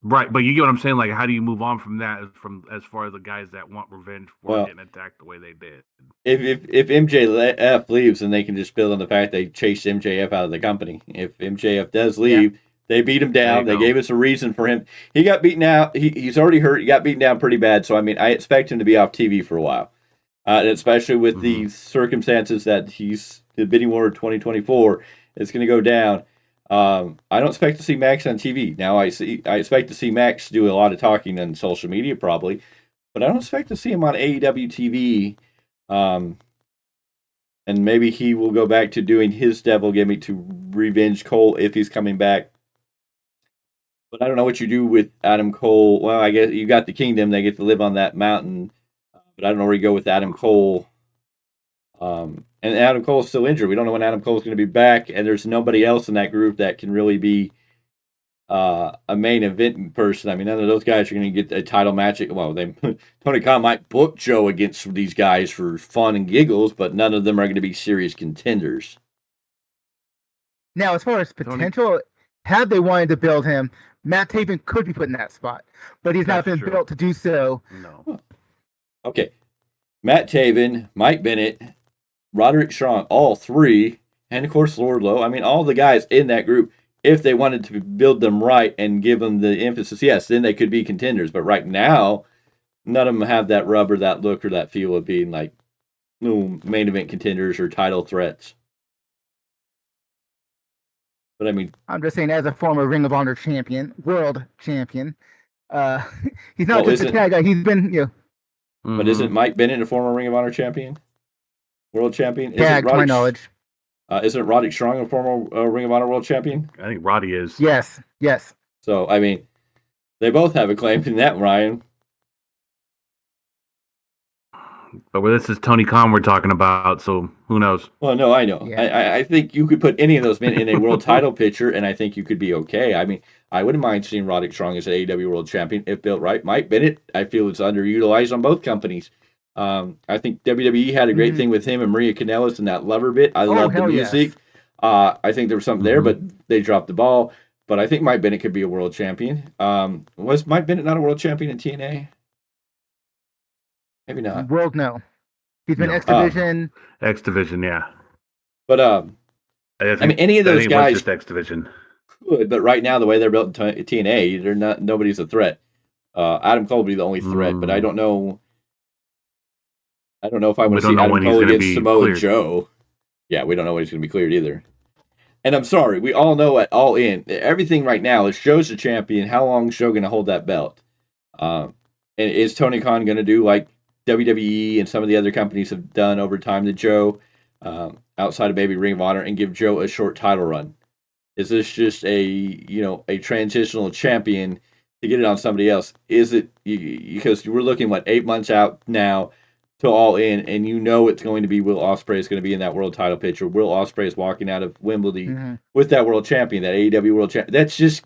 Right, but you get what I'm saying? Like, how do you move on from that? From as far as the guys that want revenge for getting attacked the way they did. If MJF leaves, then they can just build on the fact they chased MJF out of the company. If MJF does leave, they beat him down. They gave us a reason for him. He got beaten out. He's already hurt. He got beaten down pretty bad. So I mean, I expect him to be off TV for a while, and especially with the circumstances that the bidding war 2024 is going to go down. I don't expect to see Max on TV. Now I expect to see Max do a lot of talking on social media probably, but I don't expect to see him on AEW TV. And maybe he will go back to doing his devil gimmick to revenge Cole if he's coming back. But I don't know what you do with Adam Cole. Well, I guess you got the kingdom. They get to live on that mountain. But I don't know where you go with Adam Cole. And Adam Cole is still injured. We don't know when Adam Cole is going to be back, and there's nobody else in that group that can really be a main event person. I mean, none of those guys are going to get a title match. Well, Tony Khan might book Joe against these guys for fun and giggles, but none of them are going to be serious contenders. Now, as far as potential, had they wanted to build him, Matt Taven could be put in that spot, but he's not been built to do so. No. Okay. Matt Taven, Mike Bennett, Roderick Strong, all three, and of course Lord Lowe. I mean, all the guys in that group, if they wanted to build them right and give them the emphasis, yes, then they could be contenders. But right now, none of them have that rub or that look or that feel of being like main event contenders or title threats. But I mean, I'm just saying, as a former Ring of Honor champion, world champion, he's not just a tag guy. He's been, But isn't Mike Bennett a former Ring of Honor champion? World champion? Tag, to my knowledge. Isn't Roderick Strong a former Ring of Honor world champion? I think Roddy is. Yes. So, I mean, they both have a claim in that, Ryan. But this is Tony Khan we're talking about, so who knows? Well, no, I know. Yeah. I think you could put any of those men in a world title picture, and I think you could be okay. I mean, I wouldn't mind seeing Roderick Strong as an AEW World Champion if built right. Mike Bennett, I feel it's underutilized on both companies. I think WWE had a great thing with him and Maria Kanellis in that lover bit. I love the music. Yes. I think there was something there, but they dropped the ball. But I think Mike Bennett could be a world champion. Was Mike Bennett not a world champion in TNA? Maybe not. World, no. He's been X Division. X Division, yeah. But I mean, any of those guys just X Division could. But right now, the way they're built in TNA, they're not. Nobody's a threat. Adam Cole would be the only threat, but I don't know. I don't know if I want to see Adam Cole against Samoa Joe. Yeah, we don't know when he's going to be cleared either. And I'm sorry, we all know at All In, everything right now is Joe's the champion. How long is Joe going to hold that belt? And is Tony Khan going to do like WWE and some of the other companies have done over time to Joe, outside of maybe Ring of Honor, and give Joe a short title run? Is this just a transitional champion to get it on somebody else? Is it because we're looking 8 months out now to All In, and it's going to be Will Ospreay is going to be in that world title picture. Will Ospreay is walking out of Wimbledon with that world champion, that AEW world champion. That's just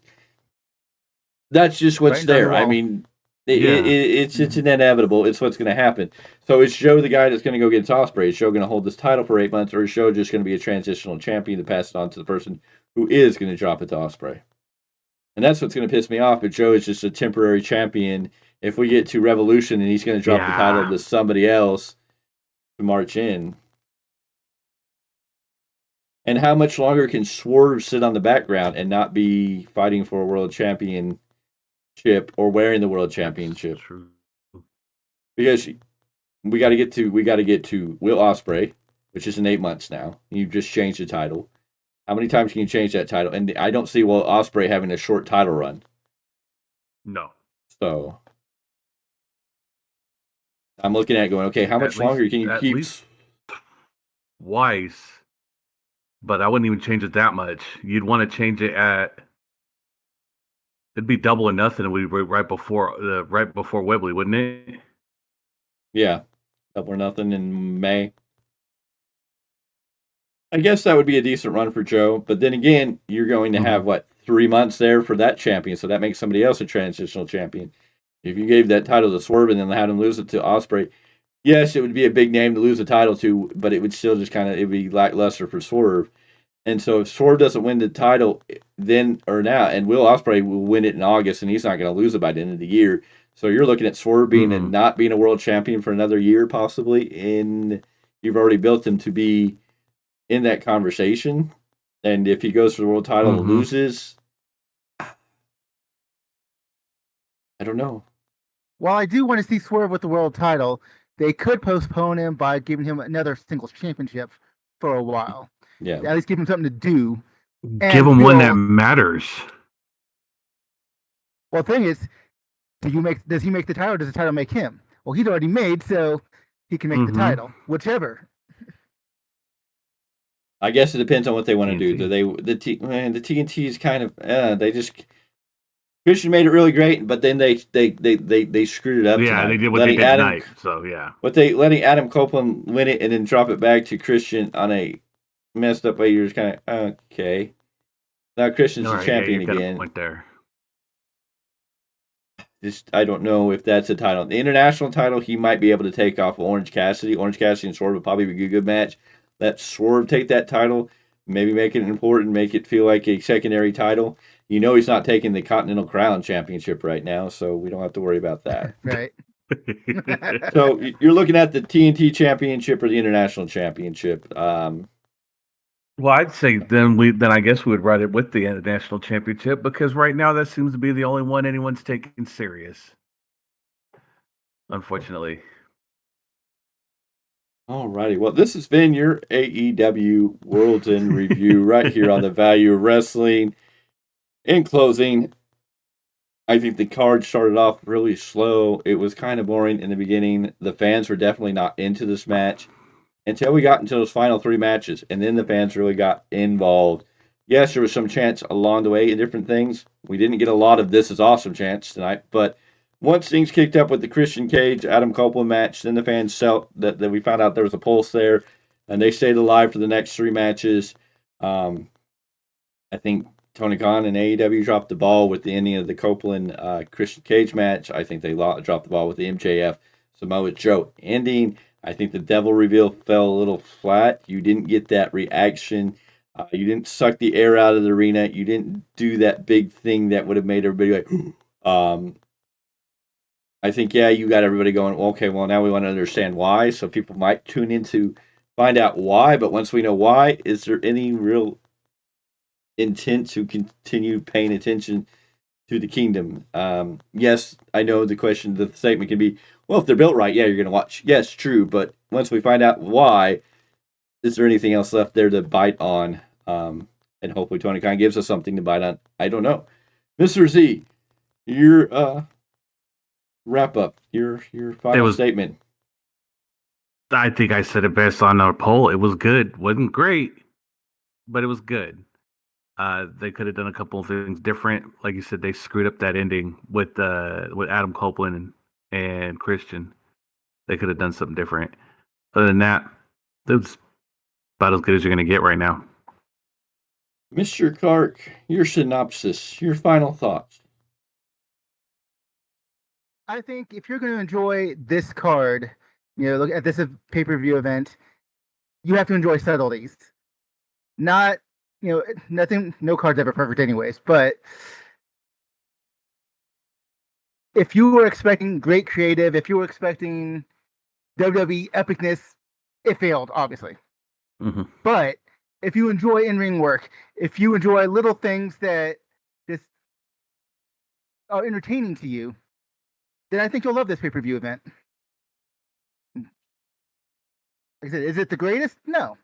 what's right there. I mean, it's inevitable. It's what's going to happen. So is Joe the guy that's going to go against Ospreay? Is Joe going to hold this title for 8 months, or is Joe just going to be a transitional champion to pass it on to the person who is going to drop it to Ospreay? And that's what's going to piss me off. But Joe is just a temporary champion. If we get to Revolution and he's going to drop the title to somebody else to march in. And how much longer can Swerve sit on the background and not be fighting for a world championship or wearing the world championship? That's true. Because we got to get to Will Ospreay, which is in 8 months now. You just changed the title. How many times can you change that title? And I don't see Will Ospreay having a short title run. No. So I'm looking at it going, okay, how much longer can you keep? Twice. But I wouldn't even change it that much. You'd want to change it it'd be double or nothing. It would be right before Wembley, wouldn't it? Yeah, double or nothing in May. I guess that would be a decent run for Joe. But then again, you're going to have, 3 months there for that champion. So that makes somebody else a transitional champion. If you gave that title to Swerve and then had him lose it to Ospreay, yes, it would be a big name to lose the title to, but it would still just it'd be lackluster for Swerve. And so if Swerve doesn't win the title then or now, and Will Ospreay will win it in August, and he's not going to lose it by the end of the year. So you're looking at Swerve being and not being a world champion for another year, possibly. You've already built him to be in that conversation. And if he goes for the world title and loses, I don't know. While I do want to see Swerve with the world title, they could postpone him by giving him another singles championship for a while. Yeah. At least give him something to do. Give him one that matters. Well, the thing is, does he make the title or does the title make him? Well, he's already made, so he can make the title. Whichever. I guess it depends on what they want to do. The TNT is kind of they just Christian made it really great, but then they screwed it up. Yeah, tonight. they did what they did tonight. So yeah, letting Adam Copeland win it and then drop it back to Christian on a messed up way. You're just kind of okay. Now Christian's the champion again. Point there. I don't know if that's a title. The international title, he might be able to take off Orange Cassidy. Orange Cassidy and Swerve would probably be a good match. Let Swerve take that title, maybe make it important, make it feel like a secondary title. You know he's not taking the Continental Crown Championship right now, so we don't have to worry about that. Right. So you're looking at the TNT Championship or the International Championship. Well, I'd say then I guess we would write it with the International Championship because right now that seems to be the only one anyone's taking serious. Unfortunately. Alrighty, well, this has been your AEW Worlds End review right here on the Value of Wrestling. In closing, I think the card started off really slow. It was kind of boring in the beginning. The fans were definitely not into this match until we got into those final 3 matches, and then the fans really got involved. Yes, there was some chants along the way in different things. We didn't get a lot of "this is awesome" chants tonight, but once things kicked up with the Christian Cage, Adam Copeland match, then the fans felt that we found out there was a pulse there, and they stayed alive for the next 3 matches. I think Tony Khan and AEW dropped the ball with the ending of the Copeland Christian Cage match. I think they dropped the ball with the MJF Samoa Joe ending. I think the Devil reveal fell a little flat. You didn't get that reaction. You didn't suck the air out of the arena. You didn't do that big thing that would have made everybody like, I think, you got everybody going, okay, well, now we want to understand why. So people might tune in to find out why. But once we know why, is there any real intent to continue paying attention to the Kingdom? Yes, I know the statement can be, well, if they're built right, you're going to watch. Yes, true. But once we find out why, is there anything else left there to bite on? And hopefully Tony Khan gives us something to bite on. I don't know. Mr. Z, your wrap up, your final statement. I think I said it best on our poll. It was good. Wasn't great, but it was good. They could have done a couple of things different. Like you said, they screwed up that ending with Adam Copeland and Christian. They could have done something different. Other than that, it was about as good as you're going to get right now. Mr. Clarke, your synopsis, your final thoughts. I think if you're going to enjoy this card, look at this pay-per-view event, you have to enjoy subtleties. Not, nothing, no card's ever perfect anyways, but if you were expecting great creative, if you were expecting WWE epicness, it failed, obviously. Mm-hmm. But if you enjoy in-ring work, if you enjoy little things that just are entertaining to you, then I think you'll love this pay-per-view event. Like I said, is it the greatest? No.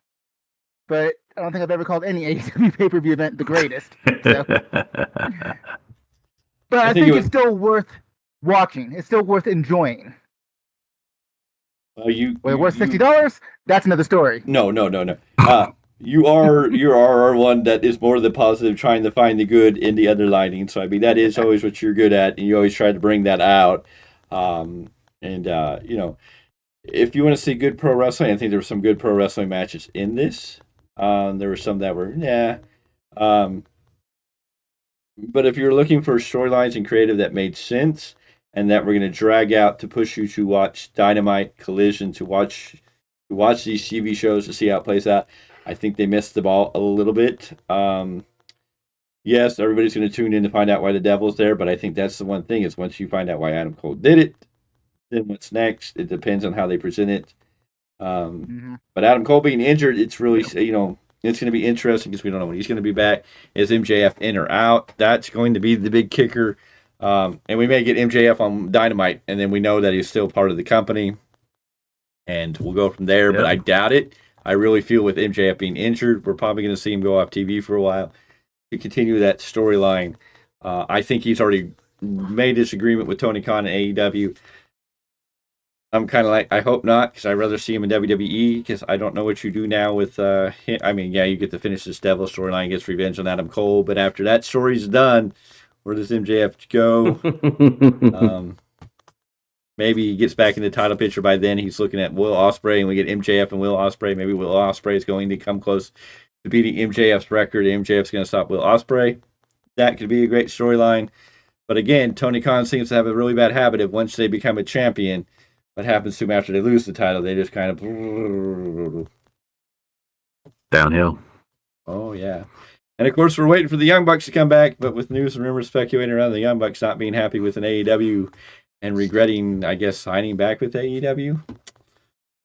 But I don't think I've ever called any AEW pay-per-view event the greatest. So. But I think it's still worth watching. It's still worth enjoying. Well, you worth $60? That's another story. No. You are one that is more than positive, trying to find the good in the underlining. So I mean, that is always what you're good at, and you always try to bring that out. You know, if you want to see good pro wrestling, I think there were some good pro wrestling matches in this. There were some that were but if you're looking for storylines and creative that made sense and that we're going to drag out to push you to watch Dynamite, Collision, to watch these TV shows to see how it plays out, I think they missed the ball a little bit. Yes, everybody's going to tune in to find out why the Devil's there, but I think that's the one thing is once you find out why Adam Cole did it, then what's next? It depends on how they present it. But Adam Cole being injured, it's really, it's going to be interesting because we don't know when he's going to be back. Is MJF in or out? That's going to be the big kicker. And we may get MJF on Dynamite, and then we know that he's still part of the company. And we'll go from there, but I doubt it. I really feel with MJF being injured, we're probably going to see him go off TV for a while to continue that storyline. I think he's already made this agreement with Tony Khan and AEW. I'm kind of like, I hope not, because I'd rather see him in WWE, because I don't know what you do now with him. I mean, yeah, you get to finish this Devil storyline, gets revenge on Adam Cole, but after that story's done, where does MJF go? Maybe he gets back in the title picture by then. He's looking at Will Ospreay, and we get MJF and Will Ospreay. Maybe Will Ospreay is going to come close to beating MJF's record. MJF's going to stop Will Ospreay. That could be a great storyline. But again, Tony Khan seems to have a really bad habit of once they become a champion, what happens to them after they lose the title? They just kind of downhill. Oh, yeah. And, of course, we're waiting for the Young Bucks to come back, but with news and rumors speculating around the Young Bucks not being happy with an AEW and regretting, I guess, signing back with AEW,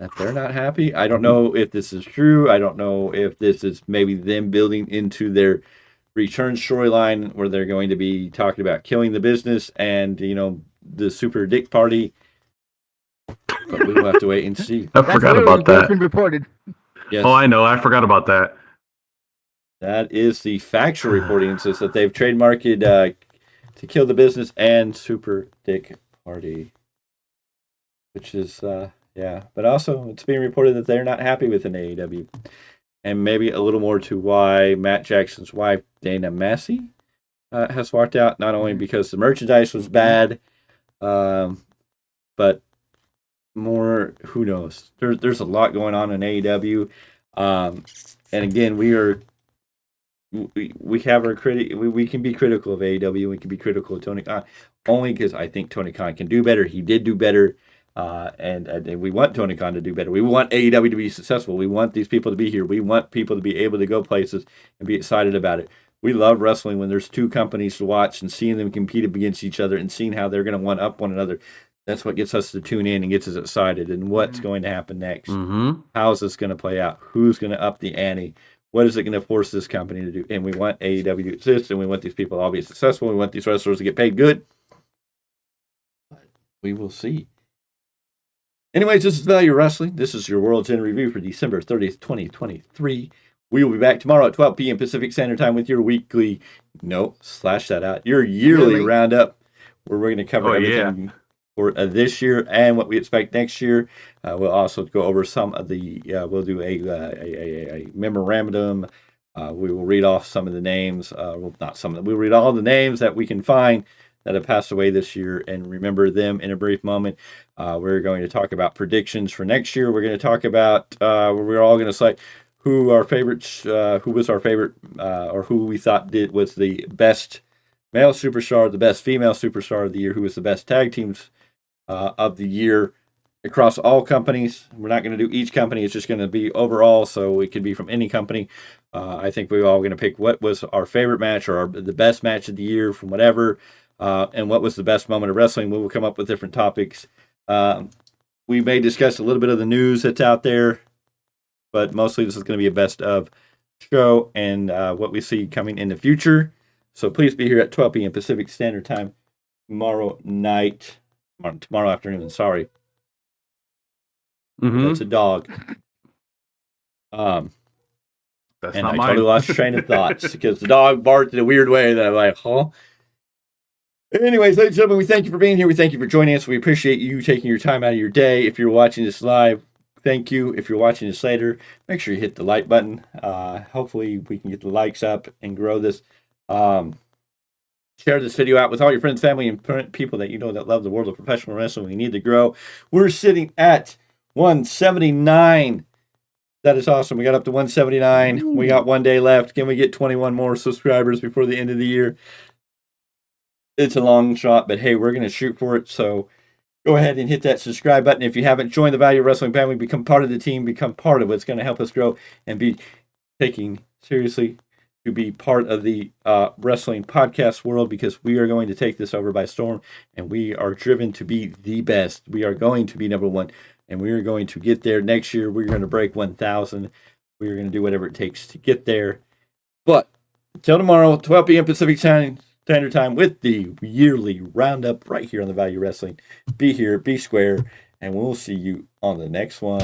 that they're not happy. I don't know if this is true. I don't know if this is maybe them building into their return storyline where they're going to be talking about killing the business and, the Super Dick Party. But we will have to wait and see. I forgot about that. Been reported. Yes. Oh, I know. I forgot about that. That is the factual reporting. It says that they've trademarked to kill the business and Super Dick Party, which is But also, it's being reported that they're not happy with an AEW, and maybe a little more to why Matt Jackson's wife Dana Massey has walked out. Not only because the merchandise was bad, but more, who knows? There's a lot going on in AEW, and again, we have our we can be critical of AEW. We can be critical of Tony Khan only because I think Tony Khan can do better. He did do better, and we want Tony Khan to do better. We want AEW to be successful. We want these people to be here. We want people to be able to go places and be excited about it. We love wrestling when there's two companies to watch and seeing them compete against each other and seeing how they're going to one up one another. That's what gets us to tune in and gets us excited. And what's going to happen next? How is this going to play out? Who's going to up the ante? What is it going to force this company to do? And we want AEW to exist, and we want these people to all be successful. We want these wrestlers to get paid good. But we will see. Anyways, this is Value Wrestling. This is your World's End review for December 30th, 2023. We will be back tomorrow at 12 p.m. Pacific Standard Time with your weekly, slash that out, your yearly roundup, where we're going to cover everything for this year and what we expect next year. We'll also go over some of the, we'll do a memorandum. We will read off some of the names, we'll read all the names that we can find that have passed away this year and remember them in a brief moment. We're going to talk about predictions for next year. We're going to talk about, we're all going to say who our favorites, who was our favorite, or who we thought was the best male superstar, the best female superstar of the year, who was the best tag teams of the year across all companies. We're not going to do each company. It's just going to be overall, so it could be from any company. I think we're all going to pick what was our favorite match or the best match of the year from whatever. and what was the best moment of wrestling. We will come up with different topics. We may discuss a little bit of the news that's out there, but mostly this is going to be a best of show and what we see coming in the future. So please be here at 12 p.m. Pacific Standard Time tomorrow afternoon. Sorry. That's a dog. That's and not I mine. totally lost train of thoughts because the dog barked in a weird way that I'm like, huh? Anyways, ladies and gentlemen, we thank you for being here. We thank you for joining us. We appreciate you taking your time out of your day. If you're watching this live, thank you. If you're watching this later, make sure you hit the like button. Hopefully we can get the likes up and grow this. Share this video out with all your friends, family, and people that you know that love the world of professional wrestling. We need to grow. We're sitting at 179. That is awesome. We got up to 179. Ooh. We got 1 day left. Can we get 21 more subscribers before the end of the year? It's a long shot, but hey, we're going to shoot for it. So go ahead and hit that subscribe button. If you haven't joined the Value Wrestling family, become part of the team, become part of what's going to help us grow and be taking seriously to be part of the wrestling podcast world, because we are going to take this over by storm, and we are driven to be the best. We are going to be number one, and we are going to get there next year. We're going to break 1,000. We are going to do whatever it takes to get there. But until tomorrow, 12 p.m. Pacific Standard Time with the yearly roundup right here on the Value Wrestling. Be here, be square, and we'll see you on the next one.